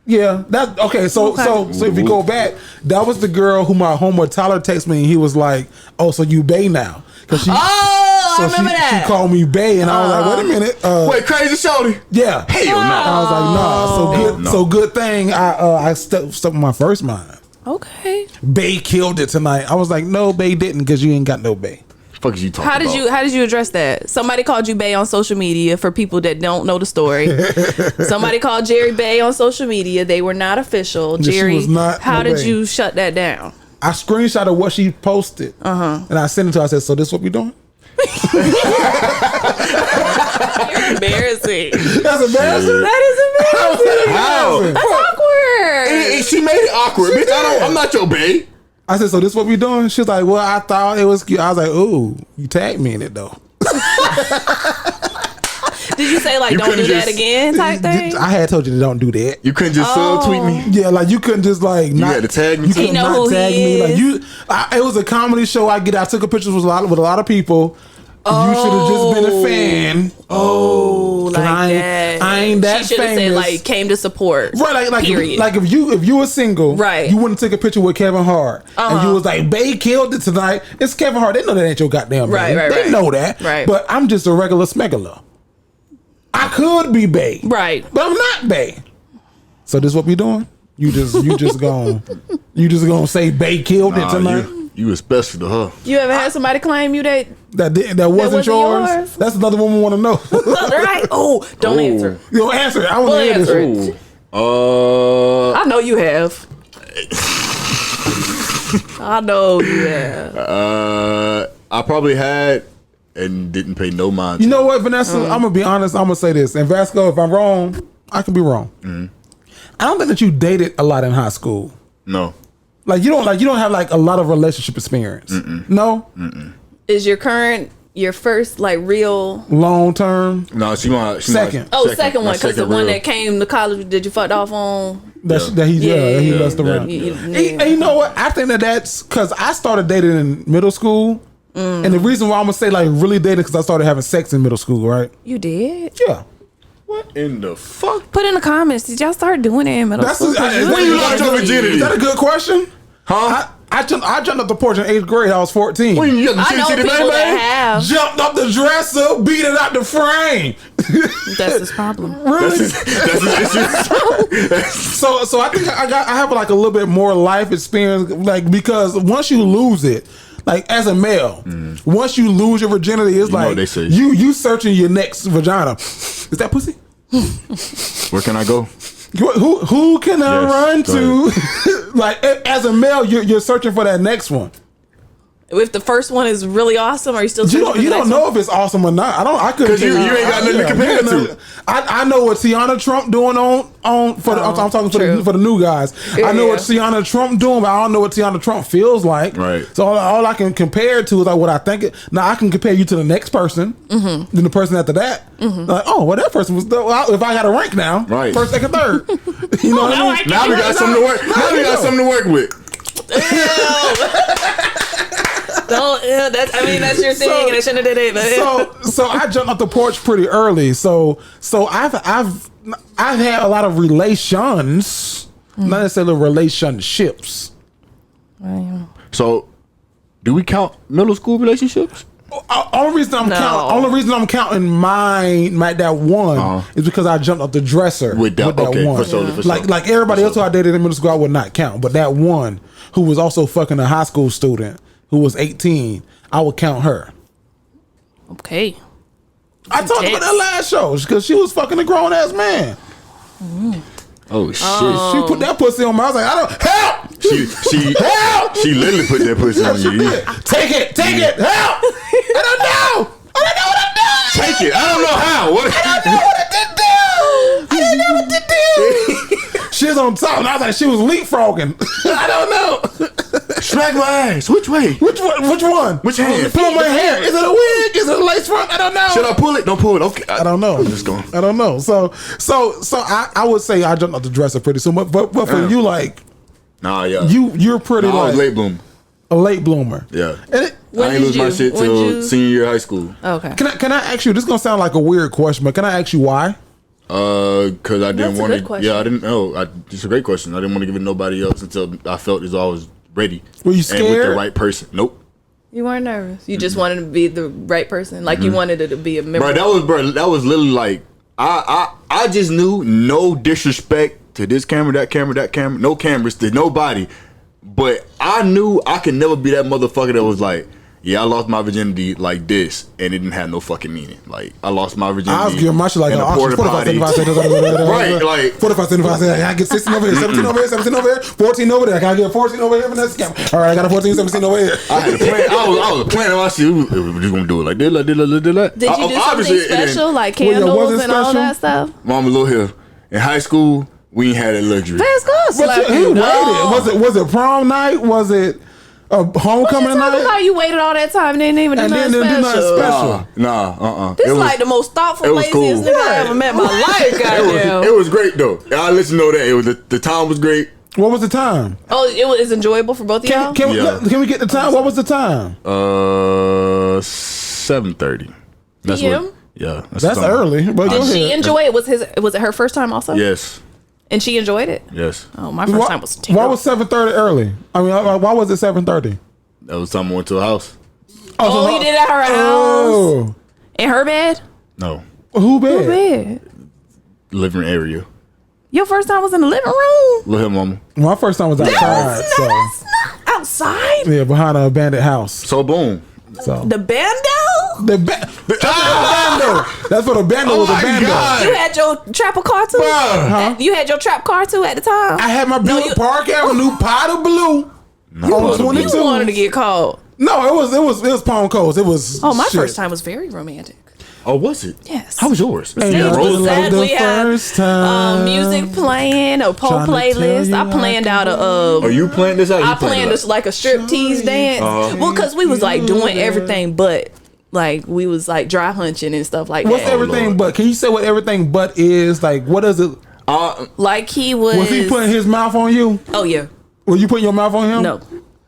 Yeah, that okay. So if you go back, that was the girl who my homeboy Tyler texted me, and he was like, "Oh, so you bae now?" Because I remember that. She called me bae, and I was like, "Wait a minute, wait, crazy shorty?" Yeah, hell no. I was like, "Nah." So good thing I stuck with my first mind. Okay. Bae killed it tonight. I was like, "No, bae didn't, because you ain't got no bae." Fuck is you talking about? How did you address that? Somebody called you bae on social media for people that don't know the story. Somebody called Jerry bae on social media. They were not official. Jerry, was not how no did bae. you shut that down? I screenshotted what she posted, and I sent it to her. I said, "So this what we doing?" You're embarrassing. That's embarrassing. That is embarrassing. How? That's awkward. She made it awkward, bitch. I'm not your bae. I said, "So this what we doing?" She was like, "Well, I thought it was cute." I was like, "Ooh, you tagged me in it though." Did you say like, don't do that again type thing? I had told you to don't do that. You couldn't just tweet me. Yeah, like you couldn't just like you had to tag me. You He could know not who tag he me. Like is. it was a comedy show. I took a picture with a lot of people. You should have just been a fan. Oh, like that. I ain't that She should have said famous. like came to support. Right, like period. if you were single, right, you wouldn't take a picture with Kevin Hart, and you was like, "Bae killed it tonight." It's Kevin Hart. They know that ain't your goddamn man. Right, they know that. Right. But I'm just a regular smuggler. I could be bae, right, but I'm not bae. So this what we doing? You just gonna say bae killed it tonight? You was special to her. You ever had somebody claim you that wasn't yours? That's another woman want to know. Right? Oh, don't answer. You don't answer it. I want to hear this. I know you have. I know you have. I probably had and didn't pay no mind. You know what, Vanessa? I'm gonna be honest. I'm gonna say this, and Vasco, if I'm wrong, I can be wrong. I don't think that you dated a lot in high school. No. Like you don't have like a lot of relationship experience. No. Is your first like real long term? No, she second. Second one, because the one that came to college did you fucked off on? That he messed around. And you know what? I think that's because I started dating in middle school, and the reason why I'm gonna say like really dating because I started having sex in middle school, right? You did? Yeah. What in the fuck? Put in the comments. Did y'all start doing it in middle school? When you lost your virginity? Is that a good question? Huh? I jumped up the porch in 8th grade. I was 14. When you I know people that have. Jumped up the dresser, beat it out the frame. That's his problem. Really? That's his issue. So I think I have like a little bit more life experience, like because once you lose it, like as a male, once you lose your virginity, it's like they say. you searching your next vagina. Is that pussy? Where can I go? Who can I run to? Like as a male, you're searching for that next one. If the first one is really awesome, are you still? You don't know if it's awesome or not. I couldn't. Because you ain't got nothing to compare it to. I know what Tiana Trump doing on for I'm talking for the new guys. I know what Tiana Trump doing, but I don't know what Tiana Trump feels like. Right. So all I can compare it to is like what I think. Now I can compare you to the next person, then the person after that. Like, oh, well, that person was. If I got a rank now, right? First, second, third. You know what I mean? Now we got something to work. Now we got something to work with. That's your thing, and I shouldn't have did it. But. So I jumped off the porch pretty early. So I've had a lot of relations, not necessarily relationships. So, do we count middle school relationships? Only reason I'm counting mine that one is because I jumped off the dresser with that one. Like everybody else who I dated in middle school, I would not count. But that one who was also fucking a high school student who was 18, I would count her. Okay. I talked about that last show because she was fucking a grown ass man. Oh shit! She put that pussy on me. I was like, I don't help. She help. She literally put that pussy on you. Take it, help. I don't know what I'm doing. Take it. I don't know how. What? I don't know what to do. She was on top, and I was like, she was leapfrogging. I don't know. Smack my ass. Which way? Which one? Which hand? Pull my hair. Is it a wig? Is it a lace front? I don't know. Should I pull it? Don't pull it. Okay. I don't know. I'm just going. I don't know. So I would say I jumped off the dresser pretty soon, but for you, like, nah, yeah, you're pretty I was like late bloomer. A late bloomer. Yeah. And I ain't lose my shit till senior year of high school. Okay. Can I ask you? This is gonna sound like a weird question, but can I ask you why? Because I didn't want to. question. Yeah, I didn't know. It's a great question. I didn't want to give it to nobody else until I felt as though I was ready. Were you scared? And with the right person. Nope. You weren't nervous. You just wanted to be the right person. Like you wanted it to be a member. That was literally like I just knew, no disrespect to this camera, that camera, no cameras to nobody. But I knew I could never be that motherfucker that was like, yeah, I lost my virginity like this, and it didn't have no fucking meaning. Like, I lost my virginity. I was giving my shit like, in a porta potty. Right, like 45, 75. I get 16 over here, 17 over here, 17 over here, 14 over there. Can I get 14 over here? All right, I got a 14, 17 over here. I had a plan. I was planning my shit. We're just gonna do it like this, like this, like this, like this. Did you do something special, like candles and all that stuff? Mama, look here. In high school, we ain't had that luxury. Was it prom night? Was it homecoming night? About you waited all that time and didn't even do nothing special. Nah. This is like the most thoughtful, laziest nigga I ever met in my life. Goddamn. It was great though. I let you know that it was the time was great. What was the time? Oh, it was enjoyable for both of y'all. Can we get the time? What was the time? 7:30. That's PM? That's early. But did she enjoy it? Was it her first time also? Yes. And she enjoyed it? Yes. Oh, my first time was terrible. Why was 7:30 early? I mean, why was it 7:30? That was time I went to a house. Oh, you did it at her house? In her bed? No. Who bed? Living area. Your first time was in the living room? Look here, mama. My first time was outside. That's not outside. Yeah, behind an abandoned house. So boom. So the bando? The bando. That's what a bando was. A bando. God. You had your trapper car too? You had your trap car too at the time? I had my Buick Park Avenue powder blue. No, you wanted to get caught. No, it was Palm Coast. It was. Oh, my first time was very romantic. Oh, was it? Yes. How was yours? We had music playing, a pole playlist. I planned out Are you playing this out? I planned this like a striptease dance. Well, because we was like doing everything but. Like we was like dry hunching and stuff like What's that. What's everything but? Can you say what everything but is? Like what is it? Like he was. Was he putting his mouth on you? Oh yeah. Were you putting your mouth on him? No.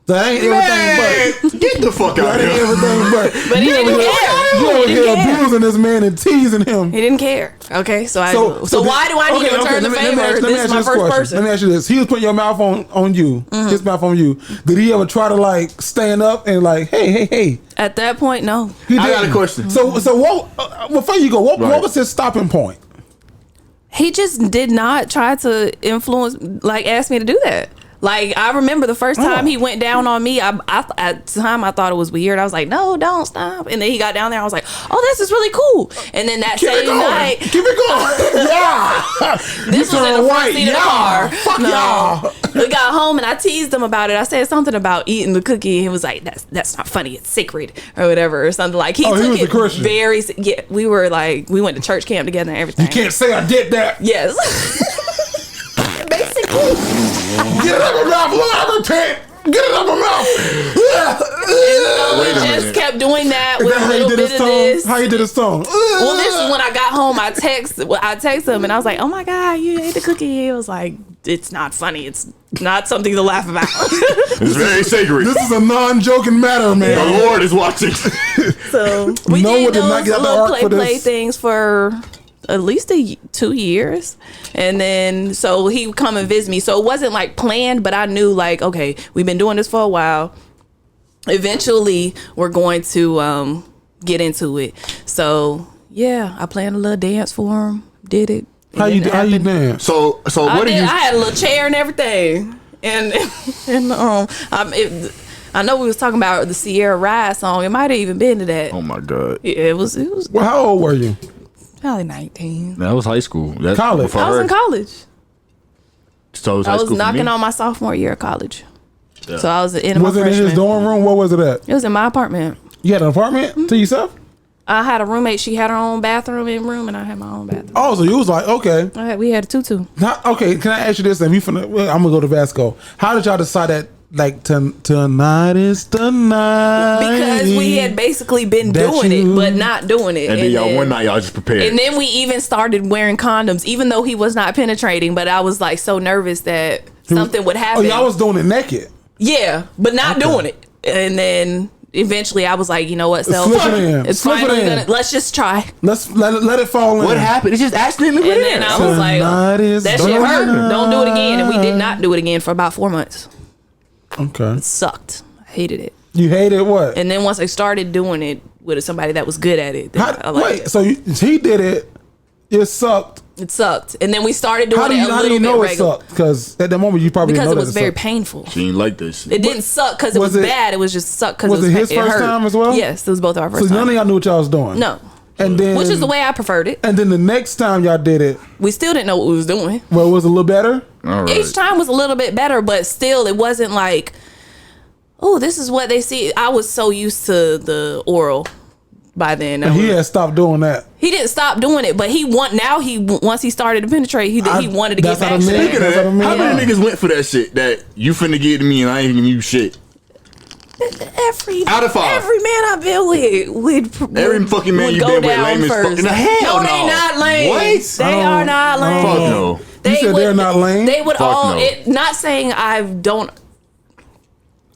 That ain't everything but. Get the fuck out of here. That ain't everything but. But he didn't care. You over here abusing this man and teasing him. He didn't care. Okay, so why do I need to return the favor? This is my first person. Let me ask you this: he was putting your mouth on you, his mouth on you. Did he ever try to like stand up and like, hey? At that point, no. I got a question. So what? Before you go, what was his stopping point? He just did not try to influence, like ask me to do that. Like I remember the first time he went down on me, I at the time I thought it was weird. I was like, no, don't stop. And then he got down there. I was like, oh, this is really cool. And then that same night, keep it going. Yeah. This was in the front seat of the car. Fuck y'all. We got home and I teased him about it. I said something about eating the cookie. He was like, that's not funny. It's sacred or whatever or something like. He took was it a Christian. very. Yeah, we were like we went to church camp together and everything. You can't say I did that. Yes. Basically. Get it out of my mouth, Lord, I repent. Get it out of my mouth. We just kept doing that with a little bit of this. How you did his song? Well, this is when I got home. I text him and I was like, "Oh my God, you ate the cookie." He was like, "It's not funny. It's not something to laugh about." It's very sacred. This is a non-joking matter, man. The Lord is watching. So we did those little play things for at least 2 years, and then so he would come and visit me. So it wasn't like planned, but I knew like, okay, we've been doing this for a while. Eventually, we're going to get into it. So yeah, I planned a little dance for him. Did it? How you dance? So what did you? I had a little chair and everything, and I know we was talking about the Sierra Ride song. It might have even been to that. Oh my God. Yeah, it was. Well, how old were you? Probably 19. That was high school. That's College. I was in college. So it was I high was school knocking for me? on my sophomore year of college. Yeah. So I was in my Was it in freshman. his dorm room? Where was it at? It was in my apartment. You had an apartment to yourself? I had a roommate. She had her own bathroom and room, and I had my own bathroom. Oh, so you was like, okay. We had a tutu. Okay, can I ask you this? And I'm gonna go to Vasco. How did y'all decide that like tonight is the night? Because we had basically been doing it, but not doing it. And then y'all one night y'all just prepared. And then we even started wearing condoms, even though he was not penetrating. But I was like so nervous that something would happen. Oh, y'all was doing it naked. Yeah, but not doing it. And then eventually I was like, you know what, so it's finally gonna, let's just try. Let's let it fall in. What happened? It's just accidentally. And then I was like, that shit hurt. Don't do it again. And we did not do it again for about 4 months. Okay. It sucked. I hated it. You hated what? And then once I started doing it with somebody that was good at it, then I liked it. So he did it. It sucked. It sucked. And then we started doing it a How do little you bit know it regular. sucked? Because at the moment you probably Because didn't know it was that very sucked. painful. She didn't like this shit. It didn't suck because it was bad. It was just sucked because Was it his first hurt. time as well? Yes, it was both of our first So time. none of y'all knew what y'all was doing. No. And then, which is the way I preferred it. And then the next time y'all did it, we still didn't know what we was doing. Well, it was a little better. All right. Each time was a little bit better, but still, it wasn't like, oh, this is what they see. I was so used to the oral by then. And he had stopped doing that. He didn't stop doing it, but once he started to penetrate, he wanted to get back to that. Speaking of that, how many niggas went for that shit that you finna get to me and I ain't giving you shit? Out of 5. Every man I've been with every fucking man you've been with, lame as fuck. Hell no, they not lame. What? They are not lame. Fuck no. You said they're not lame? They would Fuck all. no. Not saying I don't.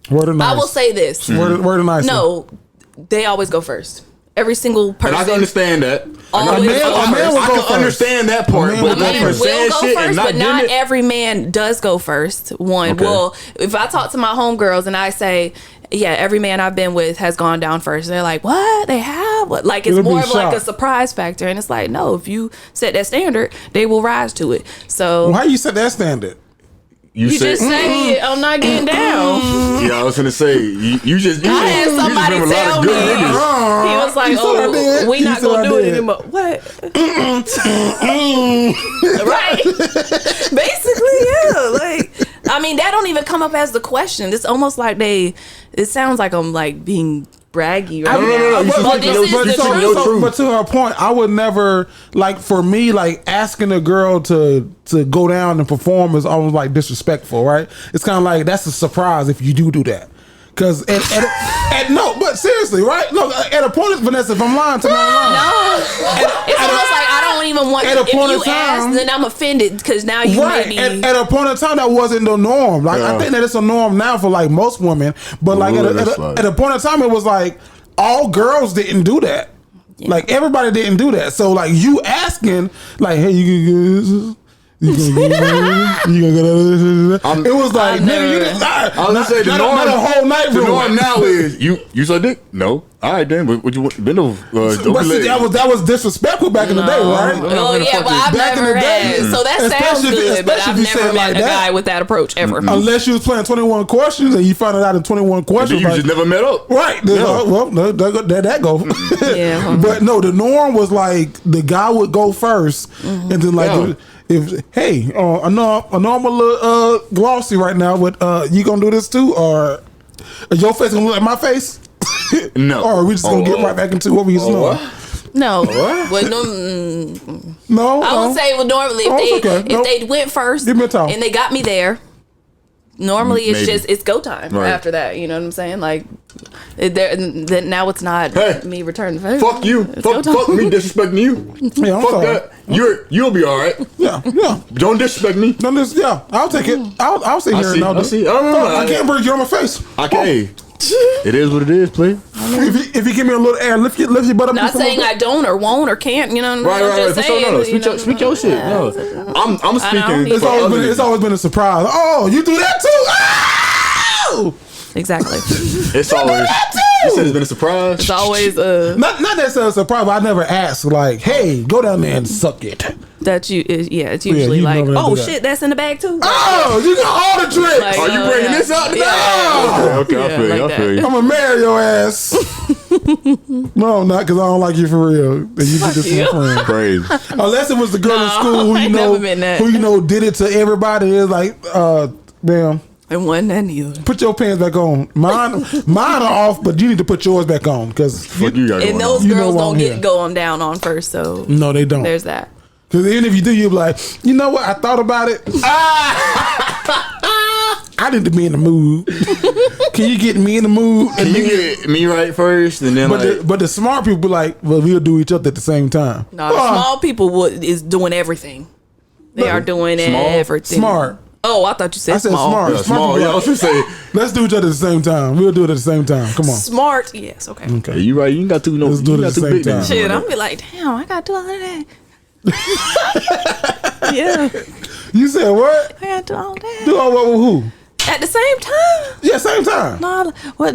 Word of nice. I will say this. Word of nice. No, they always go first. Every single person. And I can understand that. Always I can understand that part, but not even saying shit and not but not getting it. every man does go first. One. Okay. Well, if I talk to my homegirls and I say, yeah, every man I've been with has gone down first, and they're like, what? They have? What? Like, it's It'll be more of like a shocked. surprise factor. And it's like, no, if you set that standard, they will rise to it. So Well, how you set that standard? you just say, I'm not getting down. Yeah, I was gonna say you just. I had somebody you just remember a lot tell of me. good niggas. He was like, You said I did. oh, we You not said gonna I do it did. anymore. What? Right. Basically, yeah. Like, I mean, that don't even come up as the question. It's almost like it sounds like I'm like being braggy right now. You should But speak this your- is you the should speak truth. your truth. But to her point, I would never like for me like asking a girl to go down and perform is almost like disrespectful, right? It's kind of like that's a surprise if you do that. Cause no, but seriously, right? Look, at a point, Vanessa, if I'm lying to me, I'm lying. No, it's almost like I don't even want. At a If point you in time- ask, then I'm offended because now you Right. made me. At a point in time, that wasn't the norm. Like I think that it's a norm now for like most women, but like Ooh, at a point in time, it was like all girls didn't do that. Like everybody didn't do that. So like you asking, like, hey, you gonna get it was like, nigga, you didn't. I was gonna say the norm. Not a whole night The room. norm now is you suck dick? No. All right then. What you want? Bend over. But see, that was disrespectful back in the day, right? Oh yeah, but I've Back in never the day, had. So that sounds especially good, but if I've you never said met like a that. guy with that approach ever. Unless you was playing 21 questions and you found it out in 21 And questions. then you like, just never met up. right. Well, no, there that go. Yeah. But no, the norm was like the guy would go first, and then like if hey, I know I'm a little glossy right now, but you gonna do this too, or your face gonna look like my face? No. Or are we just gonna get right back into what we used to know? No. Well, No, I would say, well, normally if they went first Give me a towel. and they got me there, normally it's Maybe. just it's go time Right. after that. You know what I'm saying? Like, now it's not Hey, me returning the favor. Fuck you. It's go time. Fuck me disrespecting you. Yeah, I'm Fuck sorry. that. You'll be all right. Yeah. Don't disrespect me. No, this, yeah, I'll take it. I'll sit here and I'll do. I see. I I can't breathe you on my face. Okay. It is what it is, play. If you give me a little air, lift your butt up. Not just a little saying I bit. don't or won't or can't. You know what I'm Right. just For saying. sure. No. you know, Speak your shit. No. I'm speaking. It's for always, other it's always been a surprise. Oh, you do that too? Oh! Exactly. It's always. She said it's been a surprise. It's always Not necessarily a surprise, but I never asked, like, hey, go down there and suck it. that you. It's usually you like, normally oh do that. shit, that's in the bag too. Oh, you got all the tricks. Like, Are you bringing this up now? Okay, I feel you. like I feel you. I'm gonna marry your ass. No, I'm not, because I don't like you for real. And you did this for a friend. Crazy. Unless it was the girl in school who I ain't never been that. did it to everybody. It's like, ma'am, It wasn't that neither. put your pants back on. Mine are off, but you need to put yours back on, because Fuck you got And going those on. You know girls why don't I'm get here. going down on first, so no, they don't. there's that. Because even if you do, you'll be like, you know what? I thought about it. I need to be in the mood. Can you get me in the mood? Can you get me right first, and then But the smart people be like, well, we'll do each other at the same time. No, the small people is doing everything. They are doing everything. Smart. Oh, I thought you said, I said small. smart. Yeah, small. people Yeah, I was gonna say. let's do each other at the same time. We'll do it at the same time. Come on. Smart, yes, okay. Yeah, you right. You ain't got to no. Let's do you it got at the too same big time. names. Shit, I'm be like, damn, I gotta do all of that. Yeah, You said what? I gotta do all that Do all what with who? at the same time. Yeah, same time. No, what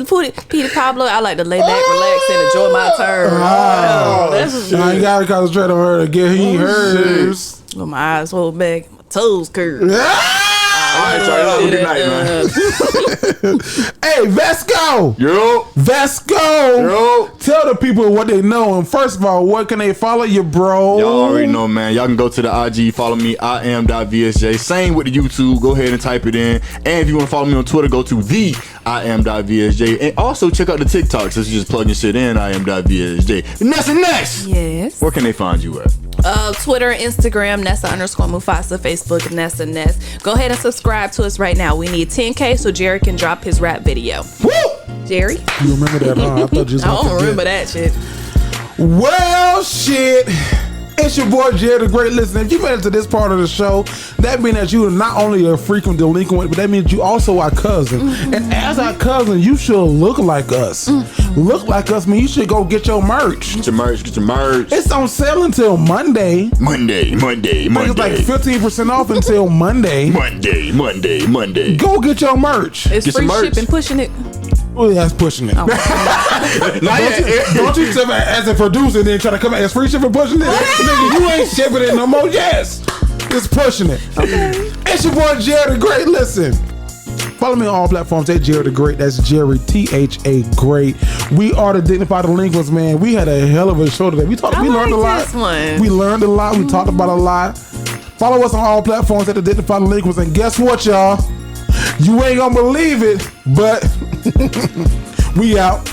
Peter Pablo? I like to lay back, relax, and enjoy my turn. Oh, That's I ain't gotta concentrate on her to get hers. with my eyes rolled back, my toes curved. All right, y'all. Good night, man. Hey, Vasco. Yo. Vasco. Yo. Tell the people what they know. And first of all, what can they follow you, bro? Y'all already know, man. Y'all can go to the IG, follow me, IAM.VSJ. Same with the YouTube. Go ahead and type it in. And if you want to follow me on Twitter, go to the IAM.VSJ. And also check out the TikTok. Since you just plugging shit in, IAM.VSJ. Ness. Yes. Where can they find you at? Twitter, Instagram, Nessa_Mufasa, Facebook, Nessa Ness. Go ahead and subscribe to us right now. We need 10K so Jerry can drop his rap video. Woo! Jerry? You remember that, huh? I thought you was I gonna don't forget. remember that shit. Well, shit. It's your boy Jerry the Great. Listen, if you made it to this part of the show, that means that you are not only a frequent delinquent, but that means you also our cousin. And as our cousin, you should look like us. Look like us means you should go get your merch. Get your merch. Get your merch. It's on sale until Monday. Monday. It's like 15% off until Monday. Monday. Go get your merch. It's Get free some merch. shipping, pushing it. Oh, that's pushing it. Not yet. Don't you tell me as a producer and then try to come out as free shipping pushing it? Nigga, you ain't shipping it no more. Yes. It's pushing it. Okay. It's your boy Jerry the Great. Listen. Follow me on all platforms at Jerry the Great. That's Jerry THA Great. We are the Dignified Delinquents, man. We had a hell of a show today. We learned a lot. This one. We learned a lot. We talked about a lot. Follow us on all platforms at the Dignified Delinquents. And guess what, y'all? You ain't gonna believe it, but we out.